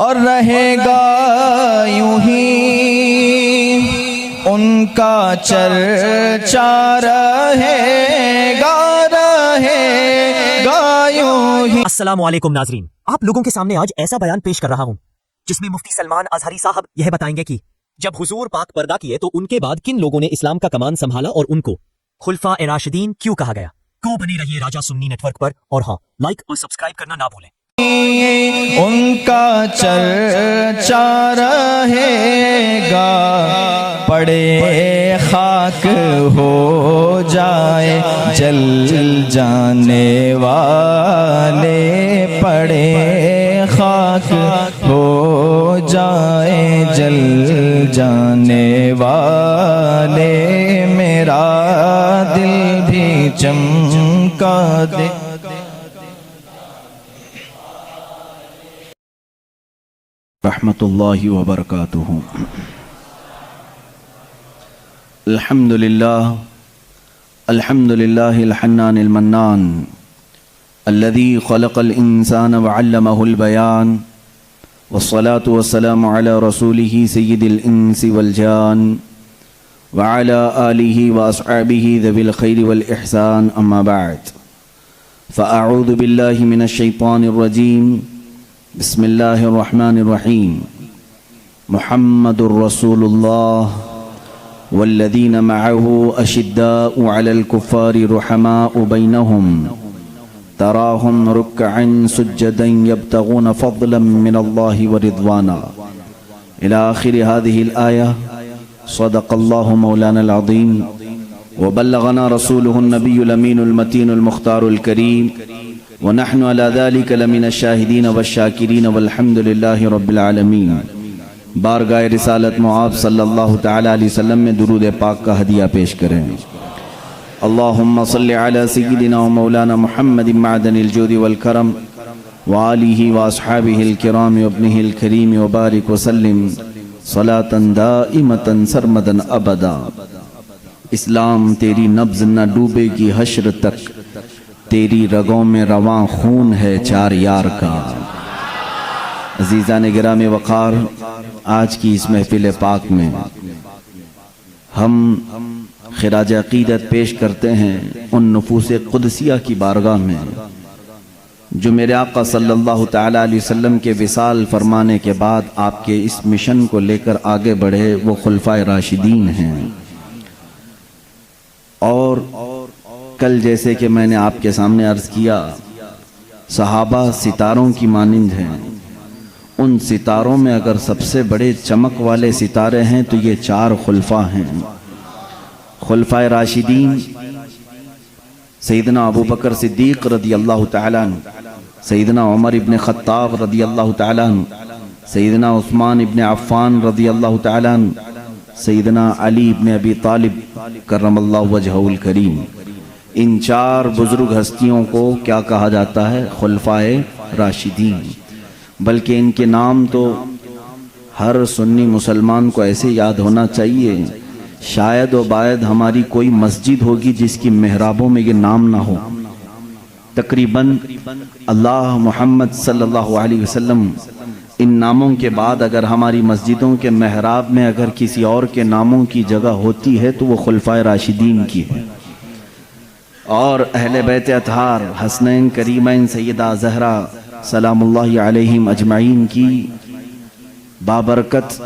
اور رہے گا یوں ہی ان کا چرچا رہے گا یوں ہی۔ السلام علیکم ناظرین، آپ لوگوں کے سامنے آج ایسا بیان پیش کر رہا ہوں جس میں مفتی سلمان ازہری صاحب یہ بتائیں گے کہ جب حضور پاک پردہ کیے تو ان کے بعد کن لوگوں نے اسلام کا کمان سنبھالا اور ان کو خلفاء راشدین کیوں کہا گیا۔ تو بنے رہیے راجہ سنی نیٹ ورک پر، اور ہاں، لائک اور سبسکرائب کرنا نہ بھولیں۔ ان کا چرچا رہے گا، پڑے خاک ہو جائے جل جانے والے، پڑے خاک ہو جائے جل جانے والے، میرا دل بھی چمکا دے۔ رحمت اللہ وبرکاتہ۔ الحمد للہ الحنان المنان الذي خلق الانسان وعلمه البيان، والصلاة والسلام على رسوله سيد الانس والجان وعلى آله واصحابه ذوي الخير والاحسان، اما بعد، فاعوذ بالله من الشيطان الرجيم، بسم اللہ الرحمن الرحیم۔ محمد رسول اللہ والذین معه اشداء علی الکفار رحماء بینهم تراهم رکعا سجدا یبتغون فضلا من اللہ ورضوانا، الى آخر هذه الآیة۔ صدق اللہ مولانا العظیم وبلغنا رسوله النبی الامین المتین المختار الکریم، ونحن على ذلك لمن الشاہدین والشاکرین والحمد للہ رب العالمین۔ بارگاہ رسالت معاب صلی اللہ تعالی علیہ وسلم میں درود پاک کا ہدیہ پیش کریں۔ اللہم صلی علی سیدنا و مولانا محمد معدن الجود والکرم وآلہ واصحابہ الکرام وابنہ الکریم وبارک وسلم صلاة دائمتا سرمدا ابدا۔ اسلام تیری نبض نہ ڈوبے گی حشر تک، تیری رگوں میں رواں خون ہے چار یار کا۔ عزیزان گرامی وقار، آج کی اس محفل پاک میں ہم خراج عقیدت پیش کرتے ہیں ان نفوس قدسیہ کی بارگاہ میں جو میرے آقا صلی اللہ تعالی علیہ وسلم کے وصال فرمانے کے بعد آپ کے اس مشن کو لے کر آگے بڑھے، وہ خلفاء راشدین ہیں۔ اور کل جیسے کہ میں نے آپ کے سامنے عرض کیا، صحابہ ستاروں کی مانند ہیں، ان ستاروں میں اگر سب سے بڑے چمک والے ستارے ہیں تو یہ چار خلفاء ہیں۔ خلفاء راشدین سیدنا ابو بکر صدیق رضی اللہ تعالیٰ عنہ، سیدنا عمر ابن خطاب رضی اللہ تعالیٰ عنہ، سیدنا عثمان ابن عفان رضی اللہ تعالیٰ عنہ، سیدنا علی ابن ابی طالب کرم اللہ وجہہ الکریم۔ ان چار بزرگ ہستیوں کو کیا کہا جاتا ہے؟ خلفاء راشدین۔ بلکہ ان کے نام تو ہر سنی مسلمان کو ایسے یاد ہونا چاہیے، شاید و باید ہماری کوئی مسجد ہوگی جس کی محرابوں میں یہ نام نہ ہو۔ تقریباً اللہ محمد صلی اللہ علیہ وسلم ان ناموں کے بعد اگر ہماری مسجدوں کے محراب میں اگر کسی اور کے ناموں کی جگہ ہوتی ہے تو وہ خلفاء راشدین کی ہے۔ اور اہل بیت اطہار حسنین کریمین سیدہ زہرا سلام اللہ علیہم اجمعین کی بابرکت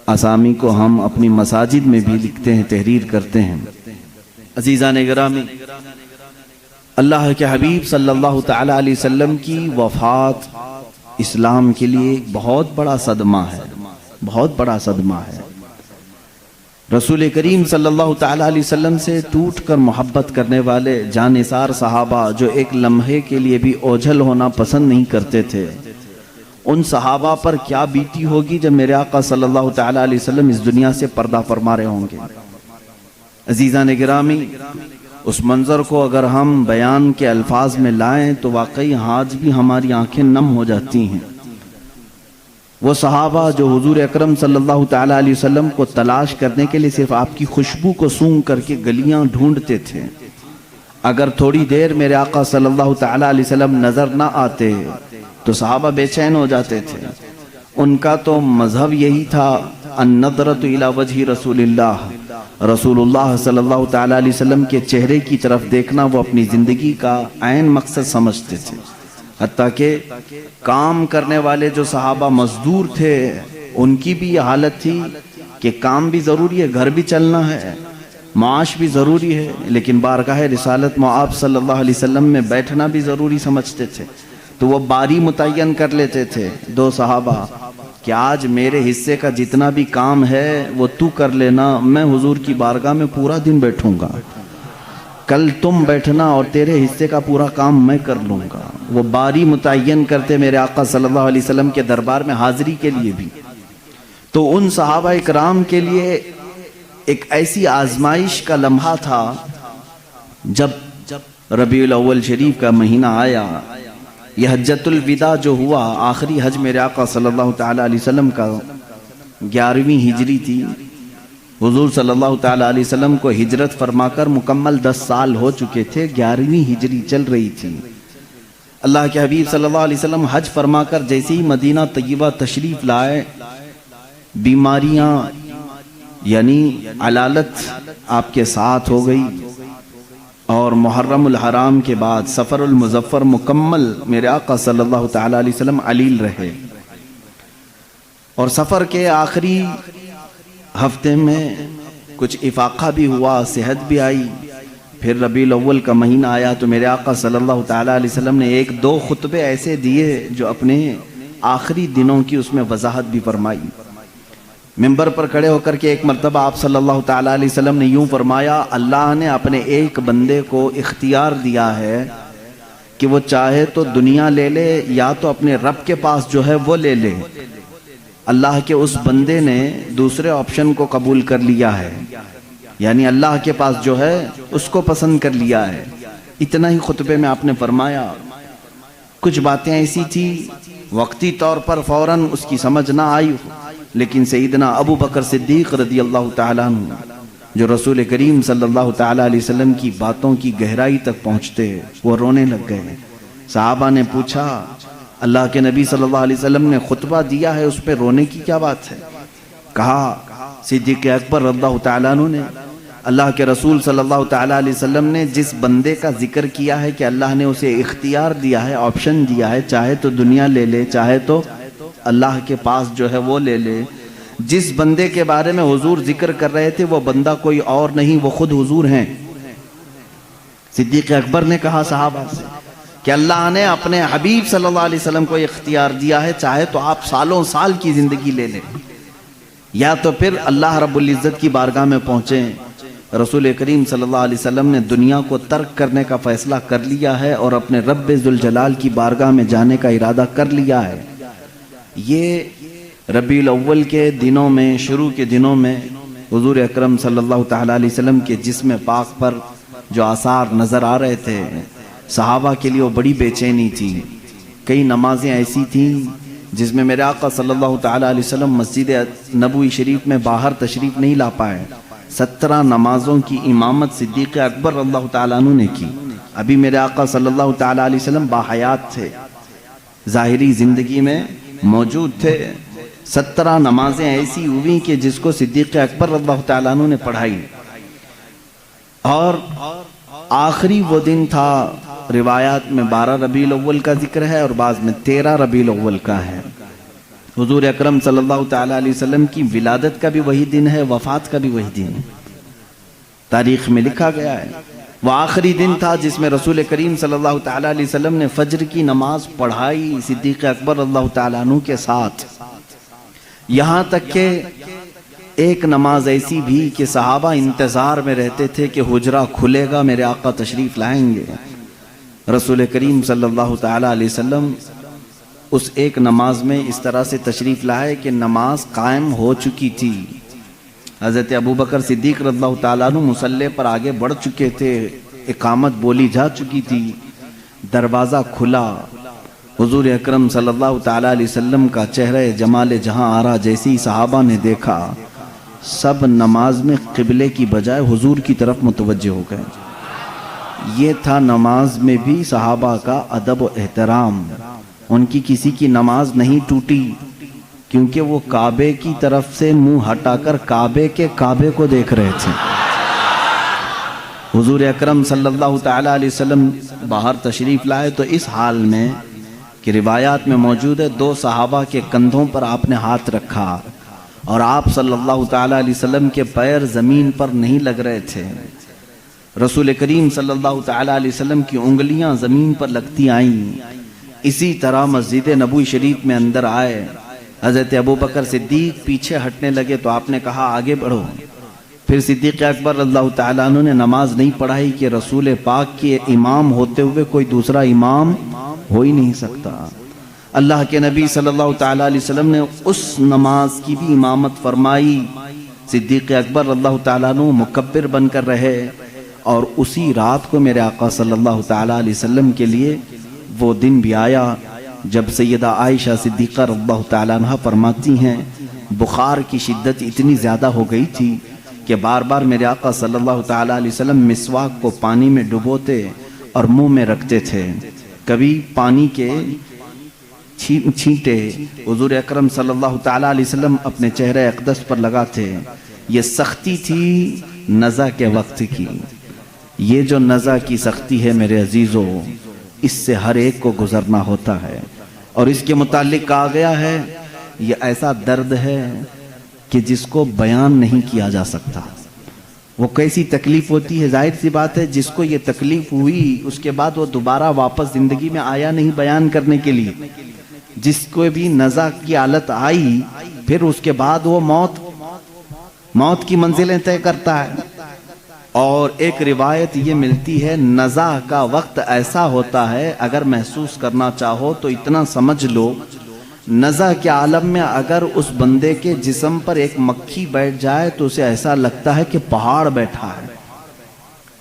اسامی کو ہم اپنی مساجد میں بھی لکھتے ہیں، تحریر کرتے ہیں۔ عزیزان گرامی، اللہ کے حبیب صلی اللہ تعالی علیہ وسلم کی وفات اسلام کے لیے بہت بڑا صدمہ ہے، بہت بڑا صدمہ ہے۔ رسول کریم صلی اللہ تعالی علیہ وسلم سے ٹوٹ کر محبت کرنے والے جانثار صحابہ جو ایک لمحے کے لیے بھی اوجھل ہونا پسند نہیں کرتے تھے، ان صحابہ پر کیا بیتی ہوگی جب میرے آقا صلی اللہ تعالی علیہ وسلم اس دنیا سے پردہ فرما رہے ہوں گے۔ عزیزان گرامی، اس منظر کو اگر ہم بیان کے الفاظ میں لائیں تو واقعی آج بھی ہماری آنکھیں نم ہو جاتی ہیں۔ وہ صحابہ جو حضور اکرم صلی اللہ تعالی علیہ وسلم کو تلاش کرنے کے لیے صرف آپ کی خوشبو کو سونگھ کر کے گلیاں ڈھونڈتے تھے، اگر تھوڑی دیر میرے آقا صلی اللہ تعالی علیہ وسلم نظر نہ آتے تو صحابہ بے چین ہو جاتے تھے۔ ان کا تو مذہب یہی تھا النظرۃ الی وجہ رسول اللہ، رسول اللہ صلی اللہ تعالیٰ علیہ وسلم کے چہرے کی طرف دیکھنا وہ اپنی زندگی کا عین مقصد سمجھتے تھے۔ حتیٰ کہ کام کرنے والے جو صحابہ مزدور تھے ان کی بھی یہ حالت تھی کہ کام بھی ضروری ہے، گھر بھی چلنا ہے، معاش بھی ضروری ہے، لیکن بارگاہ رسالت آپ صلی اللہ علیہ وسلم میں بیٹھنا بھی ضروری سمجھتے تھے۔ تو وہ باری متعین کر لیتے تھے دو صحابہ کہ آج میرے حصے کا جتنا بھی کام ہے وہ تو کر لینا، میں حضور کی بارگاہ میں پورا دن بیٹھوں گا، کل تم بیٹھنا اور تیرے حصے کا پورا کام میں کر لوں گا۔ وہ باری متعین کرتے میرے آقا صلی اللہ علیہ وسلم کے دربار میں حاضری کے لیے بھی۔ تو ان صحابہ اکرام کے لیے ایک ایسی آزمائش کا لمحہ تھا جب ربیع الاول شریف کا مہینہ آیا، یہ حجۃ الوداع جو ہوا، آخری حج میرے آقا صلی اللہ تعالیٰ علیہ وسلم کا 11ویں ہجری تھی۔ حضور صلی اللہ تعالیٰ علیہ وسلم کو ہجرت فرما کر مکمل 10 سال ہو چکے تھے، 11ویں ہجری چل رہی تھی۔ اللہ کے حبیب صلی اللہ علیہ وسلم حج فرما کر جیسے ہی مدینہ طیبہ تشریف لائے، بیماریاں یعنی علالت آپ کے ساتھ ہو گئی، اور محرم الحرام کے بعد سفر المظفر مکمل میرے آقا صلی اللہ تعالیٰ علیہ وسلم علیل رہے، اور سفر کے آخری ہفتے میں کچھ افاقہ بھی ہوا، صحت بھی آئی۔ پھر ربیع الاول کا مہینہ آیا تو میرے آقا صلی اللہ تعالیٰ علیہ وسلم نے 1-2 خطبے ایسے دیے جو اپنے آخری دنوں کی اس میں وضاحت بھی فرمائی۔ منبر پر کھڑے ہو کر کے ایک مرتبہ آپ صلی اللہ تعالیٰ علیہ وسلم نے یوں فرمایا، اللہ نے اپنے ایک بندے کو اختیار دیا ہے کہ وہ چاہے تو دنیا لے لے یا تو اپنے رب کے پاس جو ہے وہ لے لے۔ اللہ کے اس بندے نے دوسرے آپشن کو قبول کر لیا ہے، یعنی اللہ کے پاس جو ہے اس کو پسند کر لیا ہے۔ اتنا ہی خطبے میں آپ نے فرمایا۔ کچھ باتیں ایسی تھی وقتی طور پر فوراً اس کی سمجھ نہ آئی، لیکن سیدنا ابو بکر صدیق رضی اللہ تعالیٰ عنہ جو رسول کریم صلی اللہ تعالیٰ علیہ وسلم کی باتوں کی گہرائی تک پہنچتے، وہ رونے لگ گئے۔ صحابہ نے پوچھا، اللہ کے نبی صلی اللہ علیہ وسلم نے خطبہ دیا ہے، اس پہ رونے کی کیا بات ہے؟ کہا صدیق اکبر رضی اللہ تعالیٰ عنہ نے، اللہ کے رسول صلی اللہ تعالیٰ علیہ وسلم نے جس بندے کا ذکر کیا ہے کہ اللہ نے اسے اختیار دیا ہے، آپشن دیا ہے، چاہے تو دنیا لے لے چاہے تو اللہ کے پاس جو ہے وہ لے لے، جس بندے کے بارے میں حضور ذکر کر رہے تھے وہ بندہ کوئی اور نہیں، وہ خود حضور ہیں۔ صدیق اکبر نے کہا صحابہ سے کہ اللہ نے اپنے حبیب صلی اللہ علیہ وسلم کو اختیار دیا ہے، چاہے تو آپ سالوں سال کی زندگی لے لیں یا تو پھر اللہ رب العزت کی بارگاہ میں پہنچیں۔ رسول کریم صلی اللہ علیہ وسلم نے دنیا کو ترک کرنے کا فیصلہ کر لیا ہے اور اپنے رب ذوالجلال کی بارگاہ میں جانے کا ارادہ کر لیا ہے۔ یہ ربیع الاول کے دنوں میں، شروع کے دنوں میں حضور اکرم صلی اللہ تعالیٰ علیہ وسلم کے جسم پاک پر جو آثار نظر آ رہے تھے، صحابہ کے لیے وہ بڑی بے چینی تھی۔ کئی نمازیں ایسی تھیں جس میں میرے آقا صلی اللہ تعالیٰ علیہ وسلم مسجد نبوی شریف میں باہر تشریف نہیں لا پائے۔ 17 نمازوں کی امامت صدیق اکبر اللہ تعالیٰ عنہ نے کی۔ ابھی میرے آقا صلی اللہ تعالیٰ علیہ وسلم باحیات تھے، ظاہری زندگی میں موجود تھے۔ 17 نمازیں ایسی ہوئی کہ جس کو صدیق اکبر اللہ تعالیٰ عنہ نے پڑھائی، اور آخری وہ دن تھا، روایات میں 12 ربیع الاول کا ذکر ہے اور بعض میں 13 ربیع الاول کا ہے۔ حضور اکرم صلی اللہ تعالیٰ علیہ وسلم کی ولادت کا بھی وہی دن ہے، وفات کا بھی وہی دن ہے، تاریخ میں لکھا گیا ہے۔ وہ آخری دن تھا جس میں رسول کریم صلی اللہ تعالیٰ علیہ وسلم نے فجر کی نماز پڑھائی صدیق اکبر اللہ تعالیٰ عنہ کے ساتھ، یہاں تک کہ ایک نماز ایسی بھی کہ صحابہ انتظار میں رہتے تھے کہ حجرہ کھلے گا، میرے آقا تشریف لائیں گے۔ رسول کریم صلی اللہ تعالیٰ علیہ وسلم اس ایک نماز میں اس طرح سے تشریف لائے کہ نماز قائم ہو چکی تھی، حضرت ابوبکر صدیق رضی اللہ تعالیٰ عنہ مصلی پر آگے بڑھ چکے تھے، اقامت بولی جا چکی تھی، دروازہ کھلا، حضور اکرم صلی اللہ تعالیٰ علیہ وسلم کا چہرہ جمال جہاں آرا جیسے ہی صحابہ نے دیکھا، سب نماز میں قبلے کی بجائے حضور کی طرف متوجہ ہو گئے۔ یہ تھا نماز میں بھی صحابہ کا ادب و احترام، ان کی کسی کی نماز نہیں ٹوٹی، کیونکہ وہ کعبے کی طرف سے منہ ہٹا کر کعبے کو دیکھ رہے تھے۔ حضور اکرم صلی اللہ تعالیٰ علیہ وسلم باہر تشریف لائے تو اس حال میں کہ روایات میں موجود ہے 2 صحابہ کے کندھوں پر آپ نے ہاتھ رکھا اور آپ صلی اللہ تعالیٰ علیہ وسلم کے پیر زمین پر نہیں لگ رہے تھے۔ رسول کریم صلی اللہ تعالیٰ علیہ وسلم کی انگلیاں زمین پر لگتی آئیں۔ اسی طرح مسجد نبوی شریف میں اندر آئے، حضرت ابوبکر صدیق پیچھے ہٹنے لگے تو آپ نے کہا آگے بڑھو۔ پھر صدیق اکبر اللہ تعالیٰ عنہ نے نماز نہیں پڑھائی کہ رسول پاک کے امام ہوتے ہوئے کوئی دوسرا امام ہو ہی نہیں سکتا۔ اللہ کے نبی صلی اللہ تعالیٰ علیہ وسلم نے اس نماز کی بھی امامت فرمائی۔ صدیق اکبر اللہ تعالیٰ عنہ مکبر بن کر رہے، اور اسی رات کو میرے آقا صلی اللہ تعالیٰ علیہ وسلم کے لیے وہ دن بھی آیا جب سیدہ عائشہ صدیقہ رضی اللہ تعالیٰ عنہ فرماتی ہیں بخار کی شدت اتنی زیادہ ہو گئی تھی کہ بار بار میرے آقا صلی اللہ تعالیٰ علیہ وسلم مسواک کو پانی میں ڈبوتے اور منہ میں رکھتے تھے۔ کبھی پانی کے چھینٹے حضور اکرم صلی اللہ تعالیٰ علیہ وسلم اپنے چہرے اقدس پر لگاتے۔ یہ سختی تھی نزع کے وقت کی۔ یہ جو نزع کی سختی ہے میرے عزیزو، اس سے ہر ایک کو گزرنا ہوتا ہے، اور اس کے متعلق کہا گیا ہے یہ ایسا درد ہے کہ جس کو بیان نہیں کیا جا سکتا۔ وہ کیسی تکلیف ہوتی ہے، ظاہر سی بات ہے جس کو یہ تکلیف ہوئی اس کے بعد وہ دوبارہ واپس زندگی میں آیا نہیں بیان کرنے کے لیے۔ جس کو بھی نزع کی حالت آئی پھر اس کے بعد وہ موت کی منزلیں طے کرتا ہے۔ اور ایک روایت یہ ملتی ہے نزع کا وقت ایسا ہوتا ہے، اگر محسوس کرنا چاہو تو اتنا سمجھ لو، نزع کے عالم میں اگر اس بندے کے جسم پر ایک مکھی بیٹھ جائے تو اسے ایسا لگتا ہے کہ پہاڑ بیٹھا ہے۔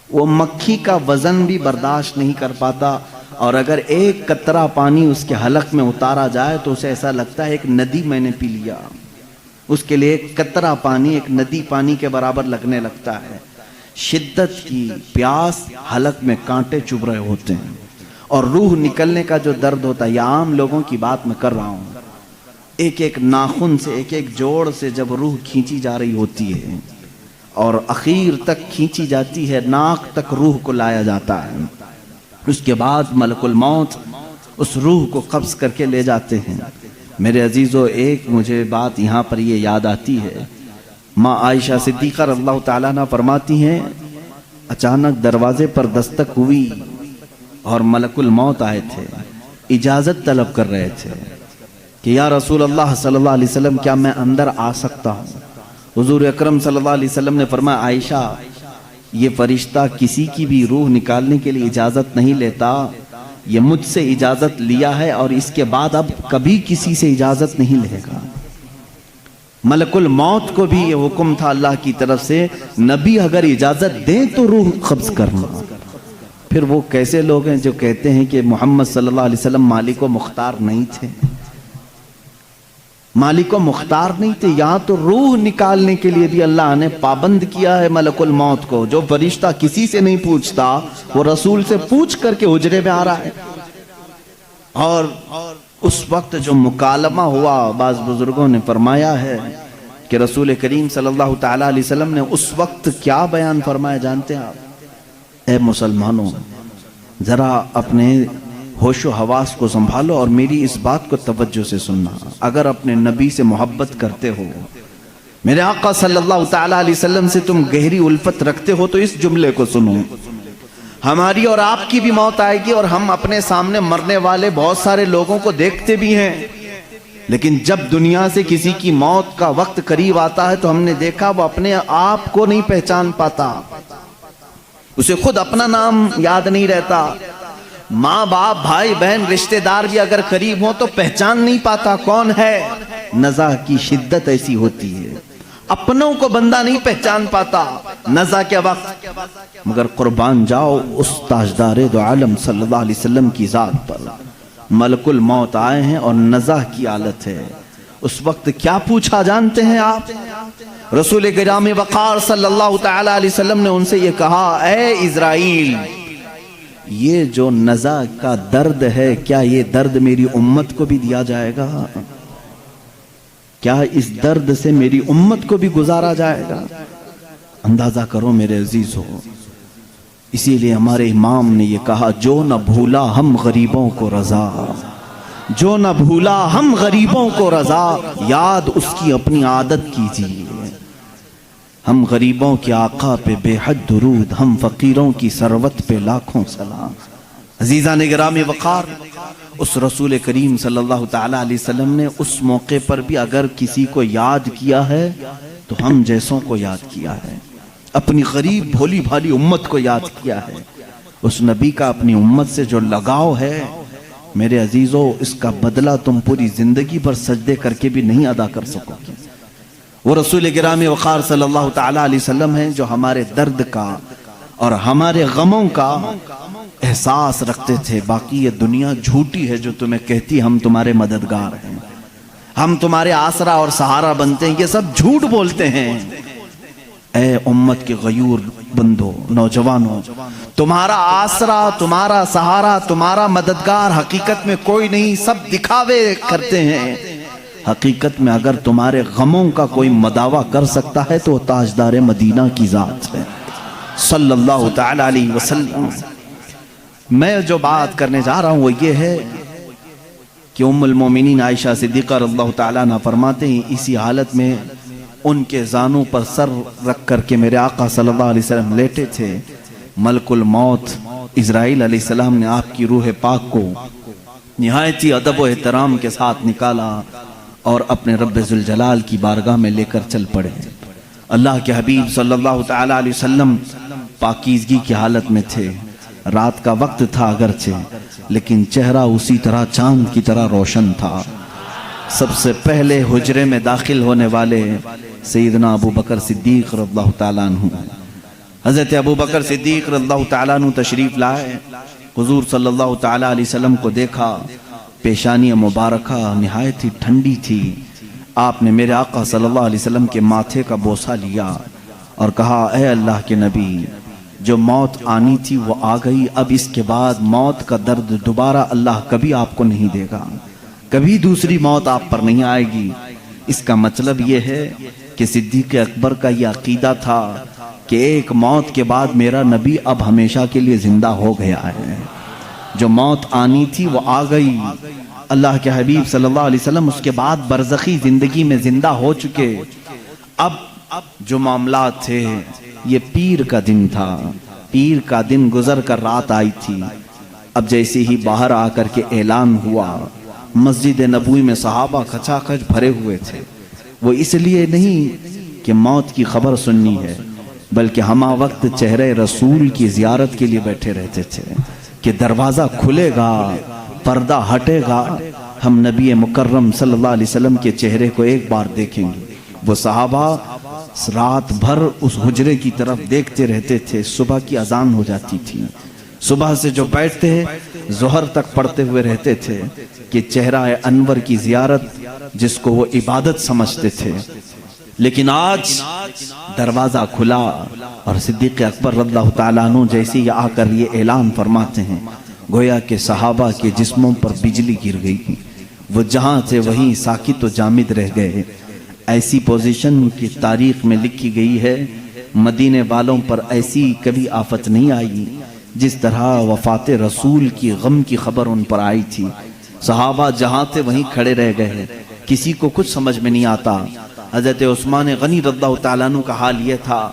وہ مکھی کا وزن بھی برداشت نہیں کر پاتا، اور اگر ایک قطرہ پانی اس کے حلق میں اتارا جائے تو اسے ایسا لگتا ہے ایک ندی میں نے پی لیا۔ اس کے لیے ایک قطرہ پانی ایک ندی پانی کے برابر لگنے لگتا ہے۔ شدت کی پیاس، حلق میں کانٹے چبھ رہے ہوتے ہیں، اور روح نکلنے کا جو درد ہوتا ہے، یہ عام لوگوں کی بات میں کر رہا ہوں، ایک ایک ناخن سے ایک ایک جوڑ سے جب روح کھینچی جا رہی ہوتی ہے اور اخیر تک کھینچی جاتی ہے، ناک تک روح کو لایا جاتا ہے، اس کے بعد ملک الموت اس روح کو قبض کر کے لے جاتے ہیں۔ میرے عزیزو، ایک مجھے بات یہاں پر یہ یاد آتی ہے، ماں عائشہ صدیقہ رضی اللہ تعالیٰ عنہ فرماتی ہیں اچانک دروازے پر دستک ہوئی اور ملک الموت آئے تھے، اجازت طلب کر رہے تھے کہ یا رسول اللہ صلی اللہ علیہ وسلم کیا میں اندر آ سکتا ہوں؟ حضور اکرم صلی اللہ علیہ وسلم نے فرمایا عائشہ، یہ فرشتہ کسی کی بھی روح نکالنے کے لیے اجازت نہیں لیتا، یہ مجھ سے اجازت لیا ہے اور اس کے بعد اب کبھی کسی سے اجازت نہیں لے گا۔ ملک الموت کو بھی یہ حکم تھا اللہ کی طرف سے، نبی اگر اجازت دیں تو روح قبض کرنا۔ پھر وہ کیسے لوگ ہیں جو کہتے ہیں کہ محمد صلی اللہ علیہ وسلم مالک و مختار نہیں تھے؟ مالک و مختار نہیں تھے، یہاں تو روح نکالنے کے لیے بھی اللہ نے پابند کیا ہے ملک الموت کو۔ جو فرشتہ کسی سے نہیں پوچھتا وہ رسول سے پوچھ کر کے حجرے میں آ رہا ہے۔ اور اس وقت جو مکالمہ ہوا، بعض بزرگوں نے فرمایا ہے کہ رسول کریم صلی اللہ تعالیٰ علیہ وسلم نے اس وقت کیا بیان فرمایا جانتے ہیں آپ؟ اے مسلمانوں، ذرا اپنے ہوش و حواس کو سنبھالو اور میری اس بات کو توجہ سے سننا۔ اگر اپنے نبی سے محبت کرتے ہو، میرے آقا صلی اللہ تعالیٰ علیہ وسلم سے تم گہری الفت رکھتے ہو تو اس جملے کو سنو، ہماری اور آپ کی بھی موت آئے گی، اور ہم اپنے سامنے مرنے والے بہت سارے لوگوں کو دیکھتے بھی ہیں، لیکن جب دنیا سے کسی کی موت کا وقت قریب آتا ہے تو ہم نے دیکھا وہ اپنے آپ کو نہیں پہچان پاتا، اسے خود اپنا نام یاد نہیں رہتا، ماں باپ بھائی بہن رشتہ دار بھی اگر قریب ہوں تو پہچان نہیں پاتا کون ہے۔ نزع کی شدت ایسی ہوتی ہے، اپنوں کو بندہ نہیں پہچان پاتا نزع کے وقت، مگر قربان جاؤ اس تاجدار دو عالم صلی اللہ علیہ وسلم کی ذات پر۔ ملک الموت آئے ہیں اور نزع کی حالت ہے، اس وقت کیا پوچھا جانتے ہیں آپ؟ رسول گرامی وقار صلی اللہ تعالی علیہ وسلم نے ان سے یہ کہا، اے اسرائیل، یہ جو نزع کا درد ہے کیا یہ درد میری امت کو بھی دیا جائے گا؟ کیا اس درد سے میری امت کو بھی گزارا جائے گا؟ اندازہ کرو میرے عزیزو، اسی لیے ہمارے امام نے یہ کہا، جو نہ بھولا ہم غریبوں کو رضا، جو نہ بھولا ہم غریبوں کو رضا، یاد اس کی اپنی عادت کیجیے۔ ہم غریبوں کے آقا پہ بے حد درود، ہم فقیروں کی ثروت پہ لاکھوں سلام۔ عزیزان گرامی وقار، اس رسول کریم صلی اللہ تعالی علیہ وسلم نے اس موقع پر بھی اگر کسی کو یاد کیا ہے تو ہم جیسوں کو یاد کیا ہے، اپنی غریب بھولی بھالی امت کو یاد کیا ہے۔ اس نبی کا اپنی امت سے جو لگاؤ ہے میرے عزیزو، اس کا بدلہ تم پوری زندگی پر سجدے کر کے بھی نہیں ادا کر سکو گے۔ وہ رسول گرامی وقار صلی اللہ تعالی علیہ وسلم ہیں جو ہمارے درد کا اور ہمارے غموں کا احساس رکھتے تھے۔ باقی یہ دنیا جھوٹی ہے جو تمہیں کہتی ہم تمہارے مددگار ہیں، ہم تمہارے آسرا اور سہارا بنتے ہیں، یہ سب جھوٹ بولتے ہیں۔ اے امت کے غیور بندو، نوجوانوں، تمہارا آسرا، تمہارا سہارا، تمہارا مددگار حقیقت میں کوئی نہیں، سب دکھاوے کرتے ہیں۔ حقیقت میں اگر تمہارے غموں کا کوئی مداوع کر سکتا ہے تو وہ تاجدار مدینہ کی ذات ہے صلی اللہ تعالی علیہ وسلم۔ میں جو بات کرنے جا رہا ہوں وہ یہ ہے کہ ام المومنین عائشہ صدیقہ رضی اللہ تعالیٰ عنہ فرماتے ہیں، اسی حالت میں ان کے زانوں پر سر رکھ کر کے میرے آقا صلی اللہ علیہ وسلم لیٹے تھے۔ ملک الموت اسرائیل علیہ السلام نے آپ کی روح پاک کو نہایتی ادب و احترام کے ساتھ نکالا اور اپنے رب ذوالجلال کی بارگاہ میں لے کر چل پڑے۔ اللہ کے حبیب صلی اللہ تعالی علیہ وسلم پاکیزگی کی حالت میں تھے، رات کا وقت تھا اگرچہ، لیکن چہرہ اسی طرح چاند کی طرح روشن تھا۔ سب سے پہلے حجرے میں داخل ہونے والے سیدنا ابو بکر صدیق رضی اللہ تعالیٰ عنہ، حضرت ابو بکر صدیق رضی اللہ تعالیٰ عنہ تشریف لائے، حضور صلی اللہ تعالیٰ علیہ وسلم کو دیکھا، پیشانی مبارکہ نہایت ہی ٹھنڈی تھی۔ آپ نے میرے آقا صلی اللہ علیہ وسلم کے ماتھے کا بوسہ لیا اور کہا، اے اللہ کے نبی، جو موت آنی تھی وہ آ گئی، اب اس کے بعد موت کا درد دوبارہ اللہ کبھی آپ کو نہیں دے گا، کبھی دوسری موت آپ پر نہیں آئے گی۔ اس کا مطلب یہ ہے کہ صدیق اکبر کا یہ عقیدہ تھا کہ ایک موت کے بعد میرا نبی اب ہمیشہ کے لیے زندہ ہو گیا ہے، جو موت آنی تھی وہ آ گئی۔ اللہ کے حبیب صلی اللہ علیہ وسلم اس کے بعد برزخی زندگی میں زندہ ہو چکے۔ اب جو معاملات تھے، یہ پیر کا دن تھا، پیر کا دن گزر کر رات آئی تھی۔ اب جیسے ہی باہر آ کر کے اعلان ہوا، مسجد نبوی میں صحابہ کھچا کھچ بھرے ہوئے تھے۔ وہ اس لیے نہیں کہ موت کی خبر سننی ہے، بلکہ ہمہ وقت چہرے رسول کی زیارت کے لیے بیٹھے رہتے تھے کہ دروازہ کھلے گا، پردہ ہٹے گا، ہم نبی مکرم صلی اللہ علیہ وسلم کے چہرے کو ایک بار دیکھیں گے۔ وہ صحابہ رات بھر اس حجرے کی طرف دیکھتے رہتے تھے۔ صبح کی اذان ہو جاتی تھی، صبح سے جو بیٹھتے ظہر تک پڑھتے ہوئے رہتے تھے کہ چہرہ انور کی زیارت جس کو وہ عبادت سمجھتے تھے۔ لیکن آج دروازہ کھلا اور صدیق اکبر رضی اللہ تعالیٰ عنہ جیسے ہی آ کر یہ اعلان فرماتے ہیں، گویا کہ صحابہ کے جسموں پر بجلی گر گئی، وہ جہاں تھے وہیں ساکت و جامد رہ گئے۔ ایسی پوزیشن کی تاریخ میں لکھی گئی ہے، مدینے والوں پر ایسی کبھی آفت نہیں آئی جس طرح وفات رسول کی غم کی خبر ان پر آئی تھی۔ صحابہ جہاں تھے وہیں کھڑے رہ گئے، کسی کو کچھ سمجھ میں نہیں آتا۔ حضرت عثمان غنی رضی اللہ تعالیٰ عنہ کا حال یہ تھا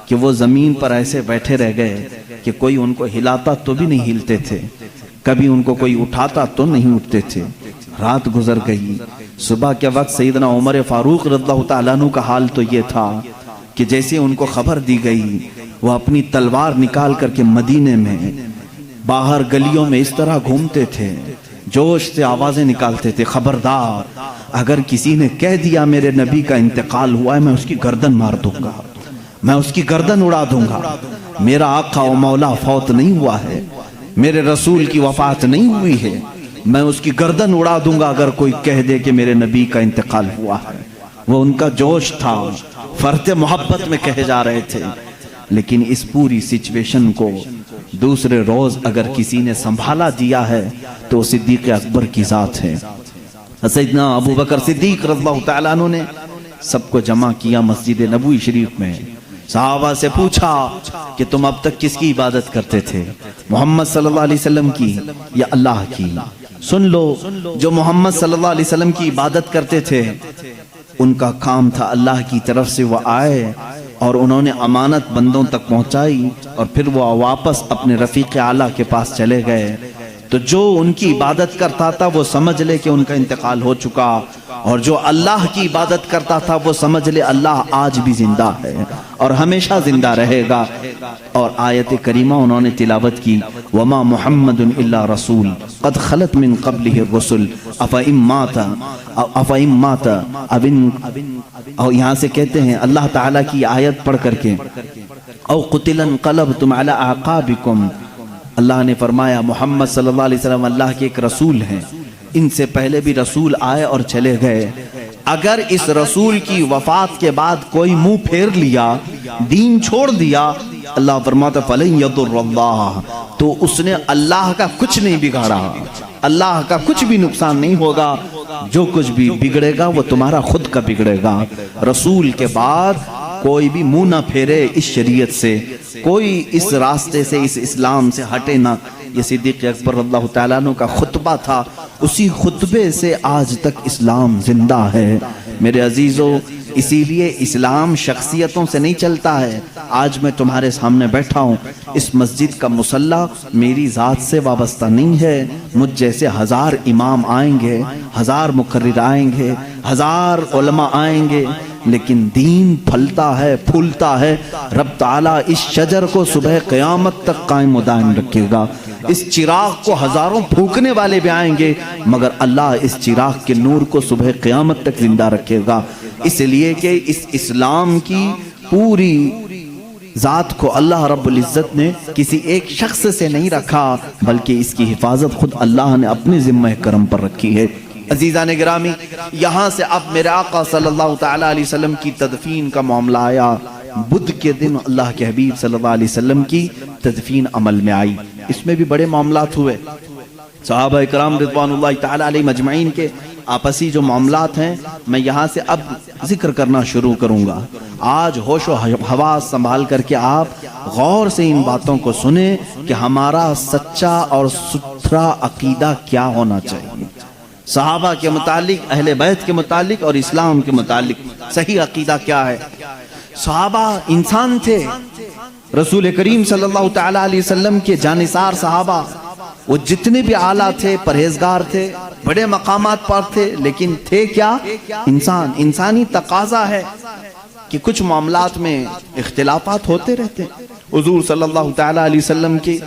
کہ وہ زمین پر ایسے بیٹھے رہ گئے کہ کوئی ان کو ہلاتا تو بھی نہیں ہلتے تھے، کبھی ان کو کوئی اٹھاتا تو نہیں اٹھتے تھے۔ رات گزر گئی، صبح کے وقت سیدنا عمر فاروق رضی اللہ تعالیٰ عنہ کا حال تو یہ تھا کہ جیسے ان کو خبر دی گئی، وہ اپنی تلوار نکال کر کے مدینے میں باہر گلیوں میں اس طرح گھومتے تھے، جوش سے آوازیں نکالتے تھے، خبردار اگر کسی نے کہہ دیا میرے نبی کا انتقال ہوا ہے، میں اس کی گردن مار دوں گا، میں اس کی گردن اڑا دوں گا۔ میرا آقا و مولا فوت نہیں ہوا ہے، میرے رسول کی وفات نہیں ہوئی ہے، میں اس کی گردن اڑا دوں گا اگر کوئی کہہ دے کہ میرے نبی کا انتقال ہوا ہے۔ وہ ان کا جوش تھا، فرط محبت میں کہے جا رہے تھے۔ لیکن اس پوری سچویشن کو دوسرے روز اگر کسی نے سنبھالا دیا ہے تو صدیق اکبر کی ذات ہے۔ سیدنا ابو بکر صدیق رضی اللہ تعالیٰ عنہ نے سب کو جمع کیا مسجد نبوی شریف میں. صحابہ سے پوچھا کہ تم اب تک کس کی عبادت کرتے تھے, محمد صلی اللہ علیہ وسلم کی یا اللہ کی؟ سن لو, جو محمد صلی اللہ علیہ وسلم کی عبادت کرتے تھے ان کا کام تھا اللہ کی طرف سے وہ آئے اور انہوں نے امانت بندوں تک پہنچائی اور پھر وہ واپس اپنے رفیق اعلیٰ کے پاس چلے گئے. تو جو ان کی عبادت کرتا تھا وہ سمجھ لے کہ ان کا انتقال ہو چکا, اور جو اللہ کی عبادت کرتا تھا وہ سمجھ لے اللہ آج بھی زندہ ہے اور ہمیشہ زندہ رہے گا. اور آیت کریمہ انہوں نے تلاوت کی, وما محمد الا رسول قد خلت من قبلہ الرسل افئن مات اور یہاں سے کہتے ہیں اللہ تعالیٰ کی آیت پڑھ کر کے او قتل انقلبتم علی اعقابکم, اللہ نے فرمایا محمد صلی اللہ علیہ وسلم اللہ کے ایک رسول ہیں, ان سے پہلے بھی رسول آئے اور چلے گئے. اگر اس رسول کی وفات کے بعد کوئی منہ پھیر لیا, دین چھوڑ دیا, اللہ فرماتا فَلَن يَضُرَّ اللَّهَ, تو اس نے اللہ کا کچھ نہیں بگاڑا, اللہ کا کچھ بھی نقصان نہیں ہوگا. جو کچھ بھی بگڑے گا وہ تمہارا خود کا بگڑے گا. رسول کے بعد کوئی بھی منہ نہ پھیرے اس شریعت سے, کوئی اس راستے سے اس اسلام سے ہٹے نہ. یہ صدیق اکبر رضی اللہ تعالیٰ عنہ کا خطبہ تھا, اسی خطبے سے آج تک اسلام زندہ ہے. میرے عزیزو, اسی لیے اسلام شخصیتوں سے نہیں چلتا ہے. آج میں تمہارے سامنے بیٹھا ہوں, اس مسجد کا مصلی میری ذات سے وابستہ نہیں ہے. مجھ جیسے 1000 امام آئیں گے, 1000 مقرر آئیں گے, 1000 علماء آئیں گے, لیکن دین پھلتا ہے, پھولتا ہے. رب تعالیٰ اس شجر کو صبح قیامت تک قائم و دائم رکھے گا. اس چراغ کو ہزاروں پھونکنے والے بھی آئیں گے, مگر اللہ اس چراغ کے نور کو صبح قیامت تک زندہ رکھے گا. اس لیے کہ اس اسلام کی پوری ذات کو اللہ رب العزت نے کسی ایک شخص سے نہیں رکھا, بلکہ اس کی حفاظت خود اللہ نے اپنے ذمہ کرم پر رکھی ہے. عزیزان گرامی, یہاں سے اب میرے آقا صلی اللہ تعالیٰ علیہ وسلم کی تدفین کا معاملہ آیا. بدھ کے دن اللہ کے حبیب صلی اللہ علیہ وسلم کی تدفین عمل میں آئی. اس میں بھی بڑے معاملات ہوئے. صحابہ اکرام رضوان اللہ تعالیٰ علیہ مجمعین کے آپسی جو معاملات ہیں میں یہاں سے اب ذکر کرنا شروع کروں گا. آج ہوش و حواس سنبھال کر کے آپ غور سے ان باتوں کو سنیں کہ ہمارا سچا اور ستھرا عقیدہ کیا ہونا چاہیے. صحابہ کے متعلق, اہل بیت کے متعلق اور اسلام کے متعلق صحیح عقیدہ کیا ہے. صحابہ انسان تھے. رسول کریم صلی اللہ تعالیٰ علیہ وسلم کے جانثار صحابہ وہ جتنے بھی اعلیٰ تھے, پرہیزگار تھے, بڑے مقامات پر تھے, لیکن تھے کیا؟ انسان. انسانی تقاضا ہے کہ کچھ معاملات میں اختلافات ہوتے رہتے. حضور صلی اللہ تعالیٰ علیہ وسلم کی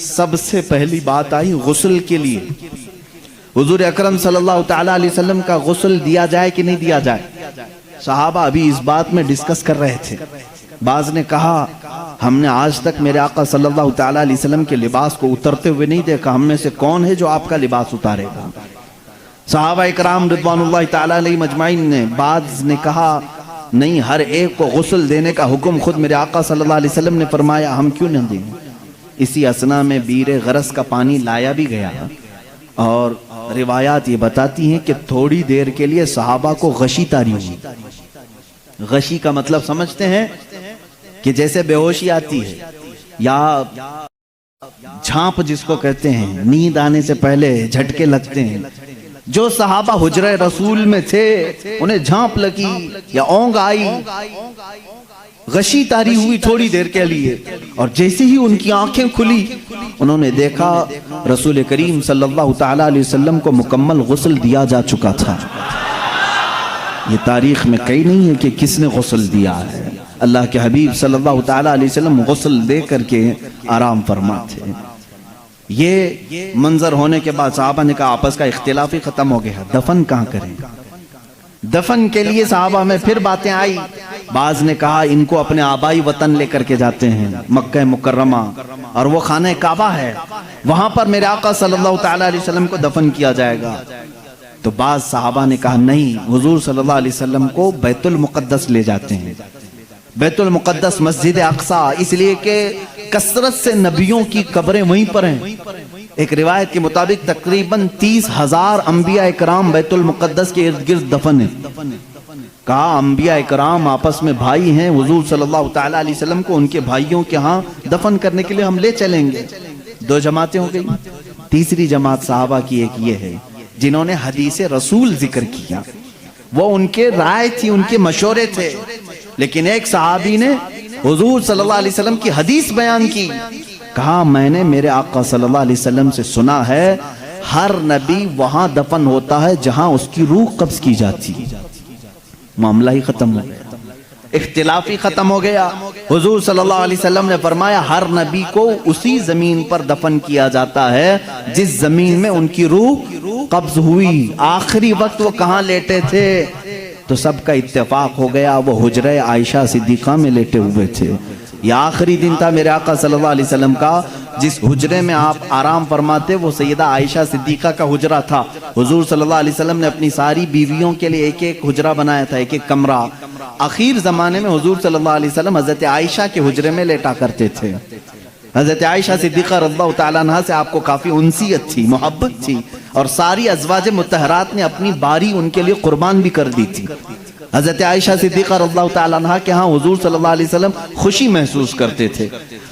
سب سے پہلی بات آئی غسل کے لیے. حضور اکرم صلی اللہ تعالیٰ علیہ وسلم کا غسل دیا جائے کہ نہیں دیا جائے. صحابہ ابھی اس بات میں ڈسکس کر رہے تھے. بعض نے کہا ہم نے آج تک میرے آقا صلی اللہ تعالیٰ علیہ وسلم کے لباس کو اترتے ہوئے نہیں دیکھا, ہم میں سے کون ہے جو آپ کا لباس اتارے گا. صحابہ اکرام رضوان اللہ تعالیٰ علیہ مجمعین نے, بعض نے کہا نہیں, ہر ایک کو غسل دینے کا حکم خود میرے آقا صلی اللہ علیہ وسلم نے فرمایا, ہم کیوں نہ دیں. اسی اسنا میں بیر غرس کا پانی لایا بھی گیا, اور روایات یہ بتاتی ہیں کہ تھوڑی دیر کے لیے صحابہ کو غشی طاری ہوئی. غشی کا مطلب سمجھتے ہیں کہ جیسے بے ہوشی آتی ہے یا جھانپ جس کو کہتے ہیں, نیند آنے سے پہلے جھٹکے لگتے ہیں. جو صحابہ حجرہ رسول میں تھے انہیں جھانپ لگی یا اونگ آئی, غشی طاری ہوئی تھوڑی دیر کے لیے, اور جیسے ہی ان کی آنکھیں کھلی انہوں نے دیکھا رسول کریم صلی اللہ تعالیٰ علیہ وسلم کو مکمل غسل دیا جا چکا تھا. یہ تاریخ میں کہیں نہیں ہے کہ کس نے غسل دیا ہے. اللہ کے حبیب صلی اللہ تعالیٰ علیہ وسلم غسل دے کر کے آرام فرما تھے. یہ منظر ہونے کے بعد صحابہ نے کہا آپس کا اختلاف ہی ختم ہو گیا, دفن کہاں کریں. دفن کے لیے صحابہ میں پھر باتیں آئی. بعض نے کہا ان کو اپنے آبائی وطن لے کر کے جاتے ہیں مکہ مکرمہ, اور وہ خانہ کعبہ ہے, وہاں پر میرے آقا صلی اللہ تعالیٰ علیہ وسلم کو دفن کیا جائے گا. تو بعض صحابہ نے کہا نہیں, حضور صلی اللہ علیہ وسلم کو بیت المقدس لے جاتے ہیں. بیت المقدس مسجد اقصی, اس لیے کہ کثرت سے نبیوں کی قبریں وہیں پر ہیں. ایک روایت کے مطابق تقریباً 30,000 انبیاء اکرام بیت المقدس کے ارد گرد دفن ہیں. کہا انبیاء اکرام آپس میں بھائی ہیں, حضور صلی اللہ تعالیٰ علیہ وسلم کو ان کے بھائیوں کے ہاں دفن کرنے کے لیے ہم لے چلیں گے. 2 جماعتیں ہو گئی. تیسری جماعت صحابہ کی ایک یہ ہے جنہوں نے حدیث رسول ذکر کیا. وہ ان کے رائے تھی, ان کے مشورے تھے, لیکن ایک صحابی نے حضور صلی اللہ علیہ وسلم کی حدیث بیان کی. کہا میں نے میرے آقا صلی اللہ علیہ وسلم سے سنا ہے ہر نبی وہاں دفن ہوتا ہے جہاں اس کی روح قبض کی جاتی. معاملہ ہی ختم ہو گیا, اختلافی ختم ہو گیا. حضور صلی اللہ علیہ وسلم نے فرمایا ہر نبی کو اسی زمین پر دفن کیا جاتا ہے جس زمین میں ان کی روح قبض ہوئی. آخری وقت وہ کہاں لیٹے تھے؟ تو سب کا اتفاق ہو گیا وہ حجرہ عائشہ صدیقہ میں لیٹے ہوئے تھے. یہ آخری دن تھا میرے آقا صلی اللہ علیہ وسلم کا جس حجرے میں آپ آرام فرماتے وہ سیدہ عائشہ صدیقہ کا حجرہ تھا. حضور صلی اللہ علیہ وسلم نے اپنی ساری بیویوں کے لیے ایک ایک حجرہ بنایا تھا, ایک ایک کمرہ. آخر زمانے میں حضور صلی اللہ علیہ وسلم حضرت عائشہ کے حجرے میں لیٹا کرتے تھے. حضرت عائشہ صدیقہ رضی اللہ تعالیٰ عنہ سے آپ کو کافی انسیت تھی, محبت تھی, اور ساری ازواج مطہرات نے اپنی باری ان کے لیے قربان بھی کر دی تھی. حضرت عائشہ صدیقہ رضی اللہ تعالیٰ عنہ کے ہاں حضور صلی اللہ علیہ وسلم خوشی محسوس کرتے تھے.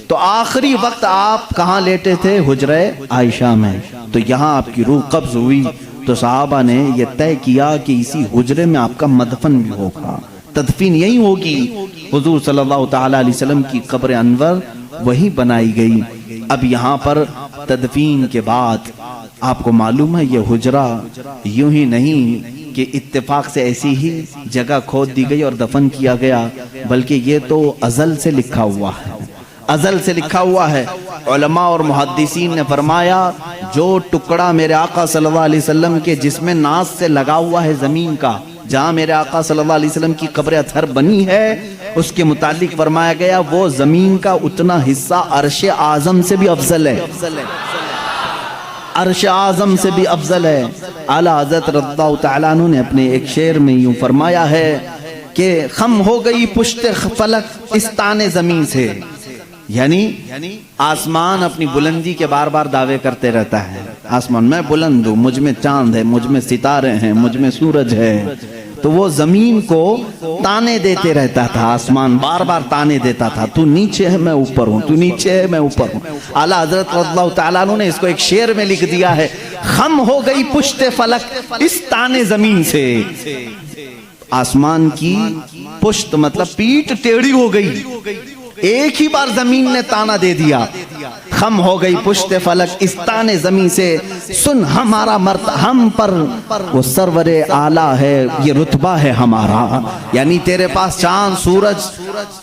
تو آخری وقت آپ کہاں لیٹے تھے؟ حجرہ عائشہ میں. تو یہاں آپ کی روح قبض ہوئی تو صحابہ نے یہ طے کیا کہ اسی حجرے میں آپ کا مدفن بھی ہوگا, تدفین یہی ہوگی. حضور صلی اللہ تعالیٰ علیہ وسلم کی قبر انور وہی بنائی گئی. اب یہاں پر تدفین کے بعد آپ کو معلوم ہے یہ حجرہ یوں ہی نہیں کہ اتفاق سے ایسی ہی جگہ کھود دی گئی اور دفن کیا گیا, بلکہ یہ تو ازل سے لکھا ہوا ہے, ازل سے لکھا ہوا ہے. علماء اور محدثین نے فرمایا جو ٹکڑا میرے آقا صلی اللہ علیہ وسلم کے جسم ناز سے لگا ہوا ہے زمین کا, جہاں میرے آقا صلی اللہ علیہ وسلم کی قبر اطہر بنی ہے, اس کے متعلق فرمایا گیا وہ زمین کا اتنا حصہ عرش اعظم سے بھی افضل ہے, عرش اعظم سے بھی افضل ہے. اعلیٰ حضرت رضی اللہ تعالیٰ عنہ نے اپنے ایک شعر میں یوں فرمایا ہے کہ خم ہو گئی پشت فلک اس تانے زمین سے. یعنی آسمان اپنی بلندی کے بار بار دعوے کرتے رہتا ہے, آسمان میں بلند ہوں, مجھ میں چاند ہے, مجھ میں ستارے ہیں, مجھ میں سورج ہے. تو وہ زمین کو تانے دیتے رہتا تھا, آسمان بار بار تانے دیتا تھا, تو نیچے ہے میں اوپر ہوں, تو نیچے ہے میں اوپر ہوں. اعلیٰ حضرت رضی اللہ تعالیٰ عنہ نے اس کو ایک شعر میں لکھ دیا ہے خم ہو گئی پشت فلک اس تانے زمین سے. آسمان کی پشت مطلب پیٹ ٹیڑھی ہو گئی, ایک ہی بار زمین نے تانا دے دیا. خم ہو گئی پشت فلک اس تانے زمین سے, سن ہمارا مرد ہم پر وہ سرور اعلیٰ ہے, یہ رتبہ ہے ہمارا. یعنی تیرے پاس چاند سورج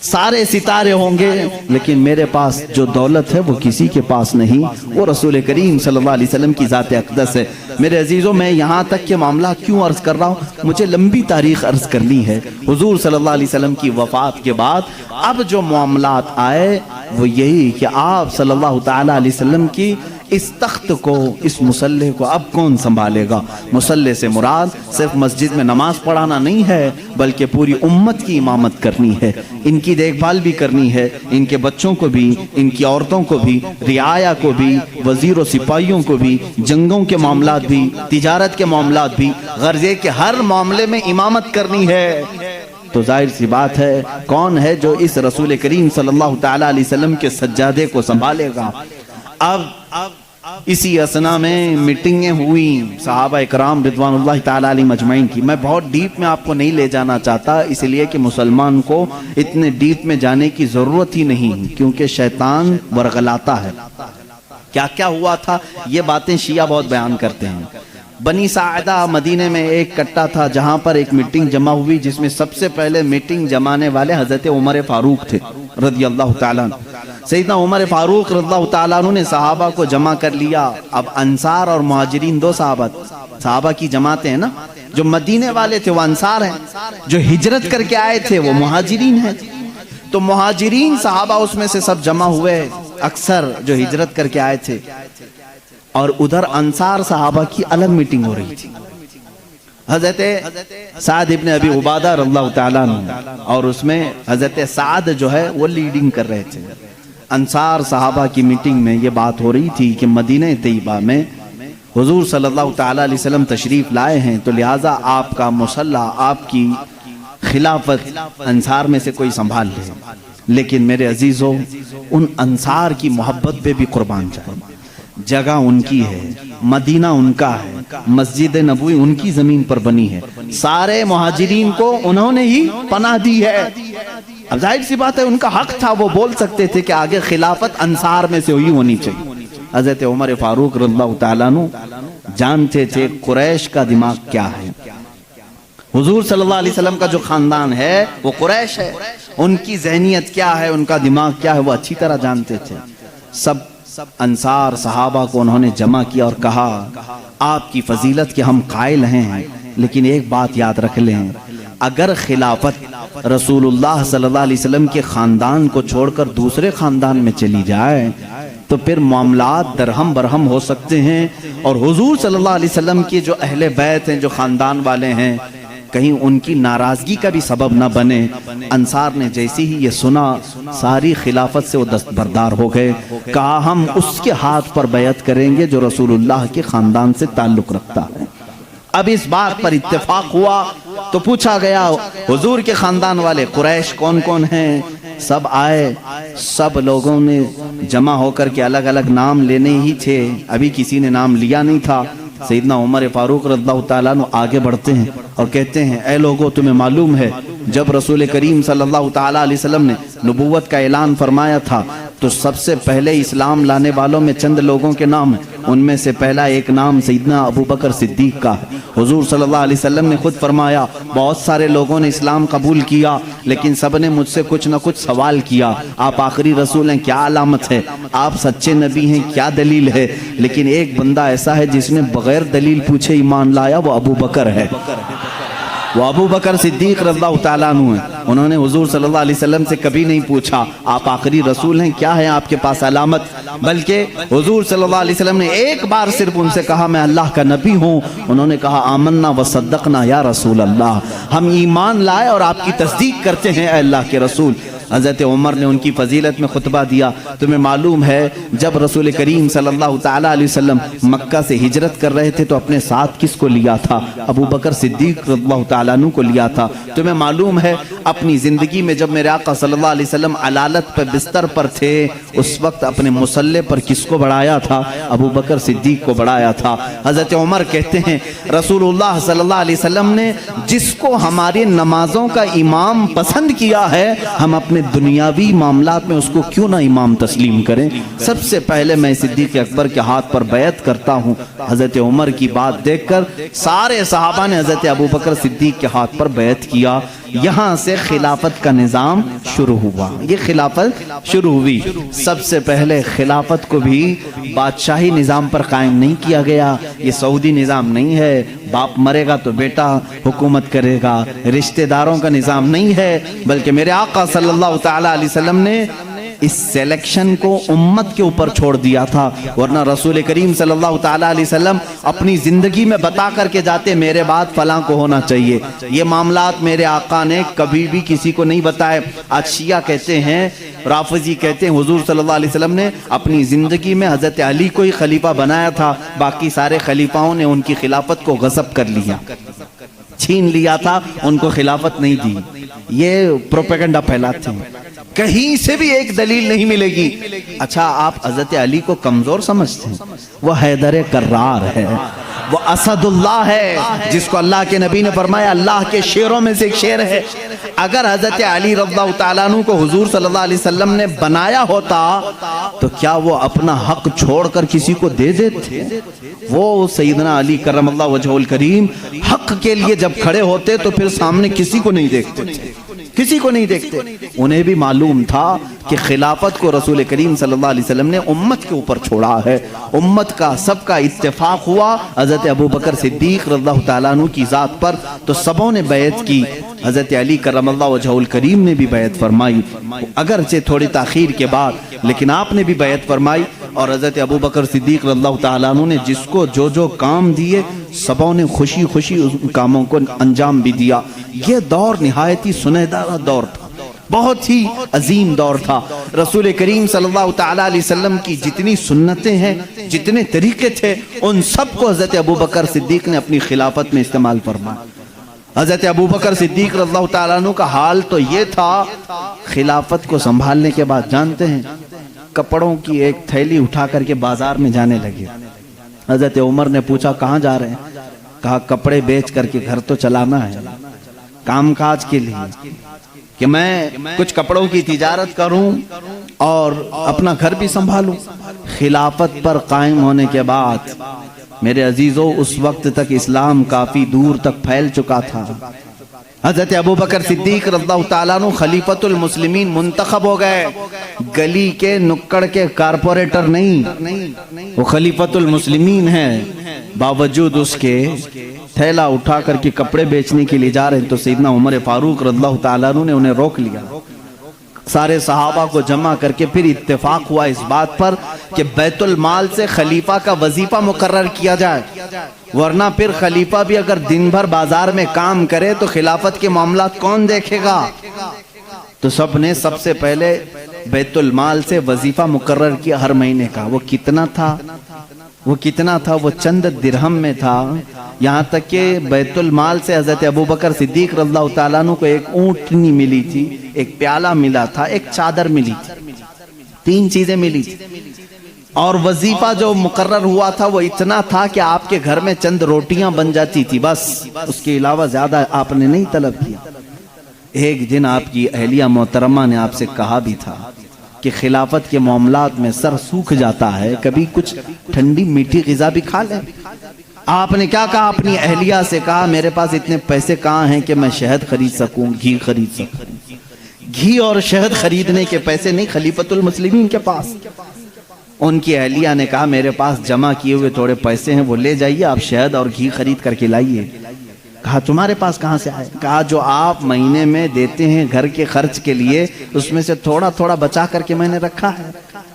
سارے ستارے ہوں گے, لیکن میرے پاس جو دولت ہے وہ کسی کے پاس نہیں, وہ رسول کریم صلی اللہ علیہ وسلم کی ذات اقدس ہے. میرے عزیزوں میں یہاں تک کہ معاملہ کیوں عرض کر رہا ہوں, مجھے لمبی تاریخ عرض کرنی ہے. حضور صلی اللہ علیہ وسلم کی وفات کے بعد اب جو معاملات آئے وہ یہی کہ آپ صلی اللہ تعالیٰ علیہ وسلم کی اس تخت کو, اس مصلح کو اب کون سنبھالے گا. مصلح سے مراد صرف مسجد میں نماز پڑھانا نہیں ہے, بلکہ پوری امت کی امامت کرنی ہے, ان کی دیکھ بھال بھی کرنی ہے, ان کے بچوں کو بھی, ان کی عورتوں کو بھی, رعایا کو بھی, وزیر و سپاہیوں کو بھی, جنگوں کے معاملات بھی, تجارت کے معاملات بھی, غرض یہ کہ ہر معاملے میں امامت کرنی ہے. تو ظاہر سی بات ہے کون ہے جو اس رسول کریم صلی اللہ تعالیٰ علیہ وسلم کے سجادے کو سنبھالے گا. اب اسی اسنا میں میٹنگیں ہوئیں صحابہ اکرام رضوان اللہ تعالیٰ علیہ مجمعین کی. میں بہت ڈیپ میں آپ کو نہیں لے جانا چاہتا, اس لیے کہ مسلمان کو اتنے ڈیپ میں جانے کی ضرورت ہی نہیں, کیونکہ شیطان ورغلاتا ہے. کیا کیا ہوا تھا یہ باتیں شیعہ بہت بیان کرتے ہیں. بنی ساعدہ مدینے میں ایک کٹا تھا جہاں پر ایک میٹنگ جمع ہوئی, جس میں سب سے پہلے میٹنگ جمانے والے حضرت عمر فاروق تھے رضی اللہ تعالیٰ عنہ. سیدنا عمر فاروق رضی اللہ تعالیٰ عنہ نے صحابہ کو جمع کر لیا. اب انصار اور مہاجرین دو صحابہ کی جماعتیں ہیں نا, جو مدینے والے تھے وہ انصار ہیں, جو ہجرت کر کے آئے تھے وہ مہاجرین ہیں. تو مہاجرین صحابہ اس میں سے سب جمع ہوئے, اکثر جو ہجرت کر کے آئے تھے, اور ادھر انصار صحابہ کی الگ میٹنگ ہو رہی تھی. حضرت سعد ابن ابی عبادہ رضی اللہ تعالیٰ عنہ, اور اس میں حضرت سعد جو ہے وہ لیڈنگ کر رہے تھے. انصار صحابہ کی میٹنگ میں یہ بات ہو رہی تھی کہ مدینہ طیبہ میں حضور صلی اللہ تعالیٰ علیہ وسلم تشریف لائے ہیں، تو لہٰذا آپ کا مصلی، آپ کی خلافت انصار میں سے کوئی سنبھال لے۔ لیکن میرے عزیزو، ان انصار کی محبت پہ بھی قربان جائے۔ جگہ ان کی ہے، مدینہ ان کا ہے، مسجد نبوی ان کی زمین پر بنی ہے، سارے مہاجرین کو انہوں نے ہی پناہ دی ہے۔ اب ظاہر سی بات ہے ان کا حق تھا، وہ بول سکتے تھے کہ آگے خلافت انصار میں سے ہوئی ہونی چاہیے۔ حضرت عمر فاروق رضی اللہ تعالیٰ عنہ جانتے تھے قریش کا دماغ کیا ہے۔ حضور صلی اللہ علیہ وسلم کا جو خاندان ہے وہ قریش ہے، ان کی ذہنیت کیا ہے، ان کا دماغ کیا ہے، وہ اچھی طرح جانتے تھے۔ سب انصار صحابہ کو انہوں نے جمع کیا اور کہا آپ کی فضیلت کے ہم قائل ہیں، لیکن ایک بات یاد رکھ لیں، اگر خلافت رسول اللہ صلی اللہ علیہ وسلم کے خاندان کو چھوڑ کر دوسرے خاندان میں چلی جائے تو پھر معاملات درہم برہم ہو سکتے ہیں، اور حضور صلی اللہ علیہ وسلم کے جو اہل بیت ہیں، جو خاندان والے ہیں، کہیں ان کی ناراضگی کا بھی سبب نہ بنے۔ انصار نے جیسی ہی یہ سنا، ساری خلافت سے وہ دستبردار ہو گئے، کہا ہم اس کے ہاتھ پر بیعت کریں گے جو رسول اللہ کے خاندان سے تعلق رکھتا ہے۔ اب اس بات پر اتفاق ہوا تو پوچھا گیا حضور کے خاندان والے قریش کون کون ہیں؟ سب آئے، سب لوگوں نے جمع ہو کر کے الگ الگ نام لینے ہی تھے، ابھی کسی نے نام لیا نہیں تھا۔ سیدنا عمر فاروق رضی اللہ تعالیٰ عنہ آگے بڑھتے ہیں اور کہتے ہیں اے لوگوں، تمہیں معلوم ہے جب رسول کریم صلی اللہ تعالیٰ علیہ وسلم نے نبوت کا اعلان فرمایا تھا تو سب سے پہلے اسلام لانے والوں میں چند لوگوں کے نام ہیں، ان میں سے پہلا ایک نام سیدنا ابو بکر صدیق کا ہے۔ حضور صلی اللہ علیہ وسلم نے خود فرمایا بہت سارے لوگوں نے اسلام قبول کیا، لیکن سب نے مجھ سے کچھ نہ کچھ سوال کیا، آپ آخری رسول ہیں، کیا علامت ہے؟ آپ سچے نبی ہیں، کیا دلیل ہے؟ لیکن ایک بندہ ایسا ہے جس نے بغیر دلیل پوچھے ایمان لایا، وہ ابو بکر ہے، وہ ابو بکر صدیق رضی اللہ تعالیٰ عنہ ہیں۔ انہوں نے حضور صلی اللہ علیہ وسلم سے کبھی نہیں پوچھا آپ آخری رسول ہیں، کیا ہے آپ کے پاس علامت، بلکہ حضور صلی اللہ علیہ وسلم نے ایک بار صرف ان سے کہا میں اللہ کا نبی ہوں۔ انہوں نے کہا آمنا وصدقنا یا رسول اللہ، ہم ایمان لائے اور آپ کی تصدیق کرتے ہیں اے اللہ کے رسول۔ حضرت عمر نے ان کی فضیلت میں خطبہ دیا۔ تمہیں معلوم ہے جب رسول کریم صلی اللہ تعالیٰ علیہ وسلم مکہ سے ہجرت کر رہے تھے تو اپنے ساتھ کس کو لیا تھا؟ ابو بکر صدیق رضی اللہ تعالیٰ عنہ کو لیا تھا۔ تمہیں معلوم ہے اپنی زندگی میں جب میرے آقا صلی اللہ علیہ وسلم علالت پر بستر پر تھے اس وقت اپنے مصلے پر کس کو بڑھایا تھا؟ ابو بکر صدیق کو بڑھایا تھا۔ حضرت عمر کہتے ہیں رسول اللہ صلی اللہ علیہ وسلم نے جس کو ہماری نمازوں کا امام پسند کیا ہے، ہم اپنے دنیاوی معاملات میں اس کو کیوں نہ امام تسلیم کریں؟ سب سے پہلے میں صدیق اکبر کے ہاتھ پر بیعت کرتا ہوں۔ حضرت عمر کی بات دیکھ کر سارے صحابہ نے حضرت ابو بکر صدیق کے ہاتھ پر بیعت کیا۔ یہاں سے خلافت کا نظام شروع ہوا، یہ خلافت شروع ہوئی۔ سب سے پہلے خلافت کو بھی بادشاہی نظام پر قائم نہیں کیا گیا، یہ سعودی نظام نہیں ہے، باپ مرے گا تو بیٹا حکومت کرے گا، رشتہ داروں کا نظام نہیں ہے، بلکہ میرے آقا صلی اللہ تعالیٰ علیہ وسلم نے اس سیلیکشن کو امت کے اوپر چھوڑ دیا تھا، ورنہ رسول کریم صلی اللہ تعالیٰ علیہ وسلم اپنی زندگی میں بتا کر کے جاتے میرے بعد فلاں کو ہونا چاہیے۔ یہ معاملات میرے آقا نے کبھی بھی کسی کو نہیں بتائے۔ آج شیعہ کہتے ہیں، رافضی کہتے ہیں حضور صلی اللہ علیہ وسلم نے اپنی زندگی میں حضرت علی کو ہی خلیفہ بنایا تھا، باقی سارے خلیفاؤں نے ان کی خلافت کو غصب کر لیا، چھین لیا تھا، ان کو خلافت نہیں دی۔ یہ پروپیگنڈا پھیلاتے ہیں، کہیں سے بھی ایک دلیل نہیں ملے گی۔ اچھا آپ حضرت علی کو کمزور سمجھتے ہیں؟ وہ حیدر کرار ہے، وہ اسد اللہ ہے، جس کو اللہ کے نبی نے فرمایا اللہ کے شیروں میں سے ایک شیر ہے۔ اگر حضرت علی رضی اللہ تعالیٰ عنہ کو حضور صلی اللہ علیہ وسلم نے بنایا ہوتا تو کیا وہ اپنا حق چھوڑ کر کسی کو دے دیتے؟ وہ سیدنا علی کرم اللہ وجہہ الکریم حق کے لیے جب کھڑے ہوتے تو پھر سامنے کسی کو نہیں دیکھتے تھے، کسی کو نہیں دیکھتے۔ انہیں بھی معلوم تھا کہ خلافت کو رسول کریم صلی اللہ علیہ وسلم نے امت کے اوپر چھوڑا ہے، امت کا سب کا اتفاق ہوا حضرت ابو بکر صدیق رضی اللہ تعالیٰ عنہ کی ذات پر، تو سبوں نے بیعت کی۔ حضرت علی کرم اللہ وجہہ الکریم نے بھی بیعت فرمائی، اگرچہ تھوڑی تاخیر کے بعد، لیکن آپ نے بھی بیعت فرمائی۔ اور حضرت ابو بکر صدیق رضی اللہ تعالیٰ عنہ نے جس کو جو جو کام دیے سبوں نے خوشی خوشی ان کاموں کو انجام بھی دیا۔ یہ دور نہایت ہی سنہرا دور تھا، بہت ہی عظیم دور تھا۔ رسول کریم صلی اللہ تعالیٰ علیہ وسلم کی جتنی سنتیں ہیں، جتنے طریقے تھے، ان سب کو حضرت ابوبکر صدیق نے اپنی خلافت میں استعمال فرمایا۔ حضرت ابوبکر صدیق رضی اللہ تعالیٰ عنہ کا حال تو یہ تھا، خلافت کو سنبھالنے کے بعد جانتے ہیں کپڑوں کی ایک تھیلی اٹھا کر کے بازار میں جانے لگے۔ حضرت عمر نے پوچھا کہاں جا رہے ہیں؟ کہا کپڑے بیچ کر کے گھر تو چلانا ہے، کام کاج کے لیے، کہ میں کچھ کپڑوں کی تجارت کروں اور اپنا گھر بھی سنبھالوں۔ خلافت پر قائم ہونے کے بعد میرے عزیزو اس وقت تک اسلام کافی دور تک پھیل چکا تھا۔ حضرت ابوبکر صدیق رضی اللہ تعالیٰ عنہ خلیفۃ المسلمین منتخب ہو گئے، گلی کے نکڑ کے کارپوریٹر نہیں، وہ خلیفۃ المسلمین ہیں۔ باوجود اس کے تھیلا اٹھا کر کے کپڑے بیچنے کے لیے جا رہے ہیں تو سیدنا عمر فاروق رضی اللہ تعالیٰ عنہ نے انہیں روک لیا۔ سارے صحابہ کو جمع کر کے پھر اتفاق ہوا اس بات پر کہ بیت المال سے خلیفہ کا وظیفہ مقرر کیا جائے، ورنہ پھر خلیفہ بھی اگر دن بھر بازار میں کام کرے تو خلافت کے معاملات کون دیکھے گا؟ تو سب نے سب سے پہلے بیت المال سے وظیفہ مقرر کیا ہر مہینے کا۔ وہ کتنا تھا؟ وہ چند درہم میں تھا، یہاں تک کہ بیت المال سے حضرت ابوبکر صدیق رضی اللہ تعالیٰ عنہ کو ایک اونٹنی ملی تھی، ایک پیالہ ملا تھا، ایک چادر ملی تھی، 3 چیزیں ملی تھی۔ اور وظیفہ جو مقرر ہوا تھا وہ اتنا تھا کہ آپ کے گھر میں چند روٹیاں بن جاتی تھی، بس اس کے علاوہ زیادہ آپ نے نہیں طلب کیا۔ ایک دن آپ کی اہلیہ محترمہ نے آپ سے کہا بھی تھا کہ خلافت کے معاملات میں سر سوکھ جاتا ہے، کبھی کچھ ٹھنڈی میٹھی غذا بھی کھا لیں۔ آپ نے کیا کہا؟ اپنی اہلیہ سے کہا میرے پاس اتنے پیسے کہاں ہیں کہ میں شہد خرید سکوں، گھی خرید سکوں۔ گھی اور شہد خریدنے کے پیسے نہیں خلیفۃ المسلمین کے پاس۔ ان کی اہلیہ نے کہا میرے پاس جمع کیے ہوئے تھوڑے پیسے ہیں، وہ لے جائیے، آپ شہد اور گھی خرید کر کے لائیے۔ کہا تمہارے پاس کہاں سے آئے؟ کہا جو آپ مہینے میں دیتے ہیں گھر کے خرچ کے لیے، اس میں سے تھوڑا تھوڑا بچا کر کے میں نے رکھا ہے،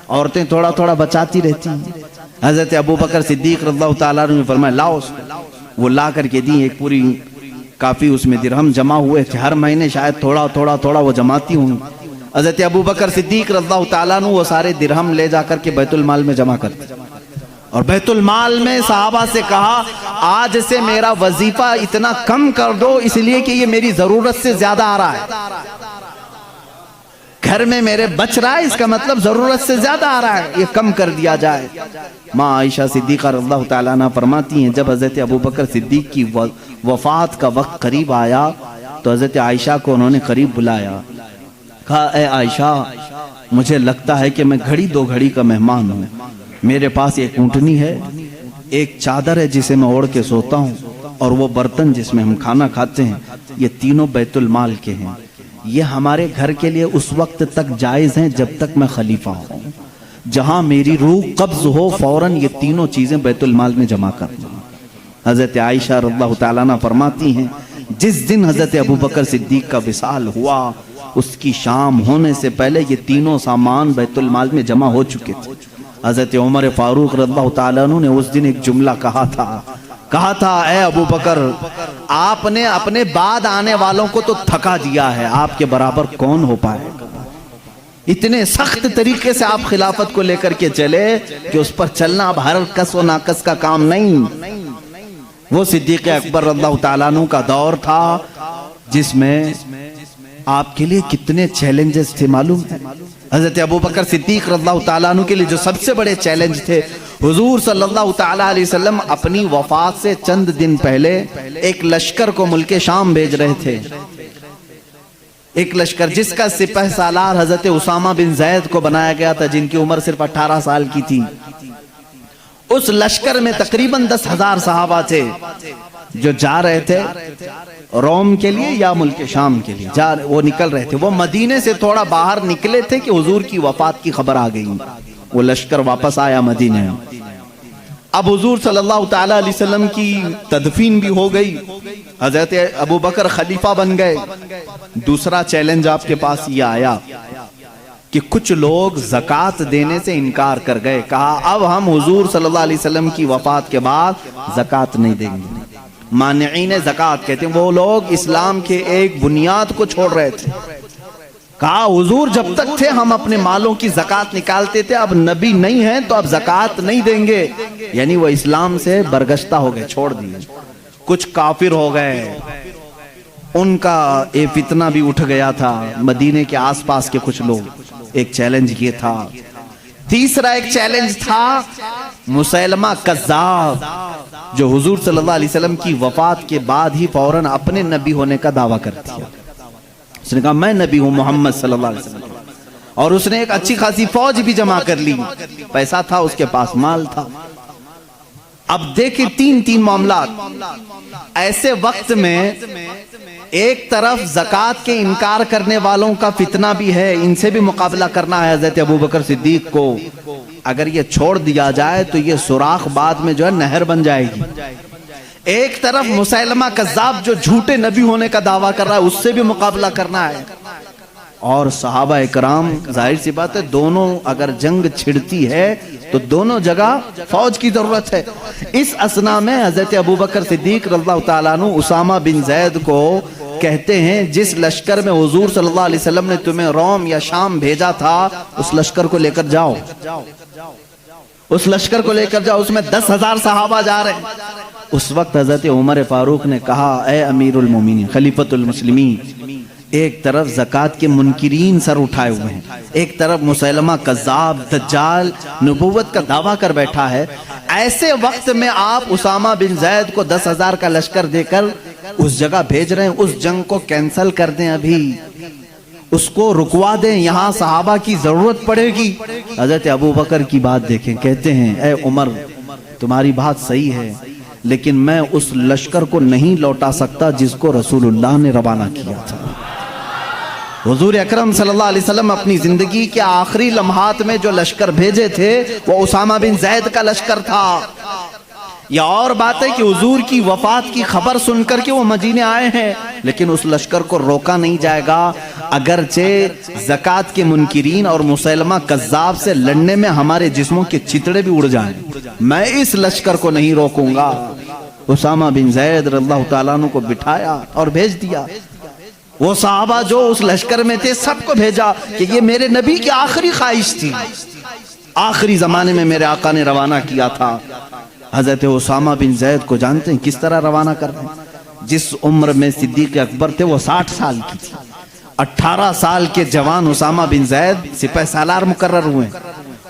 عورتیں تھوڑا تھوڑا بچاتی رہتی ہیں۔ حضرت ابوبکر صدیق رضی اللہ تعالیٰ عنہ نے فرمایا لاؤ اس کو۔ وہ لا کر کے دی، ایک پوری کافی اس میں درہم جمع ہوئے تھے، ہر مہینے شاید تھوڑا تھوڑا تھوڑا وہ جماتی ہوں۔ حضرت ابوبکر صدیق رضی اللہ تعالیٰ عنہ وہ سارے درہم لے جا کر کے بیت المال میں جمع کرتے، اور بیت المال میں صحابہ سے کہا آج سے میرا وظیفہ اتنا کم کر دو، اس لیے کہ یہ میری ضرورت سے زیادہ آ رہا ہے، گھر میں میرے بچ رہا ہے، اس کا مطلب ضرورت سے زیادہ آ رہا ہے، یہ کم کر دیا جائے۔ ماں عائشہ صدیقہ رضی اللہ تعالیٰ عنہ فرماتی ہیں جب حضرت ابوبکر صدیق کی وفات کا وقت قریب آیا تو حضرت عائشہ کو انہوں نے قریب بلایا، کہا اے عائشہ مجھے لگتا ہے کہ میں گھڑی 2 گھڑی کا مہمان ہوں، میرے پاس ایک اونٹنی ہے، ایک چادر ہے جسے میں اوڑھ کے سوتا ہوں، اور وہ برتن جس میں ہم کھانا کھاتے ہیں، یہ تینوں بیت المال کے ہیں، یہ ہمارے گھر کے لیے اس وقت تک جائز ہیں جب تک میں خلیفہ ہوں، جہاں میری روح قبض ہو فوراً یہ تینوں چیزیں بیت المال میں جمع کر دوں۔ حضرت عائشہ رضی اللہ تعالیٰ عنہ فرماتی ہیں جس دن حضرت ابوبکر صدیق کا وصال ہوا اس کی شام ہونے سے پہلے یہ تینوں سامان بیت المال میں جمع ہو چکے تھے۔ حضرت عمر فاروق رضی اللہ تعالیٰ عنہ نے اس دن ایک جملہ کہا تھا اے ابوبکر آپ نے اپنے بعد آنے والوں کو تو تھکا دیا ہے، آپ کے برابر کون ہو پائے گا؟ اتنے سخت طریقے سے آپ خلافت کو لے کر کے چلے کہ اس پر چلنا اب ہر کس و ناقص کا کام نہیں۔ وہ صدیق اکبر رضی اللہ تعالیٰ عنہ کا دور تھا جس میں آپ کے لیے کتنے چیلنجز تھے معلوم ہے؟ حضرت ابوبکر صدیق رضی اللہ تعالیٰ عنہ کے لیے جو سب سے بڑے چیلنج تھے، حضور صلی اللہ تعالیٰ علیہ وسلم اپنی وفات سے چند دن پہلے ایک لشکر کو ملک شام بھیج رہے تھے، ایک لشکر جس کا سپہ سالار حضرت اسامہ بن زید کو بنایا گیا تھا، جن کی عمر صرف 18 سال کی تھی۔ اس لشکر میں تقریباً 10,000 صحابہ تھے جو جا رہے تھے روم کے لیے یا ملک شام کے لیے، وہ نکل رہے تھے۔ وہ مدینے سے تھوڑا باہر نکلے تھے کہ حضور کی وفات کی خبر آ گئی، وہ لشکر واپس آیا مدینے۔ اب حضور صلی اللہ تعالیٰ علیہ وسلم کی تدفین بھی ہو گئی، حضرت ابوبکر خلیفہ بن گئے۔ دوسرا چیلنج آپ کے پاس یہ آیا کہ کچھ لوگ زکوٰۃ دینے سے انکار کر گئے، کہا اب ہم حضور صلی اللہ علیہ وسلم کی وفات کے بعد زکوٰۃ نہیں دیں گے۔ مانعین زکوٰۃ کہتے ہیں وہ لوگ اسلام کے ایک بنیاد کو چھوڑ رہے تھے، کہا حضور جب تک تھے ہم اپنے مالوں کی زکات نکالتے تھے، اب نبی نہیں ہیں تو اب زکات نہیں دیں گے، یعنی وہ اسلام سے برگشتہ ہو گئے، چھوڑ دیے، کچھ کافر ہو گئے، ان کا ایک فتنہ بھی اٹھ گیا تھا، مدینے کے آس پاس کے کچھ لوگ، ایک چیلنج یہ تھا۔ تیسرا ایک چیلنج تھا مسیلمہ کذاب، جو حضور صلی اللہ علیہ وسلم کی وفات کے بعد ہی فوراً اپنے نبی ہونے کا دعویٰ کر دیا۔ اس نے کہا میں نبی ہوں محمد صلی اللہ علیہ وسلم، اور اس نے ایک اچھی خاصی فوج بھی جمع کر لی، پیسہ تھا اس کے پاس، مال تھا۔ اب دیکھیں تین معاملات ایسے وقت میں، ایک طرف زکوٰۃ کے انکار کرنے والوں کا فتنہ بھی ہے، ان سے بھی مقابلہ کرنا ہے حضرت ابوبکر صدیق کو، اگر یہ چھوڑ دیا جائے تو یہ سوراخ بعد میں جو ہے نہر بن جائے گی۔ ایک طرف مسیلمہ کذاب جو جھوٹے نبی ہونے کا دعویٰ کر رہا ہے، اس سے بھی مقابلہ کرنا ہے، اور صحابہ اکرام، ظاہر سی بات ہے دونوں اگر جنگ چھڑتی ہے تو دونوں جگہ فوج کی ضرورت ہے۔ اس اثنا میں حضرت ابوبکر صدیق رضی اللہ تعالیٰ عنہ اسامہ بن زید کو کہتے ہیں جس لشکر میں حضور صلی اللہ علیہ وسلم نے تمہیں روم یا شام بھیجا تھا اس لشکر کو لے کر جاؤ، اس لشکر کو لے کر جاؤ، اس میں 10,000 صحابہ جا رہے ہیں۔ اس وقت حضرت عمر فاروق نے کہا اے امیر المومنین خلیفۃ المسلمین، ایک طرف زکوٰۃ کے منکرین سر اٹھائے ہوئے ہیں، ایک طرف مسیلمہ کذاب دجال نبوت کا دعویٰ کر بیٹھا ہے، ایسے وقت میں آپ اسامہ بن زید کو 10,000 کا لشکر دے کر اس جگہ بھیج رہے ہیں، اس جنگ کو کینسل کر دیں، ابھی اس کو رکوا دیں، یہاں صحابہ کی ضرورت پڑے گی۔ حضرت ابوبکر کی بات دیکھیں، کہتے ہیں اے عمر تمہاری بات صحیح ہے، لیکن میں اس لشکر کو نہیں لوٹا سکتا جس کو رسول اللہ نے روانہ کیا تھا۔ حضور اکرم صلی اللہ علیہ وسلم اپنی زندگی کے آخری لمحات میں جو لشکر بھیجے تھے وہ اسامہ بن زید کا لشکر تھا۔ یہ اور بات ہے کہ حضور کی وفات کی خبر سن کر کے وہ مدینے آئے ہیں، لیکن اس لشکر کو روکا نہیں جائے گا، اگرچہ زکوٰۃ کے منکرین اور مسیلمہ کذاب سے لڑنے میں ہمارے جسموں کے چتڑے بھی اڑ جائیں، میں اس لشکر کو نہیں روکوں گا۔ اسامہ بن زید رضی اللہ تعالیٰ عنہ کو بٹھایا اور بھیج دیا۔ وہ صحابہ جو اس لشکر میں تھے سب کو بھیجا کہ یہ میرے نبی کی آخری خواہش تھی، آخری زمانے میں میرے آقا نے روانہ کیا تھا۔ حضرت اسامہ بن زید کو جانتے ہیں کس طرح روانہ کر رہے ہیں؟ جس عمر میں صدیق اکبر تھے وہ 60 سال کی تھی، 18 سال کے جوان اسامہ بن زید سپہ سالار مقرر ہوئے،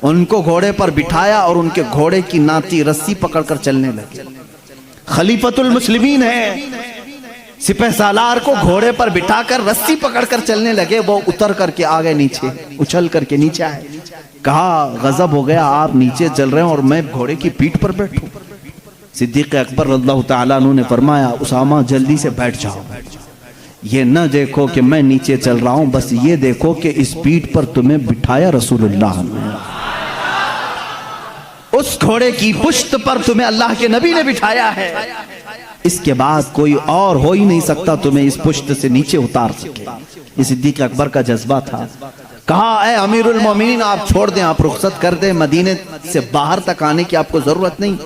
ان کو گھوڑے پر بٹھایا اور ان کے گھوڑے کی ناتی رسی پکڑ کر چلنے لگے۔ خلیفۃ المسلمین ہے، سپہ سالار کو گھوڑے پر بٹھا کر رسی پکڑ کر چلنے لگے، وہ اتر کر کے آگے نیچے اچھل کر کے نیچے آئے، کہا غضب ہو گیا، آپ نیچے چل رہے ہیں اور میں گھوڑے کی پیٹھ پر بیٹھوں۔ صدیق اکبر رضی اللہ تعالیٰ عنہ نے فرمایا اسامہ جلدی سے بیٹھ جاؤ، یہ نہ دیکھو کہ میں نیچے چل رہا ہوں، بس یہ دیکھو کہ اس پیٹھ پر تمہیں بٹھایا رسول اللہ نے، اس گھوڑے کی پشت پر تمہیں اللہ کے نبی نے بٹھایا ہے، اس کے بعد کوئی اور ہو ہی نہیں سکتا تمہیں اس پشت سے نیچے اتار سکے۔ یہ صدیق اکبر کا جذبہ تھا۔ کہا اے امیر المومنین آپ چھوڑ دیں، آپ رخصت کر دیں، مدینے سے باہر تک آنے کی آپ کو ضرورت نہیں،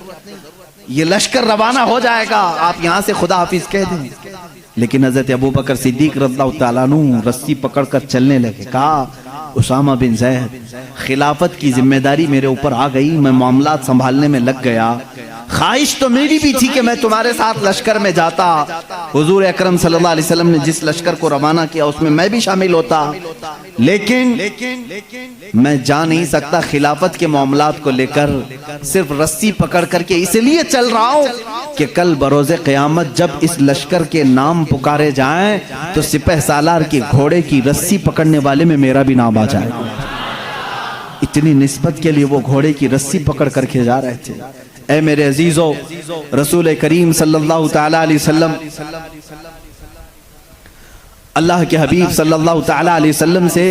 یہ لشکر روانہ ہو جائے گا، آپ یہاں سے خدا حافظ کہہ دیں۔ لیکن حضرت ابوبکر صدیق رضی اللہ تعالیٰ عنہ رسی پکڑ کر چلنے لگے۔ کہا اسامہ بن زید خلافت کی ذمہ داری میرے اوپر آ گئی، میں معاملات سنبھالنے میں لگ گیا، خواہش تو میری بھی تھی کہ میں تمہارے ساتھ لشکر میں جاتا، حضور اکرم صلی اللہ علیہ وسلم نے جس لشکر کو روانہ کیا اس میں بھی شامل ہوتا، لیکن میں جا نہیں سکتا خلافت کے معاملات کو لے کر، صرف رسی پکڑ کر کے اس لیے چل رہا ہوں کہ کل بروز قیامت جب اس لشکر کے نام پکارے جائیں تو سپہ سالار کی گھوڑے کی رسی پکڑنے والے میں میرا بھی نام آ جائے۔ اتنی نسبت کے لیے وہ گھوڑے کی رسی پکڑ کر کے جا رہے تھے۔ اے میرے عزیزو، رسول کریم صلی اللہ تعالیٰ علیہ وسلم، اللہ کے حبیب صلی اللہ تعالیٰ علیہ وسلم سے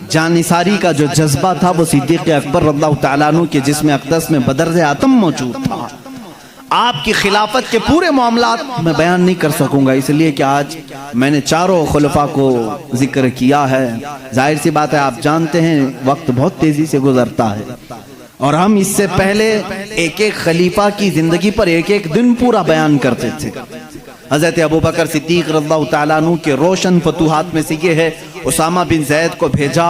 جانثاری کا جو جذبہ تھا وہ صدیق اکبر رضی اللہ تعالیٰ عنہ کے جسم اقدس میں بدرز آتم موجود تھا۔ آپ کی خلافت کے پورے معاملات میں بیان نہیں کر سکوں گا، اس لیے کہ آج میں نے چاروں خلفاء کو ذکر کیا ہے۔ ظاہر سی بات ہے آپ جانتے ہیں وقت بہت تیزی سے گزرتا ہے، اور ہم اس سے پہلے ایک ایک خلیفہ کی زندگی پر ایک ایک دن پورا بیان کرتے تھے۔ حضرت ابوبکر صدیق رضی اللہ تعالیٰ عنہ کے روشن فتوحات میں سے یہ ہے اسامہ بن زید کو بھیجا،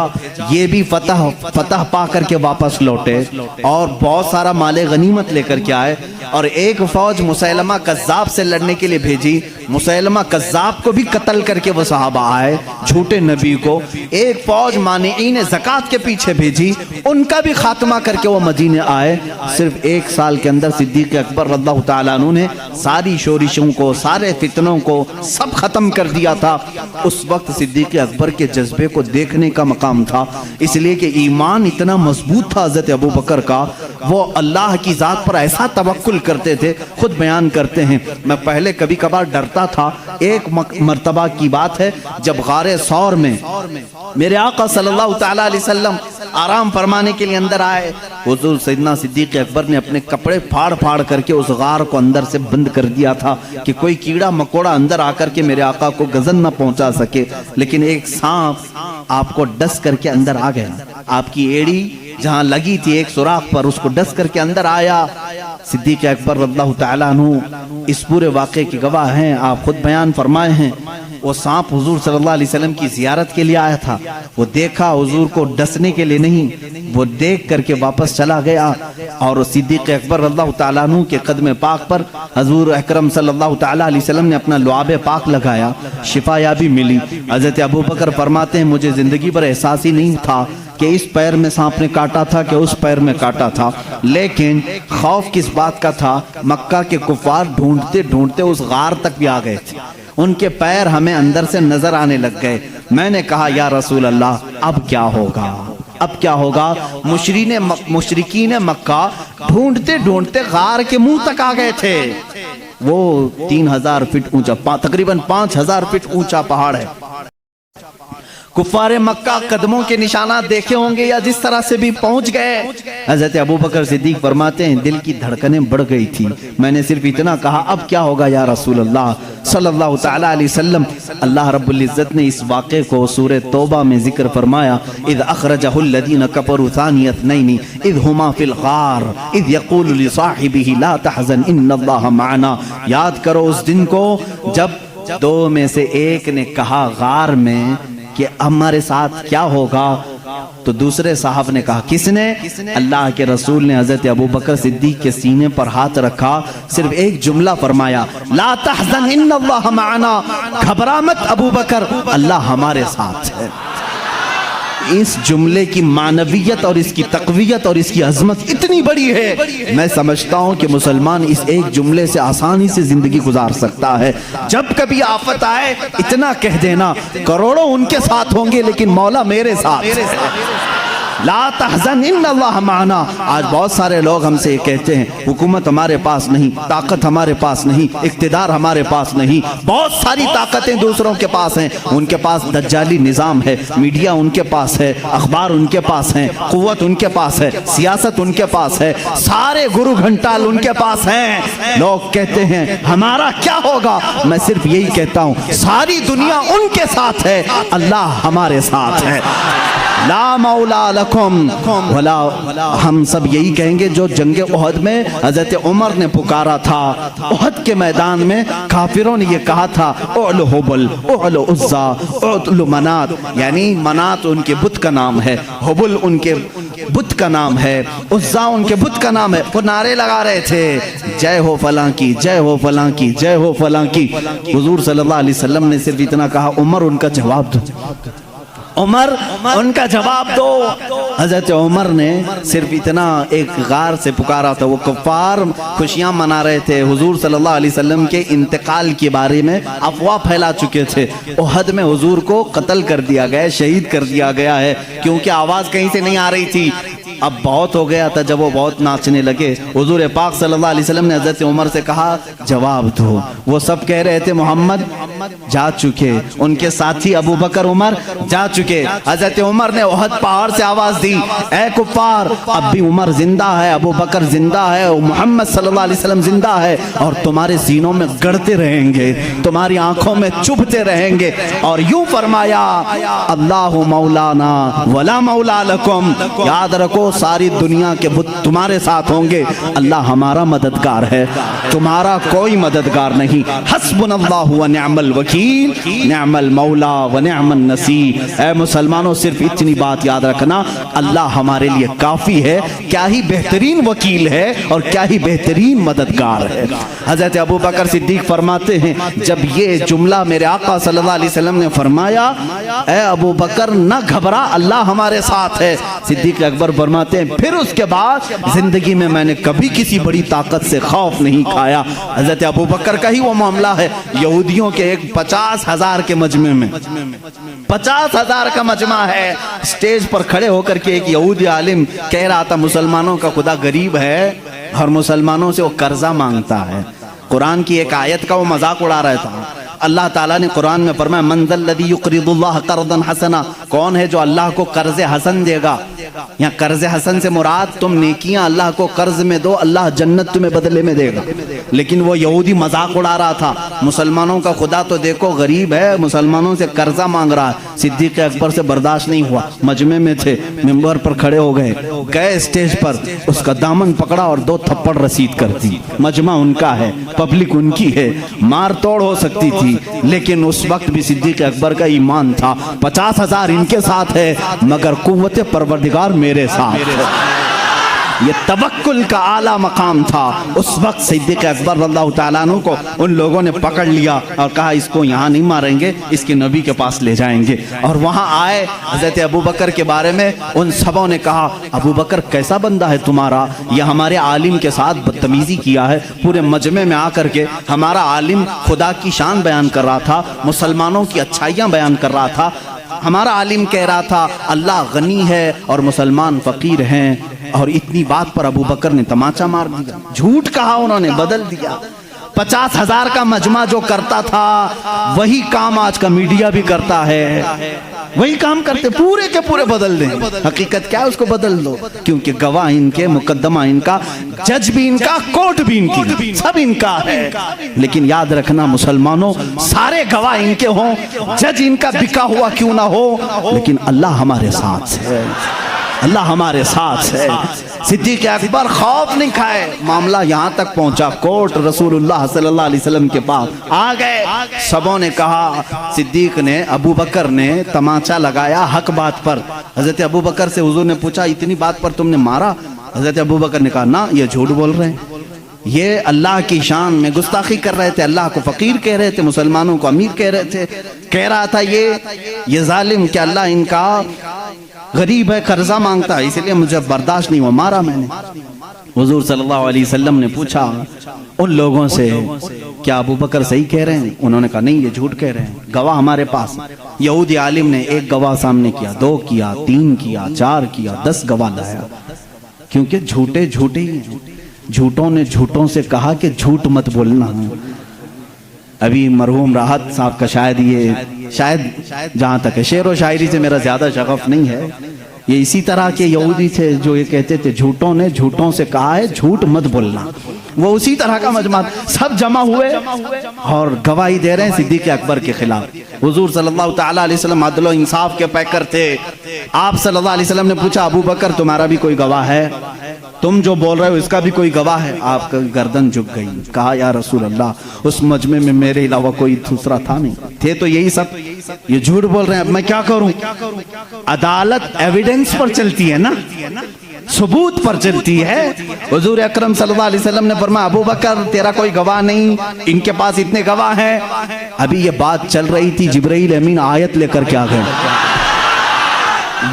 یہ بھی فتح پا کر کے واپس لوٹے اور بہت سارا مال غنیمت لے کر کے آئے، اور ایک فوج مسیلمہ کذاب سے لڑنے کے لیے بھیجی، مسیلمہ کذاب کو بھی قتل کر کے وہ صحابہ آئے جھوٹے نبی کو، ایک فوج مانعین زکوٰۃ کے پیچھے بھیجی، ان کا بھی خاتمہ کر کے وہ مدینے آئے۔ صرف 1 سال کے اندر صدیق اکبر رضی اللہ تعالیٰ عنہ نے ساری شورشوں کو، سارے فتنوں کو سب ختم کر دیا تھا۔ اس وقت صدیق اکبر کے جذبے کو دیکھنے کا مقام تھا، اس لیے کہ ایمان اتنا مضبوط تھا حضرت ابوبکر کا، وہ اللہ کی ذات پر ایسا توکل کرتے تھے، خود بیان کرتے ہیں میں پہلے کبھی کبھار ڈرتا تھا۔ ایک مرتبہ کی بات ہے جب غار ثور میں میرے آقا صلی اللہ تعالیٰ علیہ وسلم آرام فرمانے کے لیے اندر آئے، حضور سیدنا صدیق اکبر نے اپنے کپڑے پھاڑ پھاڑ کر کے اس غار کو اندر سے بند کر دیا تھا کہ کوئی کیڑا مکوڑا اندر آ کر کے میرے آقا کو غزن نہ پہنچا سکے، لیکن ایک سانپ آپ کو ڈس کر کے اندر آ گیا، آپ کی ایڑی جہاں لگی تھی ایک سوراخ پر اس کو ڈس کر کے اندر آیا۔ صدیق اکبر رضی اللہ تعالیٰ عنہ اس پورے واقعے کے گواہ ہیں، آپ خود بیان فرمائے ہیں۔ وہ سانپ حضور صلی اللہ علیہ وسلم کی زیارت کے لیے آیا تھا، وہ دیکھا حضور کو ڈسنے کے لیے نہیں، وہ دیکھ کر کے واپس چلا گیا، اور صدیق اکبر رضی اللہ تعالیٰ عنہ کے قدم پاک پر حضور اکرم صلی اللہ تعالیٰ علیہ وسلم نے اپنا لعاب پاک لگایا، شفا یابی ملی۔ حضرت ابوبکر فرماتے ہیں مجھے زندگی پر احساس ہی نہیں تھا کہ اس پیر میں سانپ نے کاٹا تھا کہ اس پیر میں کاٹا تھا، لیکن خوف کس بات کا تھا، مکہ کے کفار ڈھونڈتے ڈھونڈتے اس غار تک بھی آ گئے تھے، ان کے پیر ہمیں اندر سے نظر آنے لگ گئے۔ میں نے کہا یا رسول اللہ اب کیا ہوگا، اب کیا ہوگا؟ مشرکین مکہ ڈھونڈتے ڈھونڈتے غار کے منہ تک آ گئے تھے، وہ 3000 فٹ اونچا، تقریباً 5000 فٹ اونچا پہاڑ ہے۔ کفار مکہ قدموں کے نشانات دیکھے ہوں گے یا جس طرح سے بھی پہنچ گئے۔ حضرت ابوبکر صدیق فرماتے ہیں دل کی دھڑکنیں بڑھ گئی تھی، میں نے صرف اتنا کہا اب کیا ہوگا یا رسول اللہ صلی اللہ تعالیٰ علیہ وسلم۔ اللہ رب العزت نے اس واقعے کو سورہ توبہ میں ذکر فرمایا، اذ اخرجہ الذین کفروا ثانی اثنین اذ ہما فی الغار اذ یقول لصاحبہ لا تحزن ان اللہ معنا۔ یاد کرو اس دن کو جب دو میں سے ایک نے کہا غار میں کہ ہمارے ساتھ کیا ہوگا، تو دوسرے صاحب نے کہا، کس نے؟ اللہ کے رسول نے حضرت ابوبکر صدیق کے سینے پر ہاتھ رکھا، صرف ایک جملہ فرمایا لا تحزن ان اللہ معنا، گھبرا مت ابوبکر اللہ ہمارے ساتھ ہے۔ اس جملے کی معنویت اور اس کی تقویت اور اس کی عظمت اتنی بڑی ہے، میں سمجھتا ہوں کہ مسلمان اس ایک جملے سے آسانی سے زندگی گزار سکتا ہے۔ جب کبھی آفت آئے اتنا کہہ دینا کروڑوں ان کے ساتھ ہوں گے لیکن مولا میرے ساتھ ہے، لا تحزن ان اللہ معنا۔ آج بہت سارے لوگ ہم سے یہ کہتے ہیں حکومت ہمارے پاس نہیں، طاقت ہمارے پاس نہیں، اقتدار ہمارے پاس نہیں، بہت ساری طاقتیں دوسروں کے پاس ہیں، ان کے پاس دجالی نظام ہے، میڈیا ان کے پاس ہے، اخبار ان کے پاس ہیں، قوت ان کے پاس ہے، سیاست ان کے پاس ہے، سارے گرو گھنٹال ان کے پاس ہیں۔ لوگ کہتے ہیں ہمارا کیا ہوگا، میں صرف یہی کہتا ہوں ساری دنیا ان کے ساتھ ہے، اللہ ہمارے ساتھ ہے۔ لا مولا لکم ولا، ہم سب یہی کہیں گے جو جنگ احد میں حضرت عمر نے پکارا تھا، احد کے میدان میں کافروں نے یہ کہا تھا اعلو حبل اعلو عزا اعلو منات، یعنی منات ان کے بت کا نام ہے، حبل ان کے بت کا نام ہے، عزا ان کے بت کا نام ہے۔ وہ نعرے لگا رہے تھے جے ہو فلاں کی، جے ہو فلاں کی، جے ہو فلاں کی۔ حضور صلی اللہ علیہ وسلم نے صرف اتنا کہا عمر ان کا جواب دو، عمر ان کا جواب دو۔ حضرت عمر نے صرف اتنا ایک غار سے پکارا تھا، وہ کفار خوشیاں منا رہے تھے، حضور صلی اللہ علیہ وسلم کے انتقال کے بارے میں افواہ پھیلا چکے تھے، احد میں حضور کو قتل کر دیا گیا، شہید کر دیا گیا ہے، کیونکہ آواز کہیں سے نہیں آ رہی تھی۔ اب بہت ہو گیا تھا، جب وہ بہت ناچنے لگے حضور پاک صلی اللہ علیہ وسلم نے حضرت عمر سے کہا جواب دو۔ وہ سب کہہ رہے تھے محمد جا چکے، ان کے ساتھی ابو بکر عمر جا چکے۔ حضرت عمر نے احد پہاڑ سے آواز دی اے کفار، اب بھی عمر زندہ ہے، ابو بکر زندہ ہے، محمد صلی اللہ علیہ وسلم زندہ ہے، اور تمہارے سینوں میں گڑتے رہیں گے، تمہاری آنکھوں میں چبھتے رہیں گے۔ اور یوں فرمایا اللہ مولانا ولا مولا لکم، یاد رکھو ساری دنیا کے بت تمہارے ساتھ ہوں گے، اللہ ہمارا مددگار ہے، تمہارا کوئی مددگار نہیں۔ حسبنا اللہ و نعم الوکیل، نعم المولا و نعم النصیر۔ اے مسلمانوں صرف اتنی بات یاد رکھنا، اللہ ہمارے لیے کافی ہے، کیا ہی بہترین وکیل ہے اور کیا ہی بہترین مددگار ہے۔ حضرت ابو بکر صدیق فرماتے ہیں جب یہ جملہ میرے آقا صلی اللہ علیہ وسلم نے فرمایا اے ابو بکر نہ گھبرا اللہ ہمارے ساتھ ہے، صدیق اکبر فرماتے ہیں پھر اس کے بعد زندگی میں میں نے کبھی کسی بڑی طاقت سے خوف نہیں کھایا۔ حضرت ابو بکر کا ہی وہ معاملہ ہے، یہودیوں کے ایک 50,000 کے مجمع میں 50,000 کا مجمع ہے، سٹیج پر کھڑے ہو کر کے ایک یہودی عالم کہہ رہا تھا مسلمانوں کا خدا غریب ہے اور مسلمانوں سے وہ قرضہ مانگتا ہے۔ قرآن کی ایک آیت کا وہ مذاق اڑا رہا تھا۔ اللہ تعالیٰ نے قرآن میں فرمایا من ذا الذی یقرض اللہ قرضا حسنا، کون ہے جو اللہ کو قرض حسن دے گا؟ یہاں قرض حسن سے مراد تم نیکیاں اللہ کو قرض میں دو، اللہ جنت تمہیں بدلے میں دے گا۔ لیکن وہ یہودی مذاق اڑا رہا تھا، مسلمانوں کا خدا تو دیکھو غریب ہے، مسلمانوں سے قرضہ مانگ رہا ہے۔ صدیق اکبر سے برداشت نہیں ہوا، مجمع میں تھے، ممبر پر کھڑے ہو گئے اسٹیج پر، اس کا دامن پکڑا اور 2 تھپڑ رسید کر دی۔ مجمع ان کا ہے، پبلک ان کی ہے، مار توڑ ہو سکتی تھی لیکن اس وقت بھی صدیق اکبر کا ایمان تھا 50,000 ان کے ساتھ ہے مگر قوت پروردگار میرے ساتھ ہے۔ یہ توکل کا اعلیٰ مقام تھا۔ اس وقت صدیق اکبر رضی اللہ تعالیٰ عنہ کو ان لوگوں نے پکڑ لیا اور کہا اس کو یہاں نہیں ماریں گے، اس کے نبی کے پاس لے جائیں گے۔ اور وہاں آئے حضرت ابو بکر کے بارے میں ان سبوں نے کہا ابو بکر کیسا بندہ ہے تمہارا، یہ ہمارے عالم کے ساتھ بدتمیزی کیا ہے۔ پورے مجمع میں آ کر کے ہمارا عالم خدا کی شان بیان کر رہا تھا، مسلمانوں کی اچھائیاں بیان کر رہا تھا، ہمارا عالم کہہ رہا تھا اللہ غنی ہے اور مسلمان فقیر ہیں، اور اتنی بات پر ابو بکر نے تماچا مار دیا، جھوٹ کہا، انہوں نے بدل دیا۔ 50,000 کا مجمع جو کرتا تھا وہی کام آج کا میڈیا بھی کرتا ہے، وہی کام کرتے، پورے کے پورے بدل دیں۔ حقیقت کیا ہے اس کو بدل دو، کیونکہ گواہ ان کے، مقدمہ ان کا، جج بھی ان کا، کورٹ بھی ان کی، سب ان کا ہے۔ لیکن یاد رکھنا مسلمانوں سارے گواہ ان کے ہوں، جج ان کا بکا ہوا کیوں نہ ہو، لیکن اللہ ہمارے ساتھ ہے، اللہ ہمارے ساتھ ہے۔ صدیق اکبر خوف نہیں کھائے، معاملہ یہاں تک پہنچا کورٹ رسول اللہ صلی اللہ علیہ وسلم کے پاس آ گئے۔ سبوں نے کہا، صدیق نے، ابو بکر نے تماچا لگایا حق بات پر۔ حضرت ابو بکر سے حضور نے پوچھا اتنی بات پر تم نے مارا؟ حضرت ابو بکر نے کہا نہ، یہ جھوٹ بول رہے ہیں، یہ اللہ کی شان میں گستاخی کر رہے تھے، اللہ کو فقیر کہہ رہے تھے، مسلمانوں کو امیر کہہ رہے تھے، کہہ رہا تھا یہ ظالم کہ اللہ ان کا غریب ہے، قرضہ مانگتا ہے، اس لیے مجھے برداشت نہیں ہوا، مارا میں نے۔ حضور صلی اللہ علیہ وسلم نے پوچھا ان لوگوں سے کیا ابو بکر صحیح کہہ رہے ہیں؟ انہوں نے کہا نہیں، یہ جھوٹ کہہ رہے ہیں، گواہ ہمارے پاس۔ یہودی عالم نے 1 گواہ سامنے کیا، 2 کیا، 3 کیا، 4 کیا، 10 گواہ لایا، کیونکہ جھوٹے جھوٹے ہی ہیں۔ جھوٹوں نے جھوٹوں سے کہا کہ جھوٹ مت بولنا۔ ابھی مرحوم راحت صاحب کا شاید جہاں تک ہے، شعر و شاعری سے میرا زیادہ شغف نہیں ہے، یہ اسی طرح کے یہودی تھے جو یہ کہتے تھے جھوٹوں نے جھوٹوں سے کہا ہے جھوٹ مت بولنا۔ وہ اسی طرح کا مجمع، سب جمع ہوئے اور گواہی دے رہے ہیں صدیق اکبر کے خلاف۔ حضور صلی اللہ تعالیٰ علیہ وسلم عدل و انصاف کے پیکر تھے۔ آپ صلی اللہ علیہ وسلم نے پوچھا ابو بکر تمہارا بھی کوئی گواہ ہے؟ تم جو بول رہے ہو اس کا بھی کوئی گواہ ہے؟ آپ کا گردن جھک گئی، کہا یا رسول اللہ اس مجمع میں میرے علاوہ کوئی دوسرا تھا نہیں، تھے تو یہی سب، یہ جھوٹ بول رہے ہیں، اب میں کیا کروں؟ عدالت ایویڈنس پر چلتی ہے نا، ثبوت پر چلتی ہے۔ حضور اکرم صلی اللہ علیہ وسلم نے فرمایا ابو بکر تیرا کوئی گواہ نہیں، ان کے پاس اتنے گواہ ہیں۔ ابھی یہ بات چل رہی تھی، جبرائیل امین آیت لے کر کے آ گئے،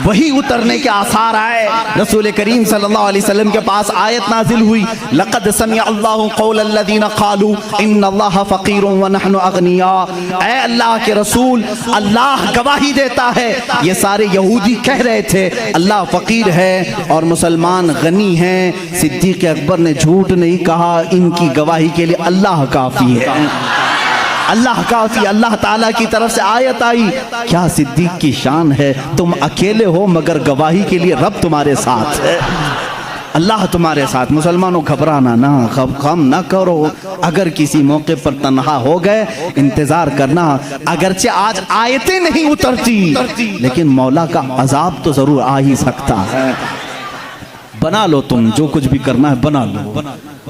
وہی اترنے کے آثار آئے، رسول کریم صلی اللہ علیہ وسلم کے پاس آیت نازل ہوئی، لقد سمع اللہ قول الذین قالوا ان اللہ فقیر ونحن اغنیاء۔ اے اللہ کے رسول، اللہ گواہی دیتا ہے، یہ سارے یہودی کہہ رہے تھے اللہ فقیر ہے اور مسلمان غنی ہیں۔ صدیق اکبر نے جھوٹ نہیں کہا، ان کی گواہی کے لیے اللہ کافی ہے، اللہ کافی۔ اللہ تعالیٰ کی طرف سے آیت آئی، کیا صدیق کی شان ہے، تم اکیلے ہو مگر گواہی کے لیے رب تمہارے ساتھ ہے، اللہ تمہارے ساتھ۔ مسلمانوں گھبرانا نہ، غم نہ کرو، اگر کسی موقع پر تنہا ہو گئے انتظار کرنا، اگرچہ آج آیتیں نہیں اترتی لیکن مولا کا عذاب تو ضرور آ ہی سکتا ہے۔ بنا لو تم جو کچھ بھی کرنا ہے بنا لو،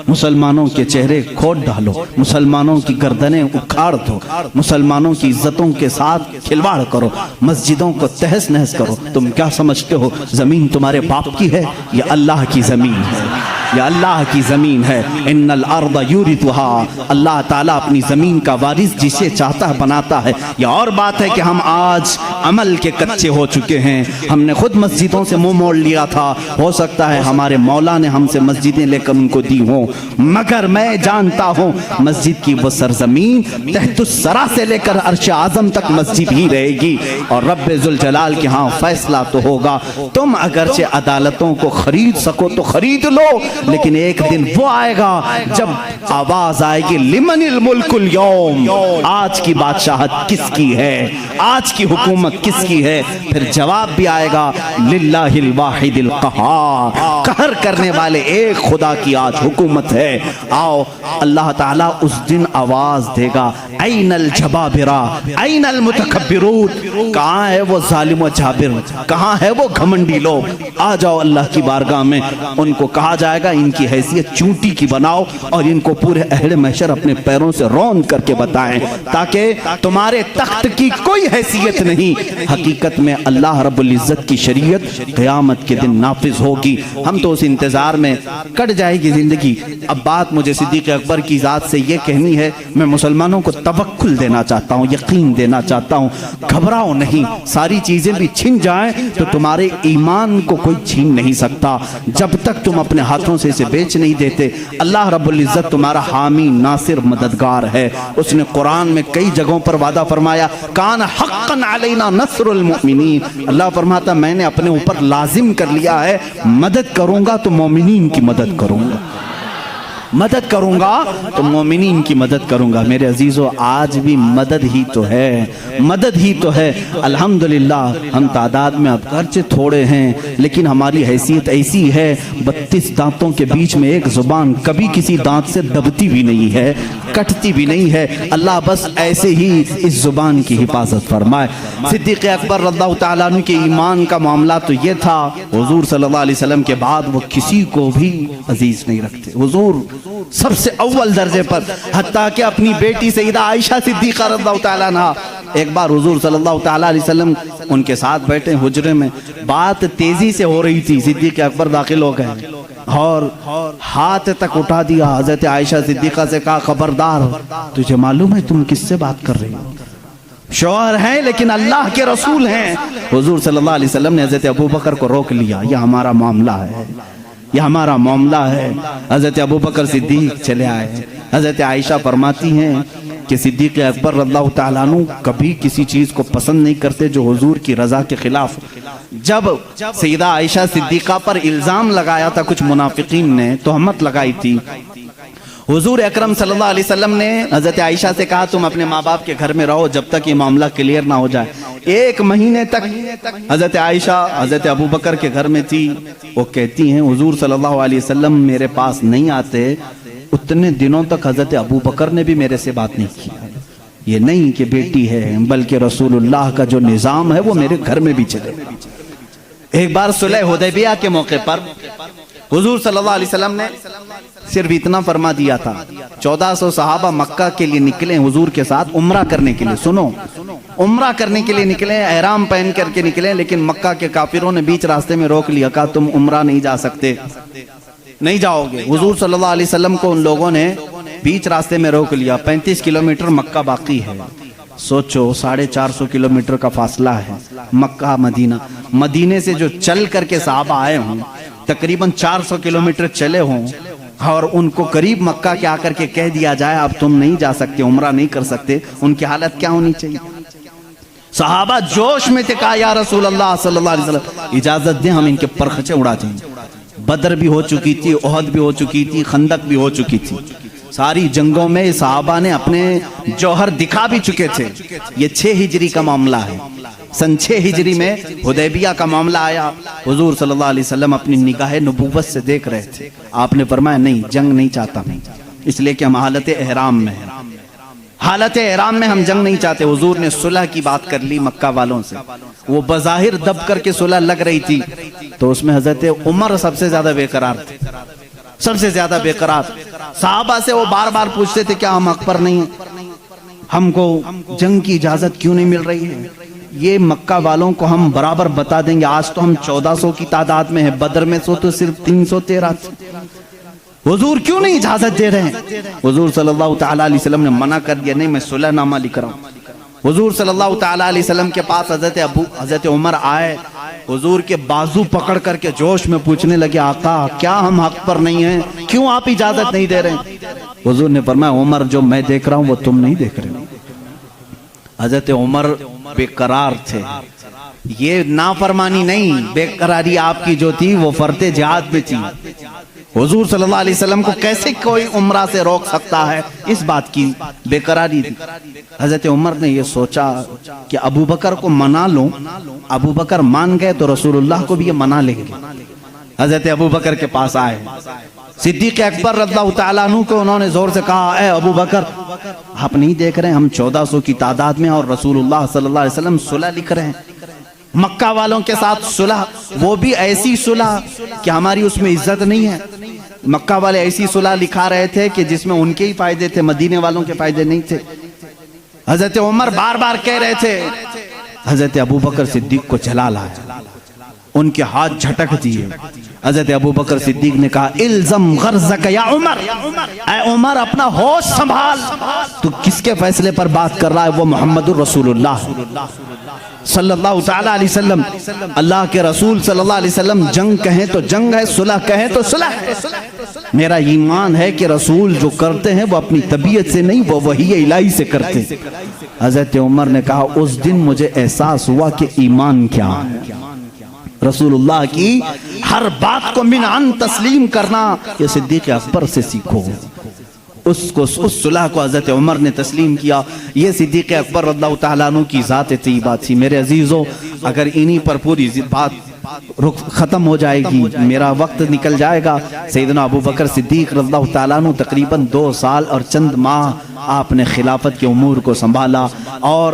مسلمانوں کے چہرے کھود ڈالو، مسلمانوں کی گردنیں اکھاڑ دو، مسلمانوں کی عزتوں کے ساتھ کھلواڑ کرو، مسجدوں کو تہس نہس کرو۔ تم کیا سمجھتے ہو زمین تمہارے باپ کی ہے؟ یہ اللہ کی زمین ہے، یہ اللہ کی زمین ہے۔ ان الارض یورثها، اللہ تعالیٰ اپنی زمین کا وارث جسے چاہتا ہے بناتا ہے۔ یہ اور بات ہے کہ ہم آج عمل کے کچے ہو چکے ہیں، ہم نے خود مسجدوں سے منہ موڑ لیا تھا، ہو سکتا ہے ہمارے مولا نے ہم سے مسجدیں لے کر ان کو دی ہوں، مگر میں جانتا ہوں مسجد کی وہ سرزمین تحت الثری سے لے کر عرش اعظم تک مسجد ہی رہے گی، اور رب ذوالجلال کے ہاں فیصلہ تو ہوگا۔ تم اگرچہ عدالتوں کو خرید سکو تو خرید لو، لیکن ایک دن وہ آئے گا جب آواز آئے گی لمن الملک اليوم، آج کی بادشاہت کس کی ہے، آج کی حکومت کس کی ہے؟ پھر جواب بھی آئے گا للہ الواحد القہار، قہر کرنے والے ایک خدا کی آج حکومت ہے۔ آؤ اللہ تعالیٰ اس دن آواز دے گا این الجبابرہ این المتکبرون، کہاں ہے وہ ظالم و جابر، کہاں ہے وہ گھمنڈی لوگ؟ آ جاؤ اللہ کی بارگاہ میں۔ ان کو کہا جائے گا ان کی حیثیت چونٹی کی بناؤ، اور ان کو پورے اہل محشر اپنے پیروں سے رون کر کے بتائیں، تاکہ تمہارے تخت کی کوئی حیثیت نہیں۔ حقیقت میں اللہ رب العزت کی شریعت قیامت کے دن نافذ ہوگی۔ ہم تو اس انتظار میں کٹ جائے گی زندگی۔ اب بات مجھے صدیق اکبر کی ذات سے یہ کہنی ہے، میں مسلمانوں کو توکل دینا چاہتا ہوں، یقین دینا چاہتا ہوں، گھبراؤ نہیں۔ ساری چیزیں بھی چھن جائیں تو تمہارے ایمان کو کوئی چھین نہیں سکتا جب تک تم اپنے ہاتھوں سے اسے بیچ نہیں دیتے۔ اللہ رب العزت تمہارا حامی ناصر مددگار ہے۔ اس نے قرآن میں کئی جگہوں پر وعدہ فرمایا کان حقا علینا نصر المؤمنین، اللہ فرماتا میں نے اپنے اوپر لازم کر لیا ہے، مدد کروں گا تو مومنین کی مدد کروں گا، مدد کروں گا تو مومنین کی مدد کروں گا۔ میرے عزیزو آج بھی مدد ہی تو ہے، مدد ہی تو ہے۔ الحمدللہ ہم تعداد میں اگرچہ تھوڑے ہیں، لیکن ہماری حیثیت ایسی ہے 32 دانتوں کے بیچ میں ایک زبان کبھی کسی دانت سے دبتی بھی نہیں ہے، کٹتی بھی نہیں ہے۔ اللہ بس ایسے ہی اس زبان کی حفاظت فرمائے۔ صدیق اکبر رضی اللہ تعالیٰ عنہ کے ایمان کا معاملہ تو یہ تھا، حضور صلی اللہ علیہ وسلم کے بعد وہ کسی کو بھی عزیز نہیں رکھتے، حضور سب سے اول درجے پر، حتیٰ کہ اپنی بیٹی سیدہ عائشہ صدیقہ رضی اللہ تعالیٰ عنہ، ایک بار حضور صلی اللہ تعالیٰ علیہ وسلم ان کے ساتھ بیٹھے حجرے میں، بات تیزی سے ہو رہی تھی، صدیق اکبر داخل ہو گئے اور ہاتھ تک اٹھا دیا، حضرت عائشہ صدیقہ سے کہا خبردار تجھے معلوم ہے تم کس سے بات کر رہی ہو؟ شوہر ہیں لیکن اللہ کے رسول ہیں۔ حضور صلی اللہ علیہ وسلم نے حضرت ابوبکر کو روک لیا، یہ ہمارا معاملہ ہے، یہ ہمارا معاملہ ہے۔ حضرت ابوبکر صدیق چلے آئے۔ حضرت عائشہ فرماتی ہیں کہ صدیق اکبر رضی اللہ تعالیٰ عنہ کبھی کسی چیز کو پسند نہیں کرتے جو حضور کی رضا کے خلاف۔ جب سیدہ عائشہ صدیقہ پر الزام لگایا تھا کچھ منافقین نے، تہمت لگائی تھی، حضور اکرم صلی اللہ علیہ وسلم نے حضرت عائشہ سے کہا تم اپنے ماں باپ کے گھر میں رہو جب تک یہ معاملہ کلیئر نہ ہو جائے۔ 1 مہینے تک حضرت عائشہ حضرت ابوبکر کے گھر میں تھی۔ وہ کہتی ہیں حضور صلی اللہ علیہ وسلم میرے پاس نہیں آتے، اتنے دنوں تک حضرت ابوبکر نے بھی میرے سے بات نہیں کی۔ یہ نہیں کہ بیٹی ہے، بلکہ رسول اللہ کا جو نظام ہے وہ میرے گھر میں بھی چلے۔ ایک بار صلح حدیبیہ کے موقع پر حضور صلی اللہ علیہ وسلم نے صرف اتنا فرما دیا تھا، 1400 صحابہ مکہ کے لیے نکلے حضور کے ساتھ عمرہ کرنے کے لیے۔ سنو، عمرہ کرنے کے لیے نکلے، احرام پہن کر کے نکلے، لیکن مکہ کے کافروں نے بیچ راستے میں روک لیا، کہا تم عمرہ نہیں جا سکتے، نہیں جاؤ گے۔ حضور صلی اللہ علیہ وسلم کو ان لوگوں نے بیچ راستے میں روک لیا۔ 35 کلومیٹر مکہ باقی ہے، سوچو 450 کلومیٹر کا فاصلہ ہے مکہ مدینہ۔ مدینے سے جو چل کر کے صحابہ آئے ہوں تقریباً 400 کلومیٹر چلے ہوں، اور ان کو قریب مکہ کے آ کر کے کہہ دیا جائے اب تم نہیں جا سکتے، عمرہ نہیں کر سکتے، ان کی حالت کیا ہونی چاہیے؟ صحابہ جوش میں تھے، کہا یا رسول اللہ صلی اللہ علیہ وسلم اجازت دیں ہم ان کے پرخچے اڑا دیں۔ بدر بھی ہو چکی تھی، احد بھی ہو چکی تھی، خندق بھی ہو چکی تھی، ساری جنگوں میں صحابہ نے اپنے جوہر دکھا بھی چکے تھے۔ یہ 6 ہجری کا معاملہ ہے، سن 6 ہجری میں حدیبیہ کا معاملہ آیا۔ حضور صلی اللہ علیہ وسلم اپنی نگاہ نبوت سے دیکھ رہے تھے، آپ نے فرمایا نہیں، جنگ نہیں چاہتا میں، اس لیے کہ ہم حالت احرام میں ہیں، حالت احرام میں ہم جنگ نہیں چاہتے. حضور نے صلح کی بات کر لی مکہ والوں سے. وہ بظاہر دب کر کے صلح لگ رہی تھی تو اس میں حضرت عمر سب سے زیادہ بے قرار تھے, سب سے زیادہ بے قرار. صحابہ سے وہ بار بار پوچھتے تھے کیا ہم حق پر نہیں ہیں, ہم کو جنگ کی اجازت کیوں نہیں مل رہی ہے. یہ مکہ والوں کو ہم برابر بتا دیں گے. آج تو ہم 1400 کی تعداد میں ہیں, بدر میں تو صرف 313 تھے. حضور کیوں نہیں اجازت دے رہے ہیں؟ حضور صلی اللہ تعالیٰ علیہ وسلم نے منع کر دیا, نہیں میں صلح نامہ لکھ رہا ہوں. حضور صلی اللہ تعالیٰ علیہ وسلم کے پاس حضرت عمر آئے, حضور کے بازو پکڑ کر کے جوش میں پوچھنے لگے آقا کیا ہم حق پر نہیں ہیں, کیوں آپ اجازت نہیں دے رہے ہیں؟ حضور نے فرمایا عمر جو میں دیکھ رہا ہوں وہ تم نہیں دیکھ رہے. حضرت عمر بے قرار تھے. یہ نافرمانی نہیں, بے قراری آپ کی جو تھی وہ فرض جہاد میں تھی. حضور صلی اللہ علیہ وسلم کو کیسے کوئی عمرہ سے روک سکتا ہے, اس بات کی بے قراری تھی. حضرت عمر نے یہ سوچا کہ ابو بکر کو منا لوں, ابو بکر مان گئے تو رسول اللہ کو بھی یہ منا لیں گے. حضرت ابو بکر کے پاس آئے, صدیق اکبر رضی اللہ تعالیٰ عنہ کو انہوں نے زور سے کہا اے ابو بکر آپ نہیں دیکھ رہے ہم 1400 کی تعداد میں اور رسول اللہ صلی اللہ علیہ وسلم صلح لکھ رہے ہیں, مکہ والوں کے ساتھ صلح, وہ بھی ایسی صلح کہ ہماری اس میں عزت نہیں ہے. مکہ والے ایسی صلح لکھا رہے تھے کہ جس میں ان کے ہی فائدے تھے, مدینے والوں کے فائدے نہیں تھے. حضرت عمر بار بار کہہ رہے تھے. حضرت ابو بکر صدیق کو چلا لایا, ان کے ہاتھ جھٹک دیے. حضرت ابو بکر صدیق نے کہا الزم غرضک یا عمر, اے عمر اپنا ہوش سنبھال, تو کس کے فیصلے پر بات کر رہا ہے؟ وہ محمد الرسول اللہ صلی اللہ تعالیٰ علیہ وسلم, اللہ کے رسول صلی اللہ علیہ وسلم. جنگ کہیں تو جنگ ہے, صلح کہیں تو صلح ہے. میرا ایمان ہے کہ رسول جو کرتے ہیں وہ اپنی طبیعت سے نہیں, وہ وحی الہی سے کرتے ہیں. حضرت عمر نے کہا اس دن مجھے احساس ہوا کہ ایمان کیا ہے. رسول اللہ کی ہر بات کو من عن تسلیم کرنا یہ صدیق اکبر سے سیکھو. اس صلح کو حضرت عمر نے تسلیم کیا. یہ صدیق اکبر رضی اللہ تعالیٰ عنہ کی ذات طیبہ تھی. میرے عزیزو اگر انہی پر پوری بات ختم ہو جائے گی, میرا وقت نکل جائے گا. سیدنا ابو بکر صدیق رضی اللہ تعالیٰ عنہ تقریباً 2 سال اور چند ماہ آپ نے خلافت کے امور کو سنبھالا, اور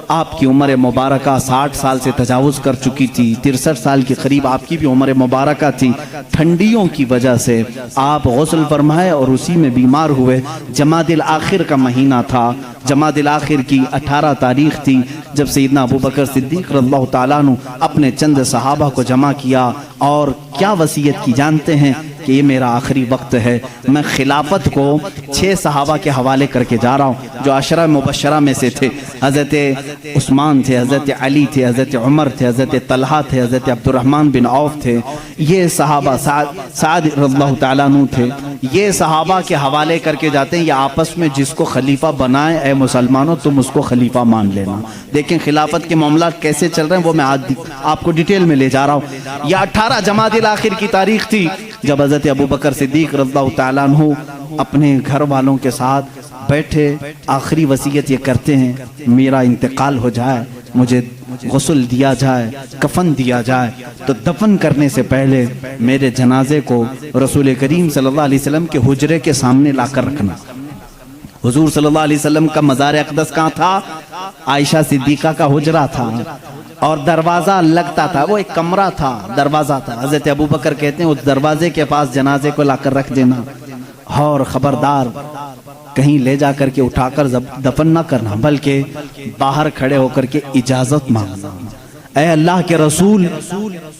آپ کی عمر مبارکہ 60 سال سے تجاوز کر چکی تھی. 63 سال کے قریب آپ کی بھی عمر مبارکہ تھی. ٹھنڈیوں کی وجہ سے آپ غسل فرمائے اور اسی میں بیمار ہوئے. جمادی الاخر کا مہینہ تھا, جمادی الاخر کی 18 تاریخ تھی جب سیدنا ابو بکر صدیق رضی اللہ تعالیٰ عنہ اپنے چند صحابہ کو جمع کیا اور کیا وصیت کی جانتے ہیں کہ یہ میرا آخری وقت ہے. میں خلافت کو 6 صحابہ کے حوالے کر کے جا رہا ہوں جو عشرہ مبشرہ میں سے تھے. حضرت عثمان تھے, حضرت علی تھے, حضرت عمر تھے, حضرت طلحہ تھے, حضرت عبد الرحمن بن عوف تھے. یہ صحابہ سعد رضی اللہ تعالیٰ عنہ تھے. یہ صحابہ کے حوالے کر کے جاتے ہیں, یہ آپس میں جس کو خلیفہ بنائے اے مسلمانوں تم اس کو خلیفہ مان لینا. دیکھیں خلافت کے معاملات کیسے چل رہے ہیں, وہ میں آج آپ کو ڈیٹیل میں لے جا رہا ہوں. یہ 18 جمادی الاخر کی تاریخ تھی جب حضرت ابو بکر صدیق رضی اللہ تعالیٰ عنہ اپنے گھر والوں کے ساتھ بیٹھے. آخری وصیت یہ کرتے ہیں میرا انتقال ہو جائے, مجھے غسل دیا جائے, کفن دیا جائے, تو دفن کرنے سے پہلے میرے جنازے کو رسول کریم صلی اللہ علیہ وسلم کے حجرے کے سامنے لا کر رکھنا. حضور صلی اللہ علیہ وسلم کا مزار اقدس کہاں تھا؟ عائشہ صدیقہ کا حجرہ تھا اور دروازہ لگتا تھا, وہ ایک کمرہ تھا, دروازہ تھا. حضرت ابو بکر کہتے ہیں اس دروازے کے پاس جنازے کو لا کر رکھ دینا, اور خبردار کہیں لے جا کر کے اٹھا کر دفن نہ کرنا, بلکہ باہر کھڑے ہو کر کے اجازت مانگنا. اے اللہ کے رسول,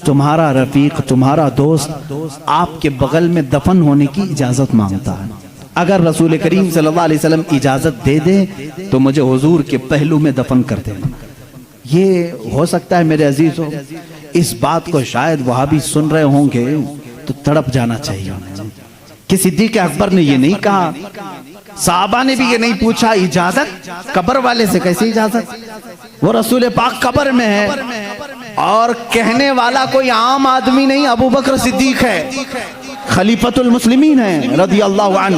تمہارا رفیق, تمہارا دوست آپ کے بغل میں دفن ہونے کی اجازت مانگتا ہے. اگر رسول کریم صلی اللہ علیہ وسلم اجازت دے دیں تو مجھے حضور کے پہلو میں دفن کر دینا. یہ ہو سکتا ہے میرے عزیزوں, اس بات کو شاید وہابی سن رہے ہوں گے تو تڑپ جانا چاہیے کہ صدیق اکبر نے یہ نہیں کہا, صحابہ نے بھی یہ نہیں پوچھا اجازت قبر والے سے. کیسے اجازت؟ وہ رسول پاک قبر میں ہے اور کہنے والا کوئی عام آدمی نہیں, ابو بکر صدیق ہے, خلیفۃ المسلمین ہے رضی اللہ عنہ.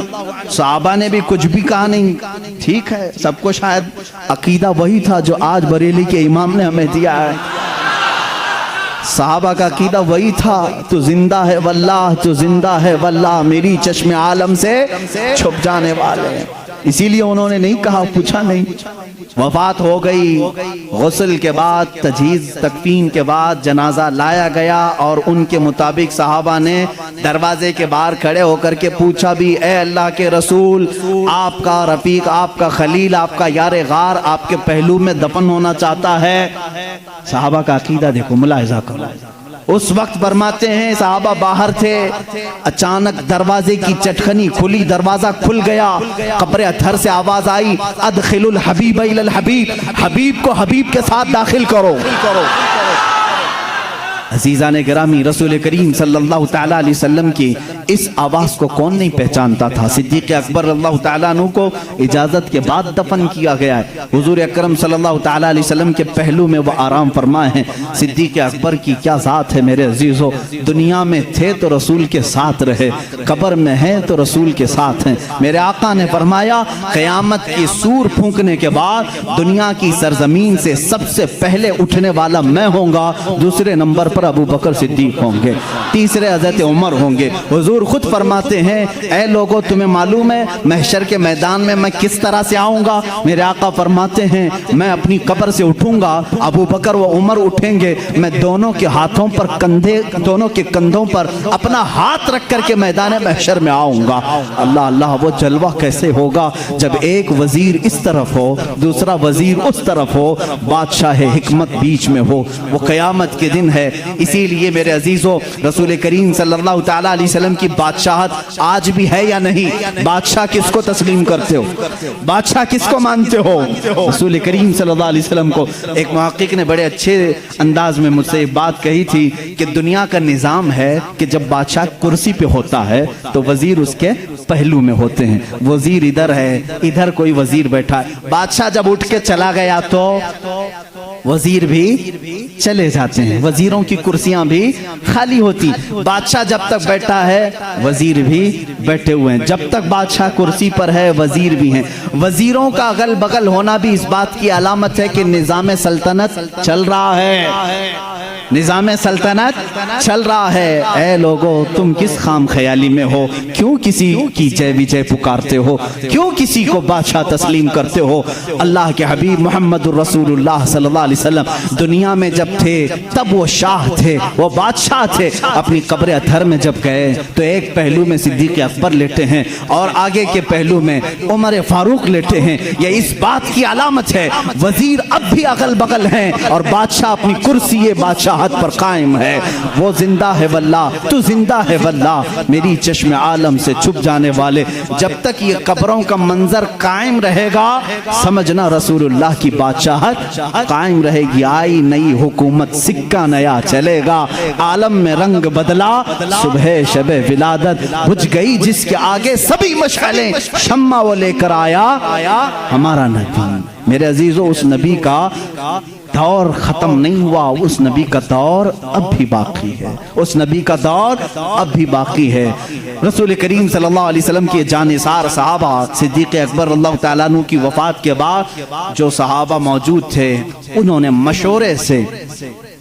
صحابہ نے بھی کچھ بھی کہا نہیں. ٹھیک ہے, سب کو شاید عقیدہ وہی تھا جو آج بریلی کے امام نے ہمیں دیا ہے. صحابہ کا عقیدہ وہی تھا, تو زندہ ہے واللہ, تو زندہ ہے واللہ, میری چشم عالم سے چھپ جانے والے. اسی لیے انہوں نے نہیں کہا، پوچھا نہیں۔ وفات ہو گئی، غسل کے بعد، تجہیز تکفین کے بعد جنازہ لایا گیا، اور ان کے مطابق صحابہ نے دروازے کے باہر کھڑے ہو کر کے پوچھا بھی، اے اللہ کے رسول، آپ کا رفیق، آپ کا خلیل، آپ کا یار غار آپ کے پہلو میں دفن ہونا چاہتا ہے۔ صحابہ کا عقیدہ دیکھو، ملاحظہ کرو۔ اس وقت فرماتے ہیں صحابہ باہر تھے، اچانک دروازے کی چٹکنی کھلی، دروازہ کھل گیا، قبر اطہر سے آواز آئی، ادخل الحبیب الی الحبیب، حبیب کو حبیب کے ساتھ داخل کرو۔ عزیزان گرامی، رسول کریم صلی اللہ تعالیٰ علیہ وسلم کی اس آواز کو کون نہیں پہچانتا تھا؟ صدیق اکبر اللہ تعالیٰ عنہ کو اجازت کے بعد دفن کیا گیا ہے۔ حضور اکرم صلی اللہ تعالیٰ علیہ وسلم کے پہلو میں وہ آرام فرمائے ہیں۔ صدیق اکبر کی کیا ذات ہے میرے عزیزو، دنیا میں تھے تو رسول کے ساتھ رہے، قبر میں ہیں تو رسول کے ساتھ ہیں۔ میرے آقا نے فرمایا قیامت کی سور پھونکنے کے بعد دنیا کی سرزمین سے سب سے پہلے اٹھنے والا میں ہوں گا، دوسرے نمبر پر ابو بکر صدیق ہوں گے، تیسرے حضرت عمر ہوں گے۔ حضور خود فرماتے ہیں، اے لوگوں تمہیں معلوم ہے محشر کے میدان میں میں کس طرح سے آؤں گا؟ میرے آقا فرماتے ہیں میں اپنی قبر سے اٹھوں گا، ابو بکر و عمر اٹھیں گے، میں دونوں کے ہاتھوں پر دونوں کے کندھوں پر اپنا ہاتھ رکھ کر کے میدان محشر میں آؤں گا۔ اللہ اللہ، وہ جلوہ کیسے ہوگا جب ایک وزیر اس طرف ہو، دوسرا وزیر اس طرف ہو، بادشاہ حکمت بیچ میں ہو۔ وہ قیامت کے دن ہے۔ اسی لیے میرے عزیزو، رسول کریم صلی اللہ تعالیٰ علیہ وسلم کی بادشاہت آج بھی ہے یا نہیں؟ بادشاہ کس کو تسلیم کرتے ہو؟ بادشاہ کس کو مانتے ہو؟ رسول کریم صلی اللہ علیہ وسلم کو۔ ایک محقق نے بڑے اچھے انداز میں مجھ سے ایک بات کہی تھی کہ دنیا کا نظام ہے کہ جب بادشاہ کرسی پہ ہوتا ہے تو وزیر اس کے پہلو میں ہوتے ہیں، وزیر ادھر ہے، ادھر کوئی وزیر بیٹھا ہے۔ بادشاہ جب اٹھ کے چلا گیا تو وزیر بھی چلے جاتے ہیں، وزیروں کی کرسیاں بھی خالی ہوتی۔ بادشاہ جب تک بیٹھا ہے وزیر بھی بیٹھے ہوئے ہیں، جب تک بادشاہ کرسی پر ہے وزیر بھی ہیں۔ وزیروں کا اگل بغل ہونا بھی اس بات کی علامت ہے کہ نظام سلطنت چل رہا ہے، نظام سلطنت چل رہا ہے۔ اے لوگو، تم کس خام خیالی میں ہو؟ کیوں کسی کی جے وجے پکارتے ہو؟ کیوں کسی کو بادشاہ تسلیم کرتے ہو؟ اللہ کے حبیب محمد الرسول اللہ صلی اللہ علیہ وسلم دنیا میں جب تھے تب وہ شاہ تھے، وہ بادشاہ تھے۔ اپنی قبر اطہر میں جب گئے تو ایک پہلو میں صدیق اکبر لیٹے ہیں اور آگے کے پہلو میں عمر فاروق لیٹے ہیں۔ یہ اس بات کی علامت ہے وزیر اب بھی اگل بغل ہیں اور بادشاہ اپنی کرسی بادشاہت پر قائم ہے۔ وہ زندہ ہے واللہ، تو زندہ ہے واللہ، میری چشم عالم سے چھپ جانے والے۔ جب تک یہ قبروں کا منظر قائم رہے گا سمجھنا رسول اللہ کی بادشاہت قائم رہے گی۔ آئی نئی حکومت، سکہ نیا چلے گا، عالم میں رنگ بدلا، صبح شب ولادت بجھ گئی جس کے آگے سبھی مشعلیں، شمع وہ لے کر آیا ہمارا نبی۔ میرے عزیزو، اس نبی کا دور ختم نہیں ہوا، اس نبی کا دور اب بھی باقی ہے، اس نبی کا دور اب بھی باقی ہے۔ رسول کریم صلی اللہ علیہ وسلم کے جانثار صحابہ، صدیق اکبر اللہ تعالیٰ عنہ کی وفات کے بعد جو صحابہ موجود تھے انہوں نے مشورے سے،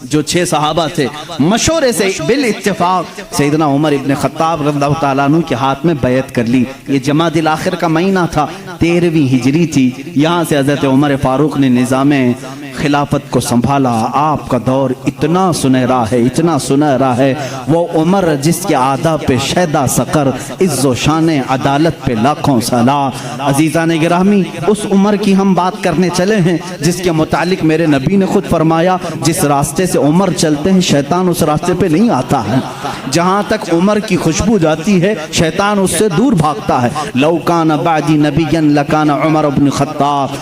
جو 6 صحابہ تھے، مشورے سے بالاتفاق سیدنا عمر ابن خطاب رضی اللہ تعالیٰ عنہ کے ہاتھ میں بیعت کر لی۔ یہ جمادی الاخر کا مہینہ تھا، 13ویں ہجری تھی۔ یہاں سے حضرت عمر فاروق نے نظام خلافت کو سنبھالا۔ آپ کا دور اتنا سنہرا ہے، اتنا سنہرا ہے، وہ عمر جس کے آداب پہ شیدا سقر، عز و شان عدالت پہ لاکھوں سلام۔ عزیزان گرامی، اس عمر کی ہم بات کرنے چلے ہیں جس کے متعلق میرے نبی نے خود فرمایا جس راستے سے عمر چلتے ہیں شیطان اس راستے پہ نہیں آتا ہے۔ جہاں تک عمر کی خوشبو جاتی ہے شیطان اس سے دور بھاگتا ہے۔ لو کان بعدی نبیا لکان عمر بن خطاب۔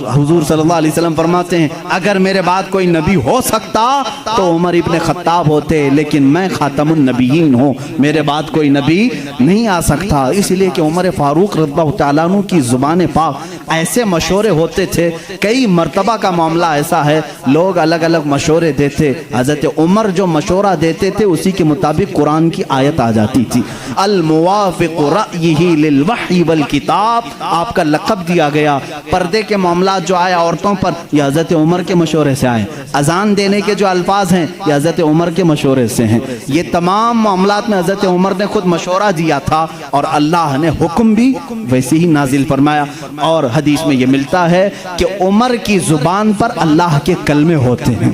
حضور صلی اللہ علیہ وسلم فرماتے ہیں اگر میرے بعد کوئی نبی ہو سکتا تو عمر ابن خطاب ہوتے، لیکن میں خاتم النبیین ہوں، میرے بعد کوئی نبی نہیں آ سکتا۔ اس لیے کہ عمر فاروق رضی اللہ تعالیٰ عنہ کی زبان پاک ایسے مشورے ہوتے تھے۔ کئی مرتبہ کا معاملہ ایسا ہے لوگ الگ الگ مشورے دیتے تھے حضرت عمر جو مشورہ دیتے تھے اسی کے مطابق قرآن کی آیت آ جاتی تھی. الموافق رأیہ للوحی والکتاب آپ کا لقب دیا گیا. پردے کے معاملات جو آئے عورتوں پر یہ حضرت عمر کے مشورے سے آئے. اذان دینے کے جو الفاظ ہیں یہ حضرت عمر کے مشورے سے ہیں. یہ تمام معاملات میں حضرت عمر نے خود مشورہ دیا تھا اور اللہ نے حکم بھی ویسے ہی نازل فرمایا. اور حدیث میں یہ ملتا ہے کہ عمر کی زبان پر اللہ کے کلمے ہوتے ہیں.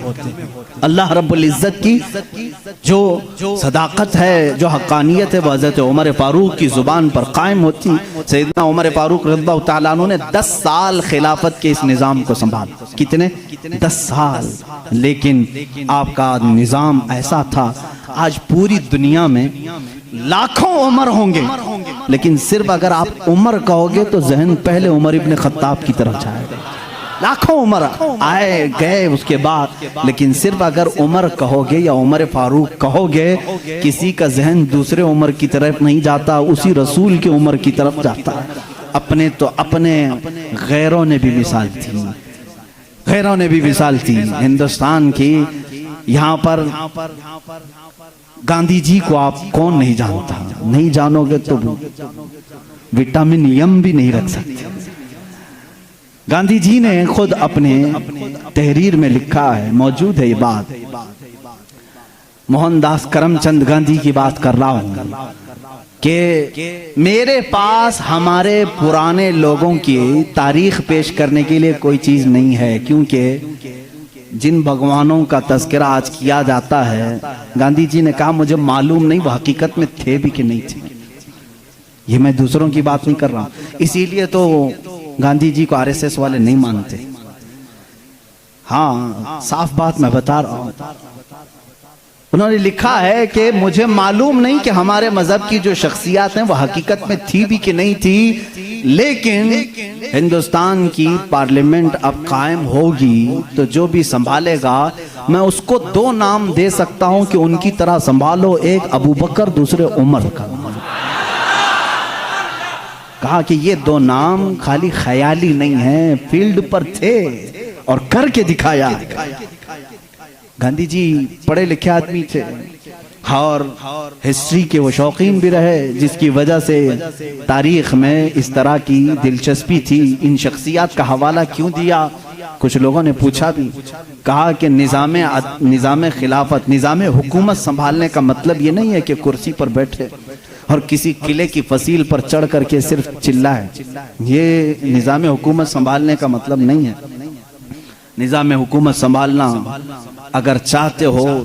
اللہ رب العزت کی جو صداقت ہے, جو حقانیت ہے, وہ حضرت عمر فاروق کی زبان پر قائم ہوتی. سیدنا عمر فاروق رضی اللہ تعالیٰ عنہ نے 10 سال خلافت کے اس نظام کو سنبھالا. کتنے؟ 10 سال. لیکن آپ کا نظام ایسا تھا, آج پوری دنیا میں لاکھوں عمر ہوں گے لیکن صرف اگر آپ عمر کہو گے تو ذہن پہلے عمر ابن خطاب کی طرف جائے گا. لاکھوں عمر آئے گئے اس کے بعد, لیکن صرف اگر عمر کہو گے یا عمر فاروق کہو گے کسی کا ذہن دوسرے عمر کی طرف نہیں جاتا, اسی رسول کی عمر کی طرف جاتا ہے. اپنے تو اپنے غیروں نے بھی مثال تھی, غیروں نے بھی مثال تھی. ہندوستان کی یہاں پر گاندھی جی کو آپ کون نہیں جانتا؟ نہیں جانو گے تو وٹامن یم بھی نہیں رکھ سکتے. گاندھی جی نے خود اپنے تحریر میں لکھا ہے, موجود ہے یہ بات. موہن داس کرم چند گاندھی کی بات کر رہا ہوں کہ میرے پاس ہمارے پرانے لوگوں کی تاریخ پیش کرنے کے لیے کوئی چیز نہیں ہے, کیونکہ جن بھگوانوں کا تذکرہ آج کیا جاتا ہے, گاندھی جی نے کہا مجھے معلوم نہیں وہ حقیقت میں تھے بھی کہ نہیں تھے. یہ میں دوسروں کی بات نہیں کر رہا ہوں, اسی لیے تو گاندھی جی کو RSS والے نہیں مانتے. ہاں صاف بات میں بتا رہا ہوں. انہوں نے لکھا ہے کہ مجھے معلوم نہیں کہ ہمارے مذہب کی جو شخصیات ہیں وہ حقیقت میں تھی بھی کہ نہیں تھی, لیکن ہندوستان کی پارلیمنٹ اب قائم ہوگی تو جو بھی سنبھالے گا میں اس کو 2 نام دے سکتا ہوں کہ ان کی طرح سنبھالو, ایک ابو بکر دوسرے عمر کا. کہا کہ یہ 2 نام خالی خیالی نہیں ہیں, فیلڈ پر تھے اور کر کے دکھایا. گاندھی جی پڑھے لکھے آدمی تھے اور ہسٹری کے وہ شوقین بھی رہے, جس کی وجہ سے تاریخ میں اس طرح کی دلچسپی تھی. ان شخصیات کا حوالہ کیوں دیا؟ کچھ لوگوں نے پوچھا بھی, کہا کہ نظام خلافت, نظام حکومت سنبھالنے کا مطلب یہ نہیں ہے کہ کرسی پر بیٹھے اور کسی قلعے کی فصیل پر چڑھ کر کے صرف چلائے. یہ نظام حکومت سنبھالنے کا مطلب نہیں ہے. نظام حکومت سنبھالنا اگر چاہتے ہو,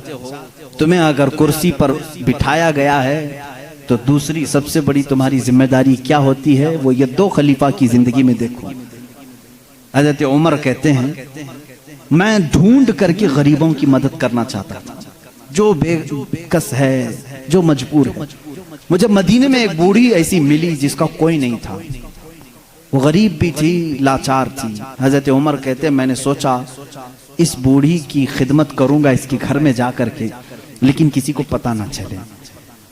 تمہیں اگر کرسی پر بٹھایا گیا ہے تو دوسری سب سے بڑی تمہاری ذمہ داری کیا ہوتی ہے, وہ یہ 2 خلیفہ کی زندگی میں دیکھو. حضرت عمر کہتے ہیں میں ڈھونڈ کر کے غریبوں کی مدد کرنا چاہتا تھا, جو بے کس ہے, جو مجبور ہے. مجھے مدینے میں ایک بوڑھی ایسی ملی جس کا کوئی نہیں تھا, وہ غریب بھی تھی, لاچار تھی. حضرت عمر کہتے ہیں میں نے سوچا اس بوڑھی کی خدمت کروں گا اس کے گھر میں جا کر کے, لیکن کسی کو پتہ نہ چلے.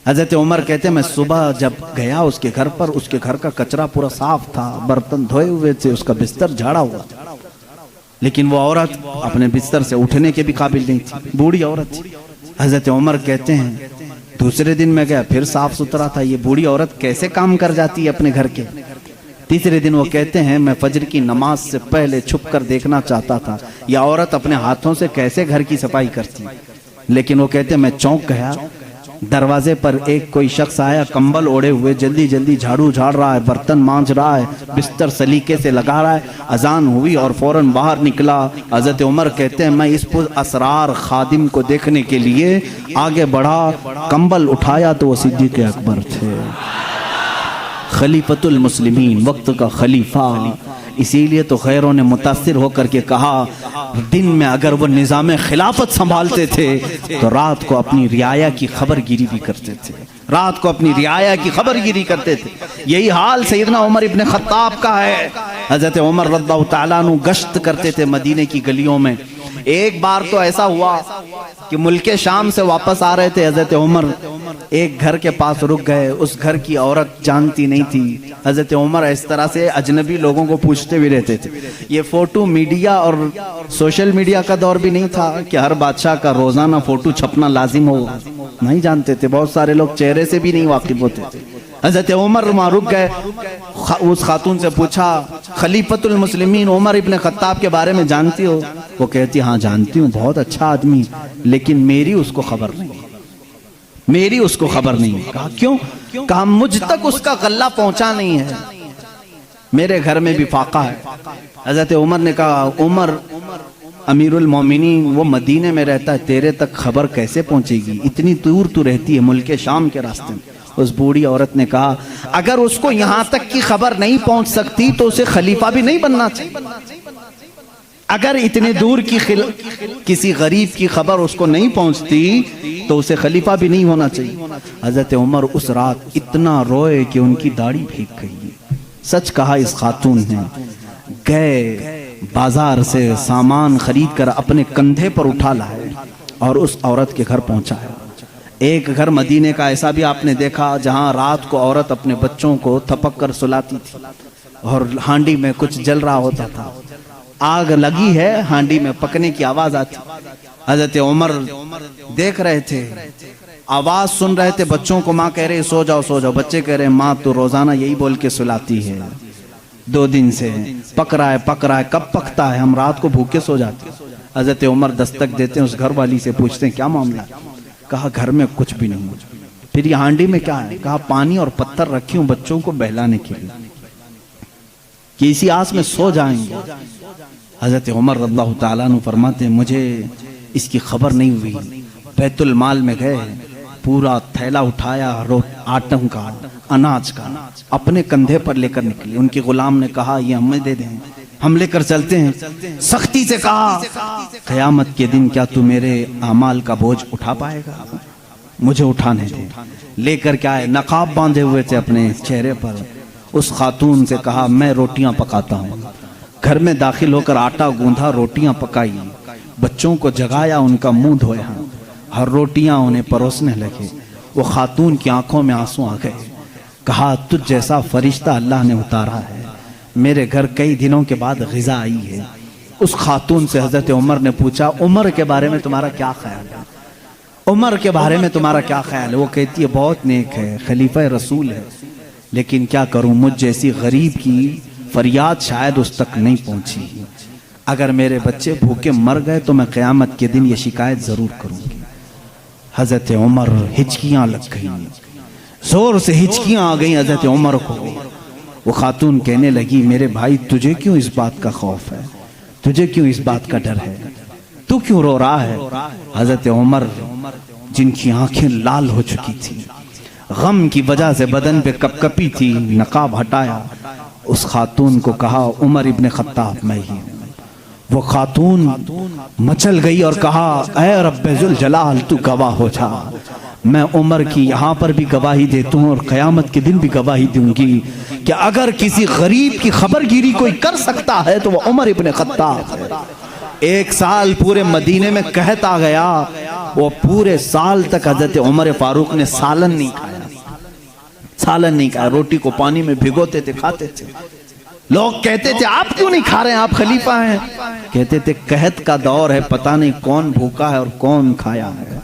حضرت عمر کہتے ہیں میں صبح جب گیا اس کے گھر پر, اس کے گھر کا کچرا پورا صاف تھا, برتن دھوئے ہوئے تھے, اس کا بستر جھاڑا ہوا تھا, لیکن وہ عورت اپنے بستر سے اٹھنے کے بھی قابل نہیں تھی, بوڑھی عورت تھی. حضرت عمر کہتے ہیں دوسرے دن میں گیا, پھر صاف ستھرا تھا. یہ بوڑھی عورت کیسے کام کر جاتی ہے اپنے گھر کے؟ تیسرے دن وہ کہتے ہیں میں فجر کی نماز سے پہلے چھپ کر دیکھنا چاہتا تھا یہ عورت اپنے ہاتھوں سے کیسے گھر کی صفائی کرتی, لیکن وہ کہتے ہیں میں چونک گیا. دروازے پر ایک کوئی شخص آیا, کمبل اوڑے ہوئے, جلدی جلدی جھاڑو جھاڑ رہا ہے, برتن مانج رہا ہے, بستر سلیقے سے لگا رہا ہے. اذان ہوئی اور فوراً باہر نکلا. حضرت عمر کہتے ہیں میں اس پر اسرار خادم کو دیکھنے کے لیے آگے بڑھا, کمبل اٹھایا تو وہ صدیق اکبر تھے, خلیفۃ المسلمین, وقت کا خلیفہ. اسی لیے تو غیروں نے متاثر ہو کر کے کہا دن میں اگر وہ نظام خلافت سنبھالتے تھے تو رات کو اپنی رعایا کی خبر گیری بھی کرتے تھے, رات کو اپنی رعایا کی خبر گیری کرتے تھے. یہی حال سیدنا عمر ابن خطاب کا ہے. حضرت عمر رضی اللہ تعالیٰ عنہ گشت کرتے تھے مدینے کی گلیوں میں, ایک بار تو ایسا ہوا کہ ملک شام سے واپس آ رہے تھے حضرت عمر، ایک گھر کے پاس رک گئے، اس گھر کی عورت جانتی نہیں تھی۔ حضرت عمر اس طرح سے اجنبی لوگوں کو پوچھتے بھی رہتے تھے۔ یہ فوٹو میڈیا اور سوشل میڈیا کا دور بھی نہیں تھا کہ ہر بادشاہ کا روزانہ فوٹو چھپنا لازم ہو، نہیں جانتے تھے، بہت سارے لوگ چہرے سے بھی نہیں واقف ہوتے تھے۔ حضرت عمر وہاں رک گئے، اس خاتون سے پوچھا خلیفۃ المسلمین عمر ابن خطاب کے بارے میں جانتی ہو؟ وہ کہتی ہاں جانتی ہوں، بہت اچھا آدمی، لیکن میری اس کو خبر نہیں، میری اس کو خبر نہیں۔ کہا کیوں؟ کہا مجھ تک اس کا غلہ پہنچا نہیں ہے، میرے گھر میں بھی فاقہ ہے۔ حضرت عمر نے کہا عمر امیر المومنین وہ مدینے میں رہتا ہے، تیرے تک خبر کیسے پہنچے گی؟ اتنی دور تو رہتی ہے ملک شام کے راستے میں۔ اس بوڑھی عورت نے کہا اگر اس کو یہاں تک کی خبر نہیں پہنچ سکتی تو اسے خلیفہ بھی نہیں بننا چاہیے۔ اگر اتنے دور کی کسی غریب کی خبر اس کو نہیں پہنچتی تو اسے خلیفہ بھی نہیں ہونا چاہیے۔ حضرت عمر اس رات اتنا روئے کہ ان کی داڑھی بھیگ گئی۔ سچ کہا اس خاتون نے، گئے بازار سے سامان خرید کر اپنے کندھے پر اٹھا لائے اور اس عورت کے گھر پہنچایا۔ ایک گھر مدینے کا ایسا بھی آپ نے دیکھا جہاں رات کو عورت اپنے بچوں کو تھپک کر سلاتی تھی اور ہانڈی میں کچھ جل رہا ہوتا تھا، آگ لگی ہے، ہانڈی میں پکنے کی آواز آتی۔ حضرت عمر دیکھ رہے تھے، آواز سن رہے تھے، بچوں کو ماں کہہ رہے سو جاؤ سو جاؤ، بچے کہہ رہے ماں تو روزانہ یہی بول کے سلاتی ہے، 2 دن سے پک رہا ہے، کب پکتا ہے، ہم رات کو بھوکے سو جاتے۔ حضرت عمر دستک دیتے ہیں، اس گھر والی سے پوچھتے ہیں کیا معاملہ؟ کہا گھر میں کچھ بھی نہیں۔ پھر یہ ہانڈی میں کیا ہے؟ کہا پانی اور پتھر رکھی ہوں بچوں کو بہلانے کے لیے کہ اسی آس میں سو جائیں گے۔ حضرت عمر رضی اللہ تعالیٰ عنہ فرماتے ہیں مجھے اس کی خبر نہیں ہوئی، بیت المال میں گئے، پورا تھیلا اٹھایا آٹم کا، اناج کا، اپنے کندھے پر لے کر نکلے۔ ان کے غلام نے کہا یہ ہمیں دے دیں، ہم لے کر چلتے ہیں۔ سختی سے کہا قیامت کے دن کیا تو میرے اعمال کا بوجھ اٹھا پائے گا؟ مجھے اٹھانے دے۔ لے کر کیا ہے، نقاب باندھے ہوئے تھے اپنے چہرے پر۔ اس خاتون سے کہا میں روٹیاں پکاتا ہوں۔ گھر میں داخل ہو کر آٹا گوندھا، روٹیاں پکائی، بچوں کو جگایا، ان کا منہ دھویا، ہر روٹیاں انہیں پروسنے لگے۔ وہ خاتون کی آنکھوں میں آنسو آ گئے۔ کہا تجھ جیسا فرشتہ اللہ نے اتارا ہے، میرے گھر کئی دنوں کے بعد غذا آئی ہے۔ اس خاتون سے حضرت عمر نے پوچھا عمر کے بارے میں تمہارا کیا خیال ہے؟ عمر کے بارے میں تمہارا کیا خیال ہے؟ وہ کہتی ہے بہت نیک ہے، خلیفہ رسول ہے، لیکن کیا کروں مجھ جیسی غریب کی فریاد شاید اس تک نہیں پہنچی۔ اگر میرے بچے بھوکے مر گئے تو میں قیامت کے دن یہ شکایت ضرور کروں گی۔ حضرت عمر ہچکیاں لگ گئیں، زور سے ہچکیاں آ گئیں حضرت عمر کو۔ وہ خاتون کہنے لگی میرے بھائی تجھے کیوں اس بات کا خوف ہے، تجھے کیوں اس بات کا ڈر ہے، تو کیوں رو رہا ہے؟ حضرت عمر جن کی آنکھیں لال ہو چکی تھی، غم کی وجہ سے بدن پہ کپ کپی تھی، نقاب ہٹایا، اس خاتون کو کہا عمر ابن خطاب میں ہی ہوں۔ وہ خاتون مچل گئی اور کہا اے رب ذوالجلال تو گواہ ہو جا، میں عمر کی یہاں پر بھی گواہی دیتا ہوں اور قیامت کے دن بھی گواہی دوں گی کہ اگر کسی غریب کی خبر گیری کوئی کر سکتا ہے تو وہ عمر ابن خطاب ہے۔ 1 سال پورے مدینے میں قحط آ گیا، وہ پورے سال تک حضرت عمر فاروق نے سالن نہیں کھایا، سالن نہیں کھایا، روٹی کو پانی میں بھگوتے تھے کھاتے تھے۔ لوگ کہتے تھے آپ کیوں نہیں کھا رہے ہیں، آپ خلیفہ ہیں؟ کہتے تھے قحط کا دور ہے، پتہ نہیں کون بھوکا ہے اور کون کھایا ہے،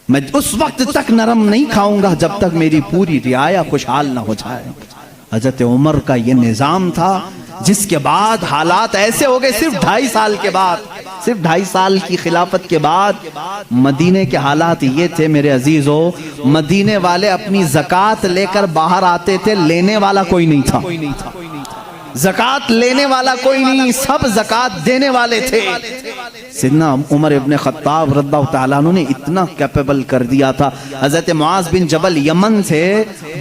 میں اس وقت تک نرم نہیں کھاؤں گا جب تک میری پوری رعایا خوشحال نہ ہو جائے۔ حضرت عمر کا یہ نظام تھا، جس کے بعد حالات ایسے ہو گئے، صرف 2.5 سال کے بعد، صرف 2.5 سال کی خلافت کے بعد مدینے کے حالات یہ تھے میرے عزیزو، مدینے والے اپنی زکوٰۃ لے کر باہر آتے تھے، لینے والا کوئی نہیں تھا، زکوٰۃ لینے والا کوئی نہیں، سب زکوٰۃ دینے والے تھے۔ سیدنا عمر ابن خطاب رضی اللہ تعالیٰ عنہ نے اتنا کیپیبل کر دیا تھا، حضرت معاذ بن جبل یمن سے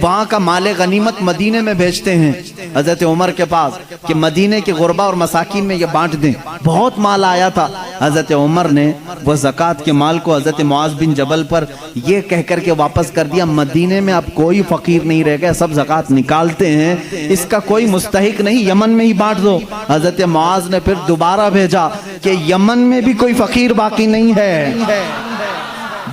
وہاں کا مال غنیمت مدینے میں بھیجتے ہیں، حضرت عمر کے پاس کہ مدینے کے غربا اور مساکین میں یہ بانٹ دیں. بہت مال آیا تھا. حضرت عمر نے وہ زکوٰۃ کے مال کو حضرت معاذ بن جبل پر یہ کہہ کر کے واپس کر دیا مدینے میں اب کوئی فقیر نہیں رہ گیا, سب زکوٰۃ نکالتے ہیں, اس کا کوئی مستحق نہیں, یمن میں ہی بانٹ دو. حضرت معاذ نے پھر دوبارہ بھیجا کہ یمن میں بھی کوئی فقیر باقی نہیں ہے,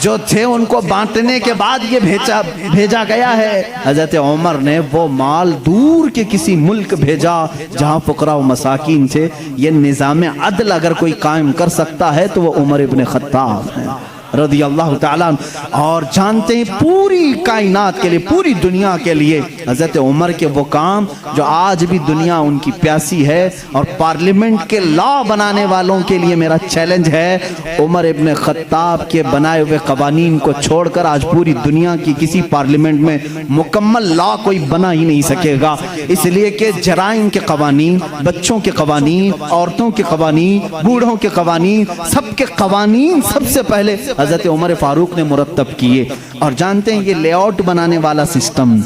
جو تھے ان کو بانٹنے کے بعد یہ بھیجا گیا ہے. حضرت عمر نے وہ مال دور کے کسی ملک بھیجا جہاں فقراء و مساکین تھے. یہ نظام عدل اگر کوئی قائم کر سکتا ہے تو وہ عمر ابن خطاب ہے رضی اللہ تعالیٰ عنہ. اور جانتے ہیں پوری کائنات کے لیے, پوری دنیا کے لیے حضرت عمر کے وہ کام جو آج بھی دنیا ان کی پیاسی ہے. اور پارلیمنٹ کے لا بنانے والوں کے لیے میرا چیلنج ہے, عمر ابن خطاب کے بنائے ہوئے قوانین کو چھوڑ کر آج پوری دنیا کی کسی پارلیمنٹ میں مکمل لا کوئی بنا ہی نہیں سکے گا. اس لیے کہ جرائم کے قوانین, بچوں کے قوانین, عورتوں کے قوانین, بوڑھوں کے قوانین, سب کے قوانین سب سے پہلے حضرت عمر فاروق نے مرتب کیے. اور جانتے ہیں یہ لے آؤٹ بنانے والا سسٹم,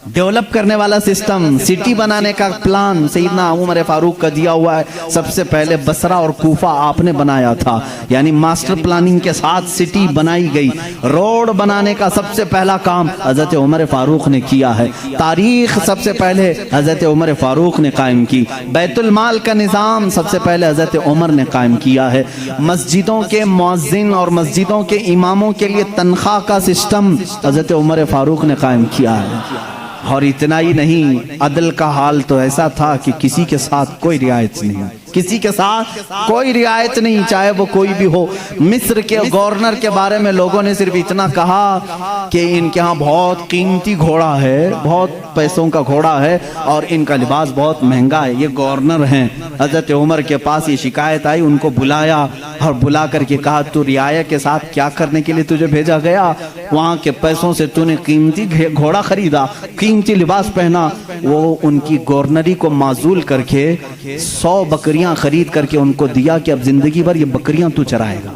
ڈیولپ کرنے والا سسٹم, سٹی بنانے کا پلان سیدنا عمر فاروق کا دیا ہوا ہے. سب سے پہلے بصرہ اور کوفہ آپ نے بنایا تھا, یعنی ماسٹر پلاننگ کے ساتھ سٹی بنائی گئی. روڈ بنانے کا سب سے پہلا کام حضرت عمر فاروق نے کیا ہے. تاریخ سب سے پہلے حضرت عمر فاروق نے قائم کی. بیت المال کا نظام سب سے پہلے حضرت عمر نے قائم کیا ہے. مسجدوں کے مؤذن اور مسجدوں کے اماموں کے لیے تنخواہ کا سسٹم حضرت عمر فاروق نے قائم کیا ہے. اور اتنا ہی نہیں, عدل کا حال تو ایسا تھا کہ کسی کے ساتھ کوئی رعایت نہیں, کسی کے ساتھ کوئی رعایت نہیں, چاہے وہ کوئی بھی ہو. مصر کے گورنر کے بارے میں لوگوں نے صرف اتنا کہا کہ ان کے ہاں بہت قیمتی گھوڑا ہے, بہت پیسوں کا گھوڑا ہے اور ان کا لباس بہت مہنگا ہے. یہ گورنر ہیں. حضرت عمر کے پاس یہ شکایت آئی, ان کو بلایا اور بلا کر کے کہا تو رعایا کے ساتھ کیا کرنے کے لیے تجھے بھیجا گیا؟ وہاں کے پیسوں سے تو نے قیمتی گھوڑا خریدا, قیمتی لباس پہنا. وہ ان کی گورنری کو معزول کر کے 100 بکریاں خرید کر کے ان کو دیا کہ اب زندگی بھر یہ بکریاں تو چرائے گا.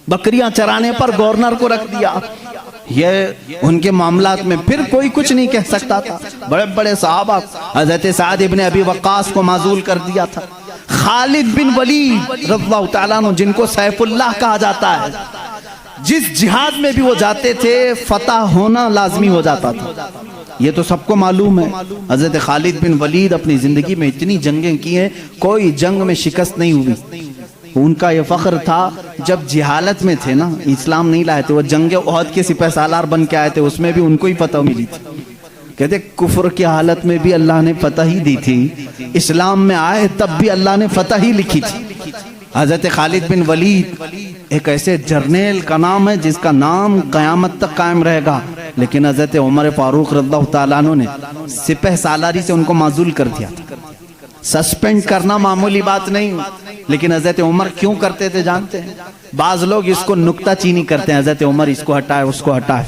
بکریاں چرانے پر گورنر کو رکھ دیا. یہ ان کے معاملات میں پھر کوئی کچھ نہیں کہہ سکتا تھا. بڑے بڑے صحابہ, حضرت سعد ابن ابی وقاص کو معزول کر دیا تھا. خالد بن ولید رضی اللہ تعالیٰ عنہ جن کو سیف اللہ کہا جاتا ہے, جس جہاد میں بھی وہ جاتے تھے فتح ہونا لازمی ہو جاتا تھا. یہ تو سب کو معلوم ہے. حضرت خالد بن ولید اپنی زندگی میں اتنی جنگیں کی ہیں, کوئی جنگ میں شکست نہیں ہوئی. ان کا یہ فخر تھا جب جہالت میں تھے نا, اسلام نہیں لائے تھے, وہ جنگ احد کے سپہ سالار بن کے آئے تھے, اس میں بھی ان کو ہی فتح ملی تھی. کہتے کفر کی حالت میں بھی اللہ نے فتح ہی دی تھی, اسلام میں آئے تب بھی اللہ نے فتح ہی لکھی تھی. حضرت خالد بن ولید ایک ایسے جرنیل کا نام ہے جس کا نام قیامت تک قائم رہے گا. لیکن حضرت عمر فاروق رضی اللہ تعالیٰ عنہ نے سپہ سالاری سے ان کو معزول کر دیا تھا. سسپینڈ کرنا معمولی بات نہیں, لیکن حضرت عمر کیوں کرتے تھے جانتے ہیں؟ بعض لوگ اس کو نکتہ چینی کرتے ہیں, حضرت عمر اس کو ہٹائے اس کو ہٹائے.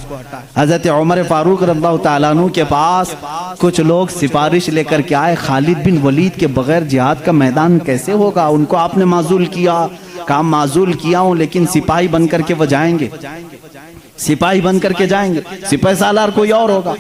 حضرت عمر فاروق رضی اللہ تعالیٰ عنہ کے پاس کچھ لوگ سفارش لے کر کے آئے, خالد بن ولید کے بغیر جہاد کا میدان کیسے ہوگا؟ ان کو آپ نے معزول کیا. کہا معزول کیا ہوں لیکن سپاہی بن کر کے وہ جائیں گے, سپاہی بن کر کے جائیں گے, سپہ سالار کوئی اور ہوگا.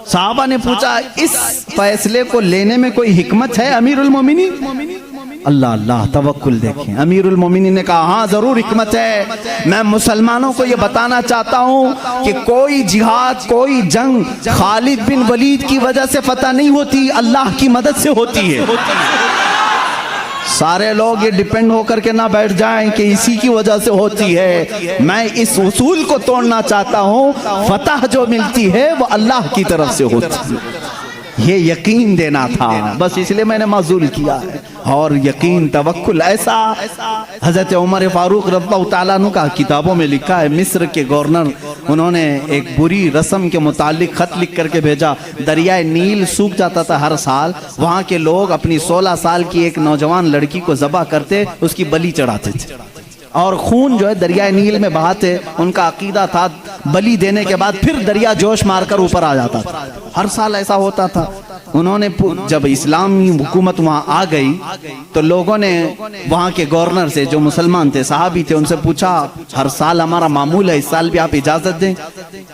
صحابہ نے پوچھا اس فیصلے کو لینے میں کوئی حکمت ہے امیر المومنین؟ اللہ اللہ توکل دیکھیں. امیر المومنین نے کہا ہاں ضرور حکمت ہے. میں مسلمانوں کو یہ بتانا چاہتا ہوں کہ کوئی جہاد, کوئی جنگ خالد بن ولید کی وجہ سے فتح نہیں ہوتی, اللہ کی مدد سے ہوتی ہے. سارے لوگ یہ ڈیپینڈ ہو کر کے نہ بیٹھ جائیں کہ اسی کی وجہ سے ہوتی ہے. میں اس اصول کو توڑنا چاہتا ہوں, فتح جو ملتی ہے وہ اللہ کی طرف سے ہوتی ہے. یہ یقین دینا تھا, بس اس لیے میں نے معزول کیا ہے. اور یقین توکل ایسا حضرت عمر فاروق رضی اللہ تعالیٰ عنہ کا کتابوں میں لکھا ہے. مصر کے گورنر انہوں نے ایک بری رسم کے متعلق خط لکھ کر کے بھیجا. دریائے نیل سوکھ جاتا تھا ہر سال, وہاں کے لوگ اپنی 16 سال کی ایک نوجوان لڑکی کو ذبح کرتے, اس کی بلی چڑھاتے تھے اور خون جو ہے دریائے نیل میں بہاتے. ان کا عقیدہ تھا بلی دینے کے بعد پھر دریا جوش مار کر اوپر آ جاتا تھا. ہر سال ایسا ہوتا تھا. انہوں نے جب اسلامی حکومت وہاں آ گئی تو لوگوں نے وہاں کے گورنر سے, جو مسلمان تھے صحابی تھے, ان سے پوچھا ہر سال ہمارا معمول ہے, اس سال بھی آپ اجازت دیں.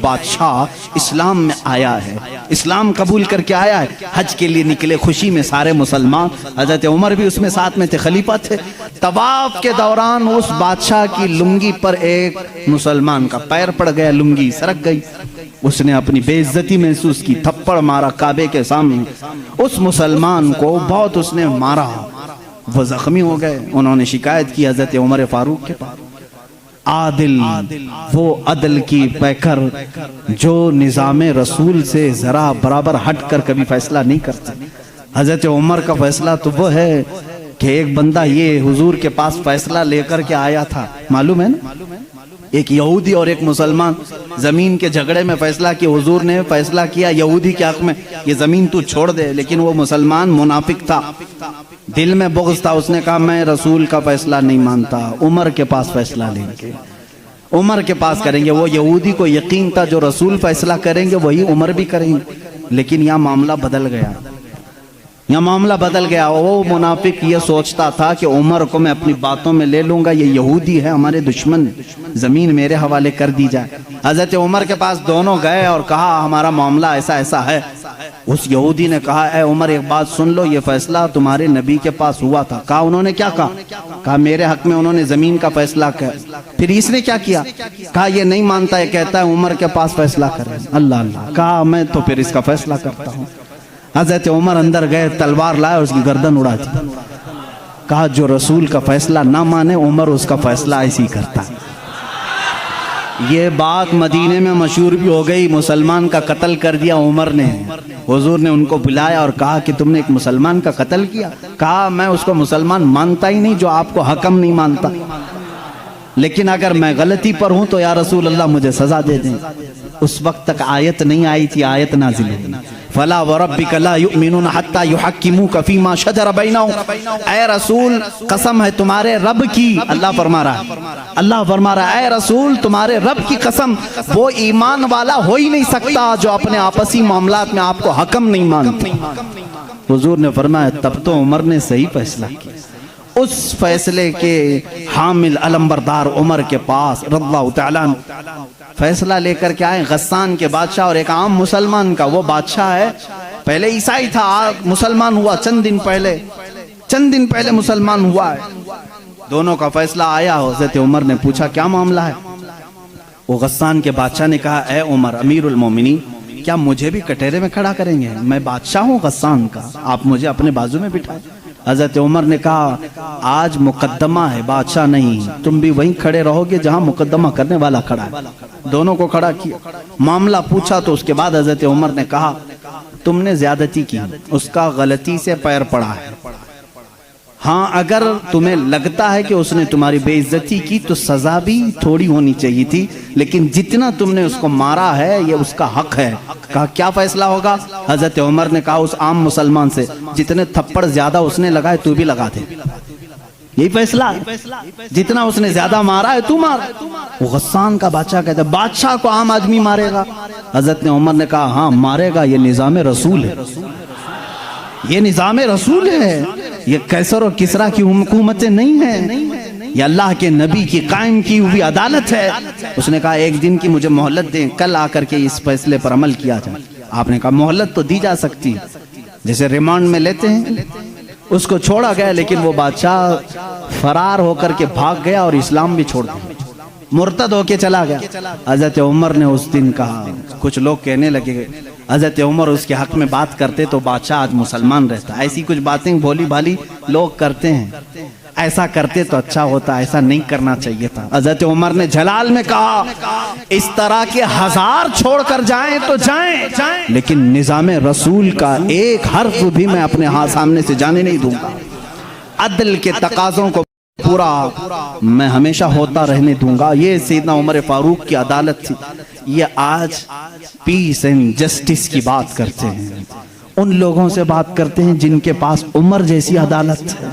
بادشاہ اسلام میں آیا ہے، اسلام قبول کر کے آیا ہے، حج کے لیے نکلے خوشی میں سارے مسلمان، حضرت عمر بھی اس میں ساتھ میں تھے، خلیفہ تھے۔ طواف کے دوران اس بادشاہ کی لنگی پر ایک مسلمان کا پیر پڑ گیا، لنگی سرک گئی، اس نے اپنی بے عزتی محسوس کی، تھپڑ مارا کعبے کے سامنے، اس مسلمان کو بہت اس نے مارا، وہ زخمی ہو گئے۔ انہوں نے شکایت کی حضرت عمر فاروق کے پاس۔ عادل، وہ عدل کی پیکر جو نظام رسول سے ذرا برابر ہٹ کر کبھی فیصلہ نہیں کرتے۔ حضرت عمر کا فیصلہ تو وہ ہے کہ ایک بندہ یہ حضور کے پاس فیصلہ لے کر کے آیا تھا، معلوم ہے نا، ایک یہودی اور ایک مسلمان زمین کے جھگڑے میں فیصلہ کیا، حضور نے فیصلہ کیا یہودی کے حق میں یہ زمین تو چھوڑ دے، لیکن وہ مسلمان منافق تھا، دل میں بغض تھا، اس نے کہا میں رسول کا فیصلہ نہیں مانتا، عمر کے پاس فیصلہ لیں گے، عمر کے پاس کریں گے۔ وہ یہودی کو یقین تھا جو رسول فیصلہ کریں گے وہی عمر بھی کریں گے، لیکن یہاں معاملہ بدل گیا، یہاں معاملہ بدل گیا۔ وہ منافق یہ سوچتا تھا کہ عمر کو میں اپنی باتوں میں لے لوں گا، یہ یہودی ہے ہمارے دشمن، زمین میرے حوالے کر دی جائے۔ حضرت عمر کے پاس دونوں گئے اور کہا ہمارا معاملہ ایسا ایسا ہے۔ اس یہودی نے کہا اے عمر ایک بات سن لو، یہ فیصلہ تمہارے نبی کے پاس ہوا تھا۔ کہا انہوں نے کیا کہا؟ کہا میرے حق میں انہوں نے زمین کا فیصلہ کیا۔ پھر اس نے کیا کیا؟ کہا یہ نہیں مانتا، یہ کہتا ہے عمر کے پاس فیصلہ کرے۔ اللہ اللہ، کہا میں تو پھر اس کا فیصلہ کرتا ہوں۔ حضرت عمر اندر گئے، تلوار لائے، اس کی گردن اڑا دی۔ کہا جو رسول کا فیصلہ نہ مانے عمر اس کا فیصلہ ایسی کرتا ہے۔ یہ بات مدینے میں مشہور بھی ہو گئی، مسلمان کا قتل کر دیا عمر نے۔ حضور نے ان کو بلایا اور کہا کہ تم نے ایک مسلمان کا قتل کیا؟ کہا میں اس کو مسلمان مانتا ہی نہیں جو آپ کو حکم نہیں مانتا، لیکن اگر میں غلطی پر ہوں تو یا رسول اللہ مجھے سزا دے دیں۔ اس وقت تک آیت نہیں آئی تھی، آیت نازل ہوئی، فلا وربک لا یؤمنون حتی یحکموک فیما شجر بینہم۔ اے رسول قسم ہے تمہارے رب کی، اللہ فرما رہا ہے، اللہ فرما رہا ہے اے رسول تمہارے رب کی قسم، وہ ایمان والا ہو ہی نہیں سکتا جو اپنے آپسی معاملات میں آپ کو حکم نہیں مانتے۔ حضور نے فرمایا تب تو عمر نے صحیح فیصلہ کیا۔ اس فیصلے کے حامل علمبردار عمر کے پاس رضی اللہ تعالیٰ فیصلہ لے کر کے آئے، غسان کے بادشاہ اور ایک عام مسلمان کا۔ وہ بادشاہ ہے، پہلے عیسائی تھا، مسلمان ہوا چند دن پہلے مسلمان ہوا ہے۔ دونوں کا فیصلہ آیا، حضرت عمر نے پوچھا کیا معاملہ ہے؟ وہ غسان کے بادشاہ نے کہا اے عمر امیر المومنین، کیا مجھے بھی کٹہرے میں کھڑا کریں گے؟ میں بادشاہ ہوں غسان کا، آپ مجھے اپنے بازو میں بٹھائیں۔ حضرت عمر نے کہا آج مقدمہ ہے، بادشاہ نہیں، تم بھی وہیں کھڑے رہو گے جہاں مقدمہ کرنے والا کھڑا ہے۔ دونوں کو کھڑا کیا، معاملہ پوچھا تو اس کے بعد حضرت عمر نے کہا تم نے زیادتی کی، اس کا غلطی سے پیر پڑا ہے، ہاں اگر تمہیں لگتا ہے کہ اس نے تمہاری بے عزتی کی تو سزا بھی تھوڑی ہونی چاہیے تھی، لیکن جتنا تم نے اس کو مارا ہے یہ اس کا حق ہے۔ کہا کیا فیصلہ ہوگا؟ حضرت عمر نے کہا اس عام مسلمان سے جتنے تھپڑ زیادہ اس نے لگائے تو بھی لگا دے، یہی فیصلہ ہے، جتنا اس نے زیادہ مارا ہے تو مار۔ وہ غسان کا بادشاہ کہتا ہے بادشاہ کو عام آدمی مارے گا؟ حضرت عمر نے کہا ہاں مارے گا، یہ نظام رسول ہے، یہ نظام رسول ہے، یہ قیصر اور کسریٰ کی حکومتیں نہیں ہیں، یہ اللہ کے نبی کی قائم کی ہوئی عدالت ہے۔ اس نے کہا ایک دن کی مجھے مہلت دیں، کل آ کر کے اس فیصلے پر عمل کیا جائے۔ آپ نے کہا مہلت تو دی جا سکتی، جیسے ریمانڈ میں لیتے ہیں۔ اس کو چھوڑا گیا، لیکن وہ بادشاہ فرار ہو کر کے بھاگ گیا اور اسلام بھی چھوڑ دیا، مرتد ہو کے چلا گیا۔ حضرت عمر نے اس دن کہا، کچھ لوگ کہنے لگے حضرت عمر اس کے حق میں بات کرتے تو بادشاہ آج مسلمان رہتا، ایسی کچھ باتیں بھولی بھالی لوگ کرتے ہیں، ایسا کرتے تو اچھا ہوتا، ایسا نہیں کرنا چاہیے تھا۔ حضرت عمر نے جلال میں کہا اس طرح کے 1000 چھوڑ کر جائیں تو جائیں، لیکن نظام رسول کا ایک حرف بھی میں اپنے سامنے سے جانے نہیں دوں گا، عدل کے تقاضوں کو پورا میں ہمیشہ ہوتا رہنے دوں گا۔ یہ سیدنا عمر فاروق کی عدالت تھی۔ یہ آج پیس اینڈ جسٹس کی بات کرتے ہیں، ان لوگوں سے بات کرتے ہیں جن کے پاس عمر جیسی عدالت ہے۔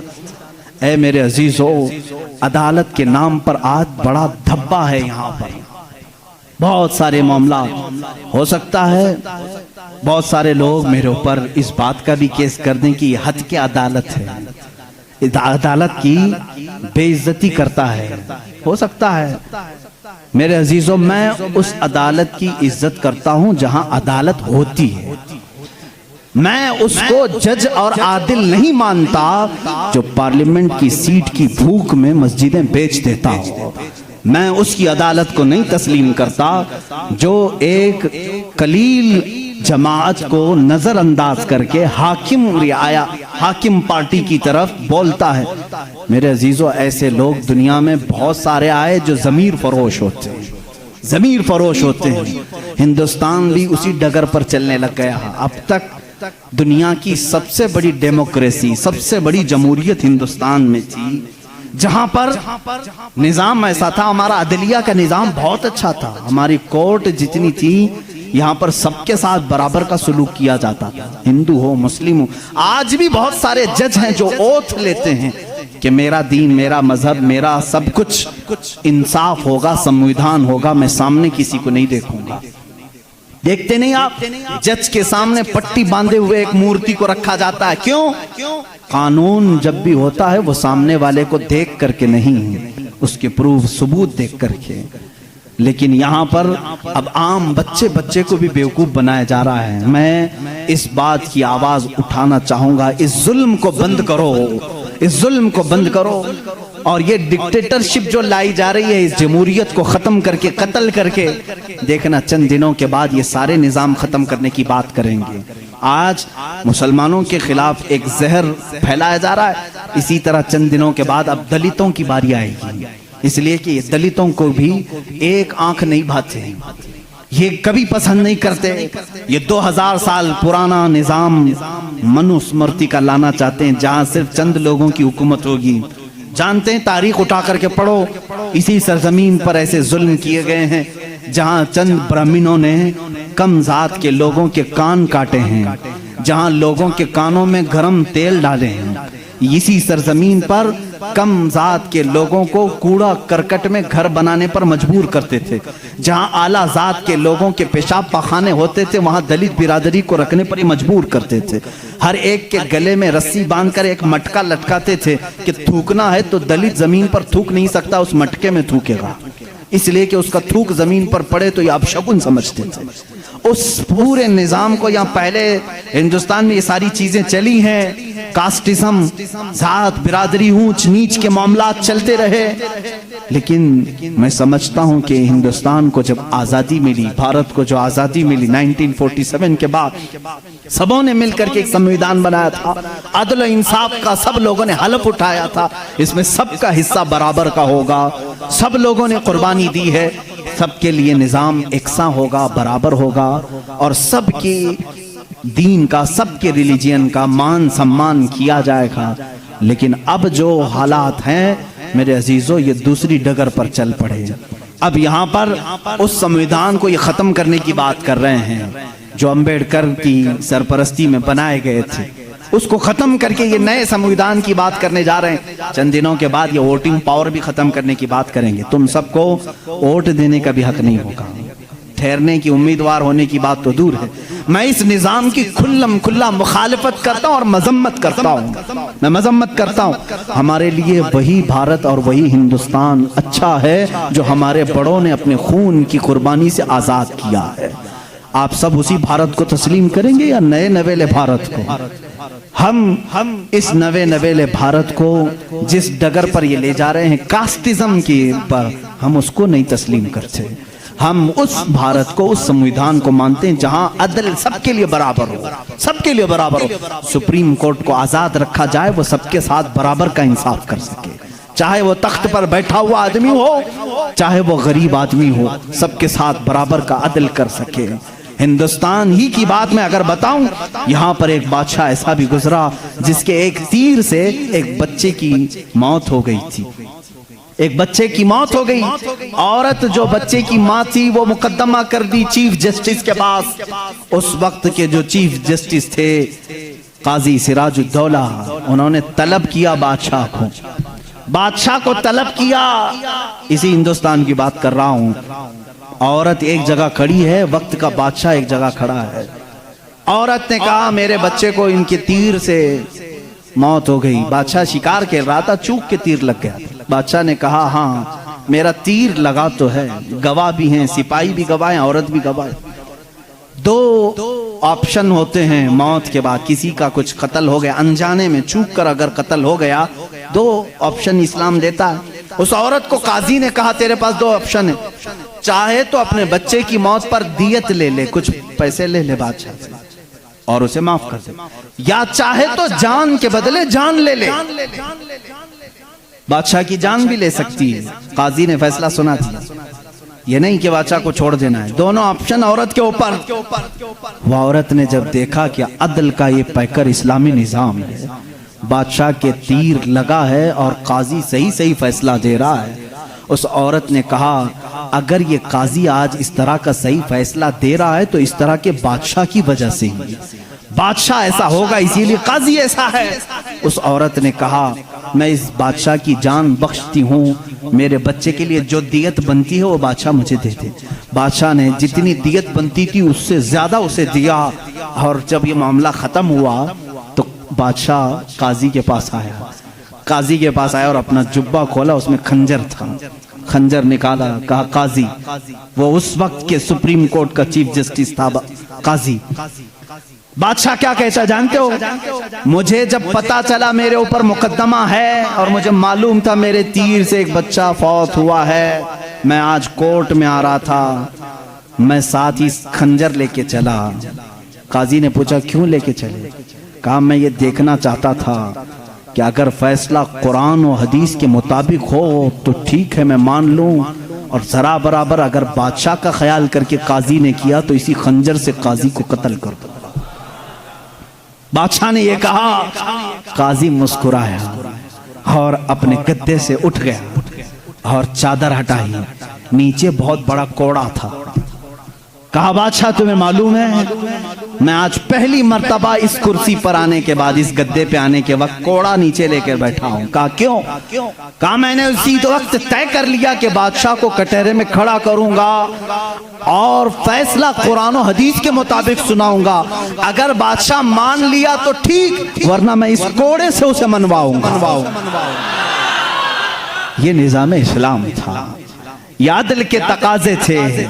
اے میرے عزیزو، عدالت کے نام پر آج بڑا دھبا ہے، یہاں پر بہت سارے معاملات ہو سکتا ہے، بہت سارے لوگ میرے اوپر اس بات کا بھی کیس کر دیں کہ یہ حد کی عدالت ہے، عدالت کی بے عزتی کرتا ہے، ہو سکتا ہے، میرے عزیزوں، میں اس عدالت کی عزت کرتا ہوں جہاں عدالت ہوتی ہے. میں اس کو جج اور عادل نہیں مانتا جو پارلیمنٹ کی سیٹ کی بھوک میں مسجدیں بیچ دیتا ہوں. میں اس کی عدالت کو نہیں تسلیم کرتا جو ایک قلیل جماعت کو نظر انداز کر کے حاکم پارٹی کی طرف بولتا ہے. میرے عزیزو، ایسے لوگ دنیا میں بہت سارے آئے جو ضمیر فروش ہوتے ہیں. ہندوستان بھی اسی ڈگر پر چلنے لگ گیا. اب تک دنیا کی سب سے بڑی ڈیموکریسی، سب سے بڑی جمہوریت ہندوستان میں تھی، جہاں پر نظام ایسا تھا. ہمارا عدلیہ کا نظام بہت اچھا تھا. ہماری کورٹ جتنی تھی، یہاں پر سب کے ساتھ برابر کا سلوک کیا جاتا تھا، ہندو ہو مسلم ہو. آج بھی بہت سارے جج ہیں جو اوتھ لیتے ہیں کہ میرا دین، میرا مذہب، میرا سب کچھ انصاف ہوگا، سمویدھان ہوگا، میں سامنے کسی کو نہیں دیکھوں گا. دیکھتے نہیں آپ، جج کے سامنے پٹی باندھے ہوئے ایک مورتی کو رکھا جاتا ہے. کیوں؟ قانون جب بھی ہوتا ہے وہ سامنے والے کو دیکھ کر کے نہیں، اس کے پروف ثبوت دیکھ کر کے. لیکن یہاں پر اب عام بچے کو بھی بیوقوف بنایا جا رہا ہے. میں اس بات کی آواز اٹھانا چاہوں گا، اس ظلم کو بند کرو، اس ظلم کو بند کرو. اور یہ ڈکٹیٹرشپ جو لائی جا رہی ہے، اس جمہوریت کو ختم کر کے، قتل کر کے، دیکھنا چند دنوں کے بعد یہ سارے نظام ختم کرنے کی بات کریں گے. آج مسلمانوں کے خلاف ایک زہر پھیلایا جا رہا ہے، اسی طرح چند دنوں کے بعد اب دلتوں کی باری آئے گی. اس لیے کہ یہ دلتوں کو بھی ایک آنکھ نہیں بھاتے، یہ کبھی پسند نہیں کرتے. یہ 2000 سال پرانا نظام منوسمرتی کا لانا چاہتے ہیں، جہاں صرف چند لوگوں کی حکومت ہوگی. جانتے ہیں، تاریخ اٹھا کر کے پڑھو، اسی سرزمین پر ایسے ظلم کیے گئے ہیں جہاں چند برہمنوں نے کم ذات کے لوگوں کے کان کاٹے ہیں، جہاں لوگوں کے کانوں میں گرم تیل ڈالے ہیں. اسی سرزمین پر کم ذات کے لوگوں کو کوڑا کرکٹ میں گھر بنانے پر مجبور کرتے تھے. جہاں اعلیٰ ذات کے لوگوں کے پیشاب پاخانے ہوتے تھے، وہاں دلت برادری کو رکھنے پر ہی مجبور کرتے تھے. ہر ایک کے گلے میں رسی باندھ کر ایک مٹکا لٹکاتے تھے کہ تھوکنا ہے تو دلت زمین پر تھوک نہیں سکتا، اس مٹکے میں تھوکے گا، اس لیے کہ اس کا تھوک زمین پر پڑے تو یہ اپشگن سمجھتے تھے. اس پورے نظام کو، یہاں پہلے ہندوستان میں یہ ساری چیزیں چلی ہیں، کاسٹزم، ذات برادری، اونچ نیچ کے معاملات چلتے رہے. لیکن میں سمجھتا ہوں کہ ہندوستان کو جب آزادی ملی، بھارت کو جو آزادی ملی 1947 کے بعد، سبوں نے مل کر کے ایک سمویدھان بنایا تھا، عدل و انصاف کا سب لوگوں نے حلف اٹھایا تھا، اس میں سب کا حصہ برابر کا ہوگا، سب لوگوں نے قربانی دی ہے، سب کے لیے نظام یکساں ہوگا، برابر ہوگا، اور سب کی دین کا، سب کے ریلیجین کا مان سمان کیا جائے گا. لیکن اب جو حالات ہیں میرے عزیزو، یہ دوسری ڈگر پر چل پڑے. اب یہاں پر اس سمویدھان کو یہ ختم کرنے کی بات کر رہے ہیں جو امبیڈکر کی سرپرستی میں بنائے گئے تھے، اس کو ختم کر کے یہ نئے سمویدھان کی بات کرنے جا رہے ہیں. چند دنوں کے بعد یہ ووٹنگ پاور بھی ختم کرنے کی بات کریں گے. تم سب کو ووٹ دینے کا بھی حق نہیں ہوگا، ٹھہرنے کی، امیدوار ہونے کی بات تو دور ہے. میں اس نظام کی کھلم کھلا مخالفت کرتا ہوں اور مذمت کرتا ہوں. میں مذمت کرتا ہوں. ہمارے لیے وہی بھارت اور وہی ہندوستان اچھا ہے جو ہمارے بڑوں نے اپنے خون کی قربانی سے آزاد کیا ہے. آپ سب اسی بھارت کو تسلیم کریں گے یا نئے نویلے بھارت کو؟ ہم اس نوے نویلے بھارت کو جس ڈگر پر یہ لے جا رہے ہیں، کاسٹزم کی پر، ہم اس کو نہیں تسلیم کرتے. ہم اس بھارت کو، اس سمویدھان کو مانتے ہیں جہاں عدل سب کے لیے برابر ہو، سب کے لیے برابر ہو. سپریم کورٹ کو آزاد رکھا جائے، وہ سب کے ساتھ برابر کا انصاف کر سکے، چاہے وہ تخت پر بیٹھا ہوا آدمی ہو، چاہے وہ غریب آدمی ہو، سب کے ساتھ برابر کا عدل کر سکے. ہندوستان ہی کی بات میں اگر بتاؤں، یہاں پر ایک بادشاہ ایسا بھی گزرا جس کے ایک تیر سے ایک بچے کی موت ہو گئی تھی. ایک بچے کی موت ہو گئی. عورت جو بچے کی ماں تھی وہ مقدمہ کر دی چیف جسٹس کے پاس. اس وقت کے جو چیف جسٹس تھے قاضی سراج الدولہ، انہوں نے طلب کیا بادشاہ کو طلب کیا. اسی ہندوستان کی بات کر رہا ہوں. عورت ایک جگہ کھڑی ہے، وقت کا بادشاہ ایک جگہ کھڑا ہے. عورت نے کہا میرے بچے کو ان کے تیر سے موت ہو گئی. بادشاہ شکار کھیل رہا تھا، چوک کے تیر لگ گیا. بادشاہ نے کہا ہاں میرا تیر لگا تو ہے، گواہ بھی ہیں، سپاہی بھی گواہ ہیں، عورت بھی گواہ ہے۔ دو آپشن ہوتے ہیں موت کے بعد، کسی کا کچھ قتل ہو گیا انجانے میں، چوک کر اگر قتل ہو گیا، دو آپشن اسلام دیتا ہے۔ اس عورت کو قاضی نے کہا تیرے پاس دو آپشن ہے، چاہے تو اپنے بچے کی موت پر دیت لے لے، کچھ پیسے لے لے بادشاہ سے اور اسے معاف کر دے، یا چاہے تو جان کے بدلے جان لے لے۔ بادشاہ کی جان بھی لے سکتی ہے، قاضی نے فیصلہ سنا دیا، یہ نہیں کہ بادشاہ کو چھوڑ دینا ہے، دونوں آپشن عورت کے اوپر۔ وہ عورت نے جب دیکھا کہ عدل کا یہ پیکر اسلامی نظام ہے، بادشاہ کے تیر لگا ہے اور قاضی صحیح فیصلہ دے رہا ہے، اس عورت نے کہا اگر یہ قاضی آج اس طرح کا صحیح فیصلہ دے رہا ہے تو اس طرح کے بادشاہ کی وجہ سے ہی، بادشاہ ایسا ہوگا اسی لیے قاضی ایسا ہے۔ اس عورت نے کہا میں اس بادشاہ کی جان بخشتی ہوں، میرے بچے کے لیے جو دیت بنتی ہے وہ بادشاہ مجھے دے دے۔ بادشاہ نے جتنی دیت بنتی تھی اس سے زیادہ اسے دیا، اور جب یہ معاملہ ختم ہوا تو بادشاہ قاضی کے پاس آیا اور اپنا جبہ کھولا، اس میں خنجر تھا، خنجر نکالا، کہا قاضی، وہ اس وقت کے سپریم کورٹ کا چیف جسٹس تھا، قاضی بادشاہ کیا کہتا جانتے ہو؟ مجھے جب پتا چلا میرے اوپر مقدمہ ہے اور مجھے معلوم تھا میرے تیر سے ایک بچہ فوت ہوا ہے، میں آج کورٹ میں آ رہا تھا، میں ساتھ ہی خنجر لے کے چلا۔ قاضی نے پوچھا کیوں لے کے چلے؟ کہا میں یہ دیکھنا چاہتا تھا کہ اگر فیصلہ قرآن و حدیث کے مطابق ہو تو ٹھیک ہے میں مان لوں، اور ذرا برابر اگر بادشاہ کا خیال کر کے قاضی نے کیا تو اسی خنجر سے قاضی کو قتل کر دو۔ بادشاہ نے یہ کہا، قاضی مسکرایا اور اپنے گدے سے اٹھ گیا اور چادر ہٹائی، نیچے بہت بڑا کوڑا تھا۔ کہا بادشاہ تمہیں معلوم ہے میں آج پہلی مرتبہ اس کرسی پر آنے کے بعد، اس گدے پہ آنے کے وقت کوڑا نیچے لے کر بیٹھا ہوں۔ کہا کیوں؟ کہا میں نے اسی وقت طے کر لیا کہ بادشاہ کو کٹہرے میں کھڑا کروں گا اور فیصلہ قرآن و حدیث کے مطابق سناؤں گا، اگر بادشاہ مان لیا تو ٹھیک، ورنہ میں اس کوڑے سے اسے منواؤں گا۔ یہ نظام اسلام تھا، یہ عدل کے تقاضے تھے۔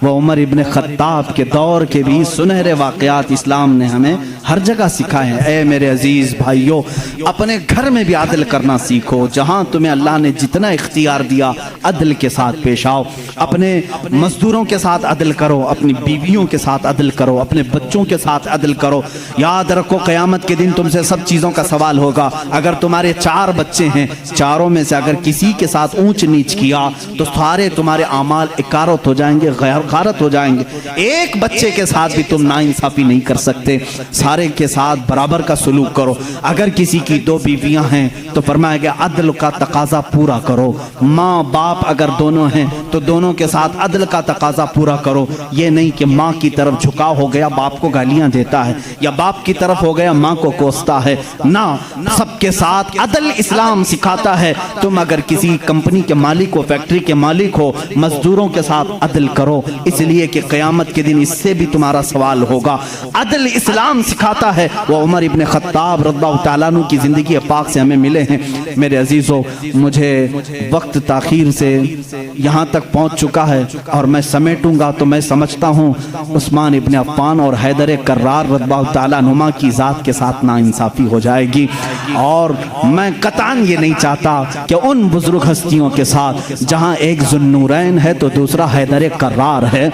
وہ عمر ابن خطاب کے دور کے بھی سنہرے واقعات اسلام نے ہمیں ہر جگہ سکھائے ہیں۔ اے میرے عزیز بھائیوں، اپنے گھر میں بھی عدل کرنا سیکھو، جہاں تمہیں اللہ نے جتنا اختیار دیا عدل کے ساتھ پیش آؤ، اپنے مزدوروں کے ساتھ عدل کرو، اپنی بیویوں کے ساتھ عدل کرو، اپنے بچوں کے ساتھ عدل کرو۔ یاد رکھو قیامت کے دن تم سے سب چیزوں کا سوال ہوگا۔ اگر تمہارے 4 بچے ہیں، چاروں میں سے اگر کسی کے ساتھ اونچ نیچ کیا تو سارے تمہارے اعمال اکارت ہو جائیں گے، غارت ہو جائیں گے۔ ایک بچے کے ساتھ بھی تم ناانصافی نہیں کر سکتے، سارے کے ساتھ برابر کا سلوک کرو۔ اگر کسی کی 2 بیویاں ہیں تو فرمایا گیا عدل کا تقاضا پورا کرو۔ ماں باپ اگر دونوں ہیں تو دونوں کے ساتھ عدل کا تقاضا پورا کرو۔ یہ نہیں کہ ماں کی طرف جھکاؤ ہو گیا باپ کو گالیاں دیتا ہے، یا باپ کی طرف ہو گیا ماں کو کوستا ہے، نہ، سب کے ساتھ عدل اسلام سکھاتا ہے۔ تم اگر کسی کمپنی کے مالک ہو، فیکٹری کے مالک ہو، مزدوروں کے ساتھ عدل کرو، اس لیے کہ قیامت کے دن اس سے بھی تمہارا سوال ہوگا۔ عدل اسلام سکھاتا ہے۔ وہ عمر ابن خطاب رضی اللہ تعالیٰ عنہ کی زندگی پاک سے ہمیں ملے ہیں۔ میرے عزیزو، مجھے وقت تاخیر سے یہاں تک پہنچ چکا ہے اور میں سمیٹوں گا تو میں سمجھتا ہوں عثمان ابن عفان اور حیدر کرار رضی اللہ تعالیٰ عنہما کی ذات کے ساتھ ناانصافی ہو جائے گی، اور میں قطعاً یہ نہیں چاہتا کہ ان بزرگ ہستیوں کے ساتھ جہاں ایک ذوالنورین ہے تو دوسرا حیدر کرار ہے،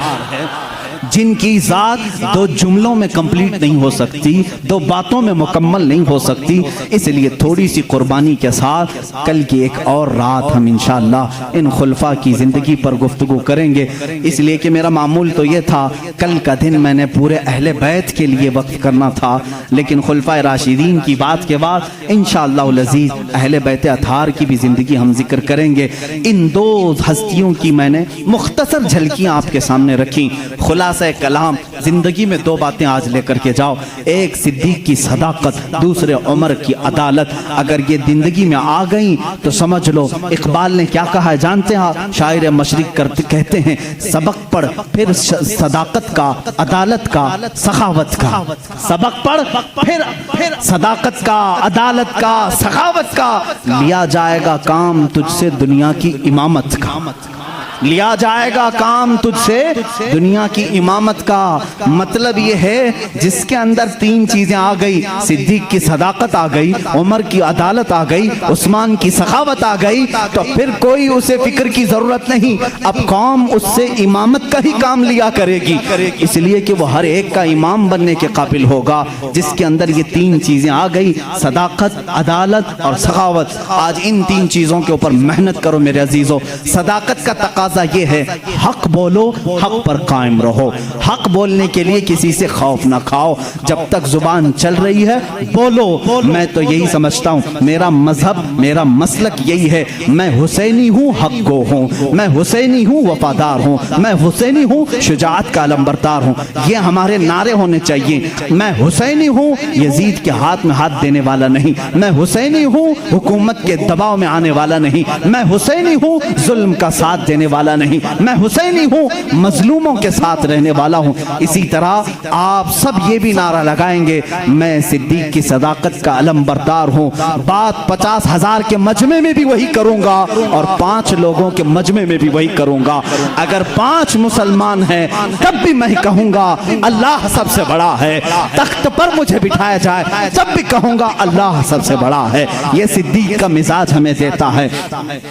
جن کی ذات 2 جملوں میں کمپلیٹ نہیں ہو سکتی، 2 باتوں میں مکمل نہیں ہو سکتی، اس لیے تھوڑی سی قربانی کے ساتھ کل کی ایک اور رات ہم انشاءاللہ ان خلفاء کی زندگی پر گفتگو کریں گے۔ اس لیے کہ میرا معمول تو یہ تھا کل کا دن میں نے پورے اہل بیت کے لیے وقف کرنا تھا، لیکن خلفاء راشدین کی بات کے بعد انشاءاللہ العزیز اہل بیت اطہار کی بھی زندگی ہم ذکر کریں گے۔ ان 2 ہستیوں کی میں نے مختصر جھلکیاں آپ کے سامنے رکھی، خلاصہ خلاصہ کلام زندگی میں دو باتیں آج لے کر کے جاؤ، ایک صدیق کی صداقت، دوسرے عمر کی عدالت۔ اگر یہ زندگی میں آ گئیں تو سمجھ لو اقبال نے کیا کہا ہے جانتے ہیں؟ شاعر مشرق کہتے ہیں سبق پڑھ پھر صداقت کا، عدالت کا، سخاوت کا۔ سبق پڑھ پھر صداقت کا، عدالت کا، سخاوت کا، لیا جائے گا کام تجھ سے دنیا کی امامت کا، لیا جائے گا کام تجھ سے دنیا کی امامت کا۔ مطلب یہ ہے جس کے اندر تین چیزیں آ گئی، صدیق کی صداقت آ گئی، عمر کی عدالت آ گئی، عثمان کی سخاوت آ گئی، تو پھر کوئی اسے فکر کی ضرورت نہیں، اب قوم اس سے امامت کا ہی کام لیا کرے گی، اس لیے کہ وہ ہر ایک کا امام بننے کے قابل ہوگا جس کے اندر یہ تین چیزیں آ گئی، صداقت، عدالت اور سخاوت۔ آج ان تین چیزوں کے اوپر محنت کرو میرے عزیزو۔ صداقت کا تقاضا یہ ہے حق بولو، حق پر قائم رہو، حق بولنے کے لیے کسی سے خوف نہ کھاؤ، جب تک زبان چل رہی ہے بولو۔ میں تو یہی سمجھتا ہوں، میرا مذہب، میرا مسلک یہی ہے، میں حسینی ہوں، حق گو ہوں، میں حسینی ہوں، وفادار ہوں، میں حسینی ہوں، شجاعت کا علمبردار ہوں، یہ ہمارے نعرے ہونے چاہیے۔ میں حسینی ہوں، یزید کے ہاتھ میں ہاتھ دینے والا نہیں، میں حسینی ہوں، حکومت کے دباؤ میں آنے والا نہیں، میں حسینی ہوں، ظلم کا ساتھ دینے والا نہیں، میں حسینی ہوں، مظلوموں کے ساتھ رہنے والا ہوں۔ اسی طرح آپ سب یہ بھی نعرہ لگائیں گے میں صدیق کی صداقت کا علمبردار ہوں، بات 50,000 کے مجمع میں بھی وہی کروں گا اور 5 لوگوں کے مجمع میں بھی وہی کروں گا۔ اگر 5 مسلمان ہیں تب بھی میں کہوں گا اللہ سب سے بڑا ہے، تخت پر مجھے بٹھایا جائے تب بھی کہوں گا اللہ سب سے بڑا ہے۔ یہ صدیق کا مزاج ہمیں دیتا ہے،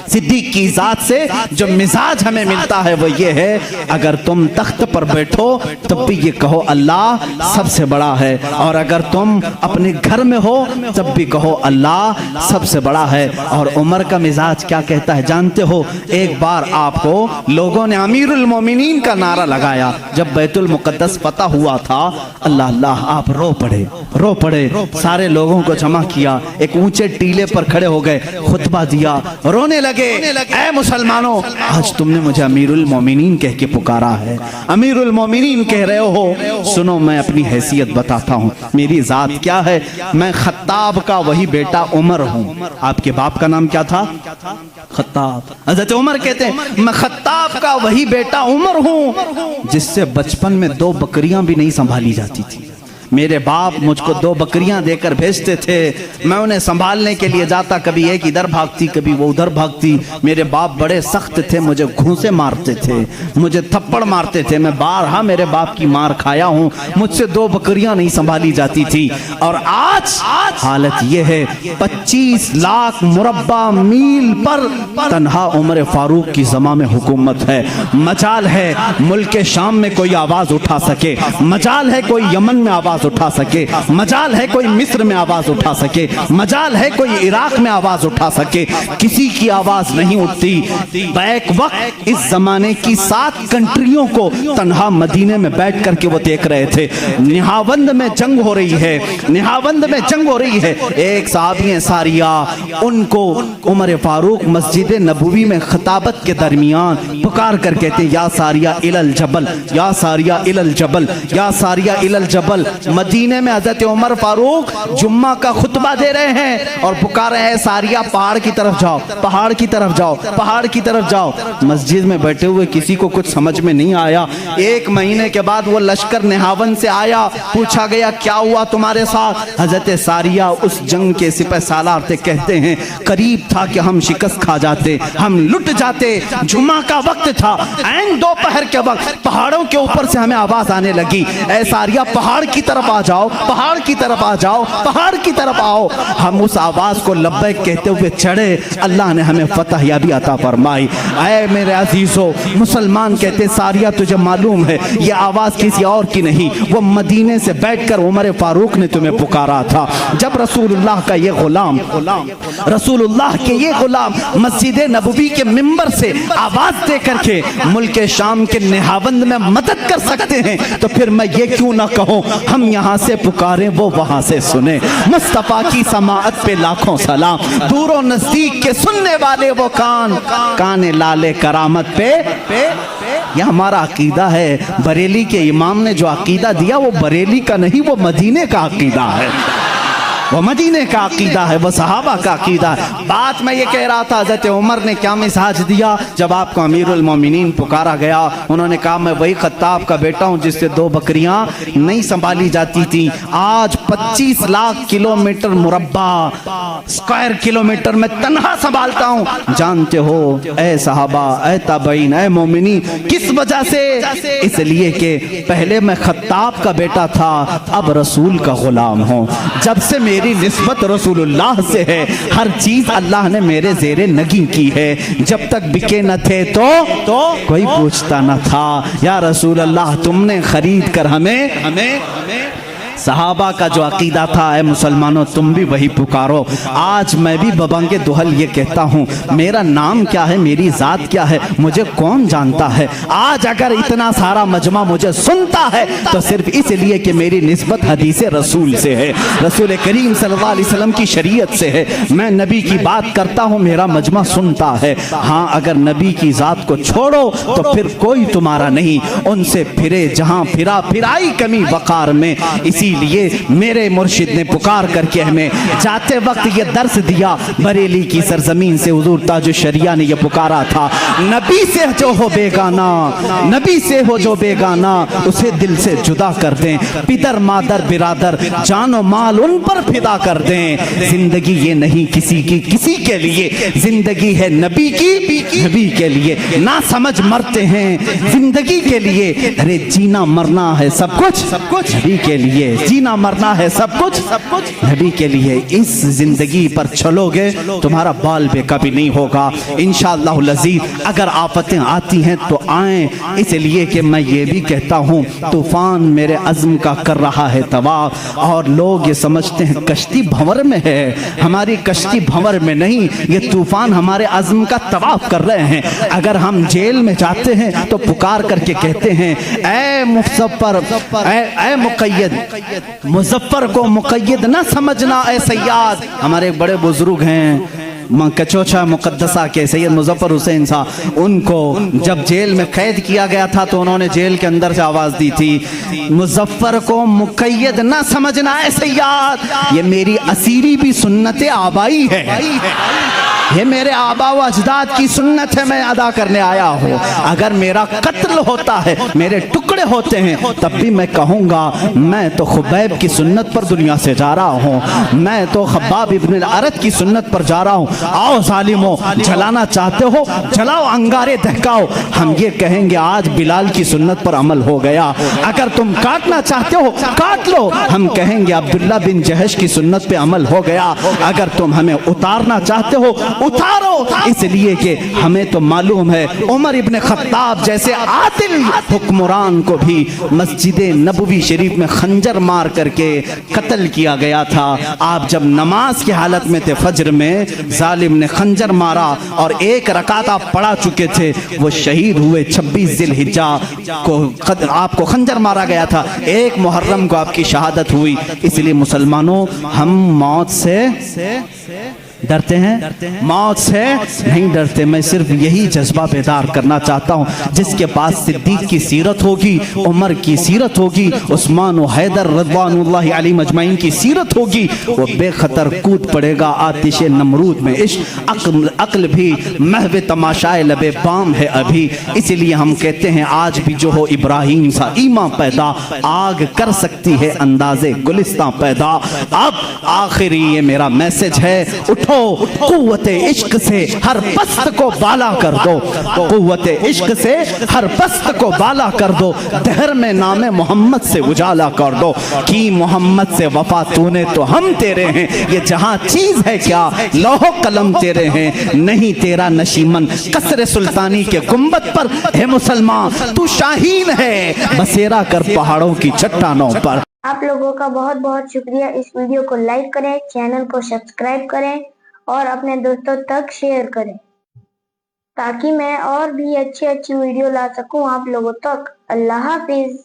صدیق کی ذات سے جو مزاج ہمیں ملتا ہے وہ یہ ہے اگر تم تخت پر بیٹھو تب بھی یہ کہو اللہ سب سے بڑا ہے، اور اگر تم اپنے گھر میں ہو تب بھی کہو اللہ سب سے بڑا ہے۔ اور عمر کا مزاج کیا کہتا ہے جانتے ہو؟ ایک بار آپ کو لوگوں نے امیر المومنین کا نعرہ لگایا جب بیت المقدس فتح ہوا تھا، اللہ اللہ آپ رو پڑے، سارے لوگوں کو جمع کیا، ایک اونچے ٹیلے پر کھڑے ہو گئے، خطبہ دیا، رونے لگے، اے مسلمانوں آج تم نے مجھے امیر المومنین کہہ کے پکارا ہے، امیر المومنین کہہ رہے ہو، سنو میں اپنی حیثیت بتاتا ہوں، میری ذات کیا ہے، میں خطاب کا وہی بیٹا عمر ہوں۔ آپ کے باپ کا نام کیا تھا؟ خطاب۔ حضرت عمر کہتے ہیں میں خطاب کا وہی بیٹا عمر ہوں جس سے بچپن میں 2 بکریاں بھی نہیں سنبھالی جاتی تھی۔ میرے باپ مجھ کو 2 بکریاں دے کر بھیجتے تھے، میں انہیں سنبھالنے کے لیے جاتا، کبھی ایک ادھر بھاگتی کبھی وہ ادھر بھاگتی۔ میرے باپ بڑے سخت تھے، مجھے گھونسے مارتے تھے، مجھے تھپڑ مارتے تھے، میں بارہا میرے باپ کی مار کھایا ہوں، مجھ سے 2 بکریاں نہیں سنبھالی جاتی تھی۔ اور آج حالت یہ ہے 25 لاکھ مربع میل پر تنہا عمر فاروق کی زماں میں حکومت ہے۔ مجال ہے ملک شام میں کوئی آواز اٹھا سکے، مجال ہے کوئی یمن میں آواز اٹھا سکے، مجال ہے کوئی مصر میں آواز اٹھا سکے، مجال ہے کوئی عراق میں آواز اٹھا سکے، کسی کی آواز نہیں اٹھتی۔ بیک وقت اس زمانے کی 7 کنٹریوں کو تنہا مدینے میں بیٹھ کر کے وہ دیکھ رہے تھے۔ نہاوند میں جنگ ہو رہی ہے، نہاوند میں جنگ ہو رہی ہے، ایک صحابی ساریہ، ان کو عمر فاروق مسجد نبوی میں خطابت کے درمیان پکار کر کہتے یا ساریہ الی الجبل، یا ساریہ الی الجبل، یا ساریہ الی الجبل۔ مدینے میں حضرت عمر فاروق جمعہ کا خطبہ دے رہے ہیں اور پکار رہے ہیں ساریہ پہاڑ کی طرف جاؤ، پہاڑ کی طرف جاؤ، پہاڑ کی طرف جاؤ۔ مسجد میں بیٹھے ہوئے کسی کو کچھ سمجھ میں نہیں آیا۔ 1 مہینے کے بعد وہ لشکر نہاون سے آیا، پوچھا گیا کیا ہوا تمہارے ساتھ؟ حضرت ساریہ اس جنگ کے سپہ سالار تھے، کہتے ہیں قریب تھا کہ ہم شکست کھا جاتے، ہم لٹ جاتے، جمعہ کا وقت تھا، عین دوپہر کے وقت پہاڑوں کے اوپر سے ہمیں آواز آنے لگی، اے ساریہ پہاڑ کی طرف آ جاؤ، پہاڑ کی طرف آ جاؤ، پہاڑ کی طرف آؤ۔ ہم اس آواز کو لبیک کہتے ہوئے چڑھے، اللہ نے ہمیں فتح یابی عطا فرمائی۔ اے میرے عزیزو، مسلمان کہتے ساریہ تجھے معلوم ہے یہ آواز کسی اور کی نہیں، وہ مدینے سے بیٹھ کر عمر فاروق نے تمہیں پکارا تھا۔ جب رسول اللہ کا یہ غلام، رسول اللہ کے یہ غلام مسجد نبوی کے ممبر سے آواز دے کر کے ملک شام کے نہاوند میں مدد کر سکتے ہیں تو پھر میں یہ کیوں نہ کہوں ہم یہاں سے پکاریں وہ وہاں سے سنیں۔ مصطفیٰ کی سماعت پہ لاکھوں سلام، دور و نزدیک کے سننے والے وہ کان، کان لالے کرامت پہ یہ ہمارا عقیدہ ہے. بریلی کے امام نے جو عقیدہ دیا وہ بریلی کا نہیں، وہ مدینے کا عقیدہ ہے، وہ مدینے کا عقیدہ ہے، وہ صحابہ کا عقیدہ ہے. بات میں یہ کہہ رہا تھا حضرت عمر نے کیا مزاج دیا جب آپ کو امیر المومنین پکارا گیا. انہوں نے کہا میں وہی خطاب کا بیٹا ہوں جس سے 2 بکریاں نہیں سنبھالی جاتی تھیں، آج 25 لاکھ کلومیٹر مربع اسکوائر کلومیٹر میں تنہا سنبھالتا ہوں. جانتے ہو اے صحابہ، اے تابعین، اے مومنین، کس وجہ سے؟ اس لیے کہ پہلے میں خطاب کا بیٹا تھا، اب رسول کا غلام ہوں. جب سے میری نسبت رسول اللہ سے ہے، ہر چیز اللہ نے میرے زیر نگی کی ہے. جب تک بکے نہ تھے تو کوئی پوچھتا نہ تھا. یا رسول اللہ تم نے خرید کر ہمیں صحابہ کا جو عقیدہ تھا، اے مسلمانوں تم بھی وہی پکارو. آج میں بھی ببنگ دہل یہ کہتا ہوں، میرا نام کیا ہے، میری ذات کیا ہے، مجھے کون جانتا ہے؟ آج اگر اتنا سارا مجمع مجھے سنتا ہے تو صرف اس لیے کہ میری نسبت حدیث رسول سے ہے، رسول کریم صلی اللہ علیہ وسلم کی شریعت سے ہے. میں نبی کی بات کرتا ہوں، میرا مجمع سنتا ہے. ہاں اگر نبی کی ذات کو چھوڑو تو پھر کوئی تمہارا نہیں. ان سے پھرے جہاں پھرا، پھرائی کمی وقار میں. اسی لیے میرے مرشد نے پکار کر کے ہمیں جاتے وقت یہ درس دیا. بریلی کی سرزمین سے حضور تاج الشریعہ نے یہ پکارا تھا، نبی سے جو ہو بیگانہ، نبی سے ہو جو بیگانہ اسے دل سے جدا کر دیں. پدر مادر برادر جان و مال ان پر فدا کر دیں. زندگی یہ نہیں کسی کی کسی کے لیے، زندگی ہے نبی کی نبی کے لیے. نہ سمجھ مرتے ہیں زندگی کے لیے، ارے جینا مرنا ہے سب کچھ نبی کے لیے، جینا مرنا ہے سب کچھ نبی کے لیے. اس زندگی پر چلو گے تمہارا بال بے کبھی نہیں ہوگا انشاءاللہ العزیز. اگر آفتیں آتی ہیں تو آئیں، اس لیے کہ میں یہ بھی کہتا ہوں طوفان میرے عزم کا کر رہا ہے طواف. اور لوگ یہ سمجھتے ہیں کشتی بھنور میں ہے، ہماری کشتی بھنور میں نہیں، یہ طوفان ہمارے عزم کا طواف کر رہے ہیں. اگر ہم جیل میں جاتے ہیں تو پکار کر کے کہتے ہیں اے مظفر، اے مقید، مظفر کو مقید نہ سمجھنا اے سیاد. ہمارے بڑے بزرگ ہیں کچوچا مقدسہ کے سید مظفر حسین صاحب، ان کو جب جیل میں قید کیا گیا تھا تو انہوں نے جیل کے اندر سے آواز دی تھی، مظفر کو مقید نہ سمجھنا اے سیاد. یہ میری اسیری بھی سنت آبائی ہے، یہ میرے آبا و اجداد کی سنت ہے، میں ادا کرنے آیا ہوں. اگر میرا قتل ہوتا ہے، میرے ٹکڑے ہوتے ہیں، تب بھی میں کہوں گا میں تو خبیب کی سنت پر دنیا سے جا رہا ہوں، میں تو خباب ابن الارت کی سنت پر جا رہا ہوں. آؤ ظالموں، جلانا چاہتے ہو جلاؤ، انگارے دہکاؤ. ہم یہ کہیں گے آج بلال کی سنت پر عمل ہو گیا. اگر تم کاٹنا چاہتے ہو کاٹ لو، ہم کہیں گے عبداللہ بن جہش کی سنت پہ عمل ہو گیا. اگر تم ہمیں اتارنا چاہتے ہو اتارو، اس لیے کہ ہمیں تو معلوم ہے عمر ابن خطاب جیسے عادل حکمران کو بھی مسجد نبوی شریف میں خنجر مار کر کے قتل کیا گیا تھا. آپ جب نماز کی حالت میں تھے، فجر میں ظالم نے خنجر مارا اور 1 رکعت آپ پڑھا چکے تھے، وہ شہید ہوئے. 26 ذی الحجہ کو آپ کو خنجر مارا گیا تھا، 1 محرم کو آپ کی شہادت ہوئی. اس لیے مسلمانوں ہم موت سے ڈرتے ہیں؟ موت سے نہیں ڈرتے. میں صرف یہی جذبہ بیدار کرنا چاہتا ہوں، جس کے پاس صدیق کی سیرت ہوگی، عمر کی سیرت ہوگی، عثمان و حیدر رضوان اللہ علیہ مجمعین کی سیرت ہوگی، وہ بے خطر کود پڑے گا آتش نمرود میں. عشق عقل بھی محو تماشائے لبے بام ہے ابھی. اس لیے ہم کہتے ہیں آج بھی جو ہو ابراہیم سا ایمان پیدا، آگ کر سکتی ہے انداز گلستان پیدا. اب آخری یہ میرا میسج ہے، اٹھو قوت عشق سے ہر پست کو بالا کر دو، قوت عشق سے ہر پست کو بالا کر دو. دہر میں نام محمد سے اجالا کر دو، کی محمد سے وفا تو نے تو ہم تیرے ہیں. یہ جہاں چیز ہے کیا لوح قلم تیرے ہیں، نہیں تیرا نشیمن قصر سلطانی کے گنبد پر ہے مسلمان. تو شاہین ہے بسیرا کر پہاڑوں کی چٹانوں پر. آپ لوگوں کا بہت بہت شکریہ. اس ویڈیو کو لائک کریں، چینل کو سبسکرائب کریں اور اپنے دوستوں تک شیئر کریں تاکہ میں اور بھی اچھی ویڈیو لا سکوں آپ لوگوں تک. اللہ حافظ.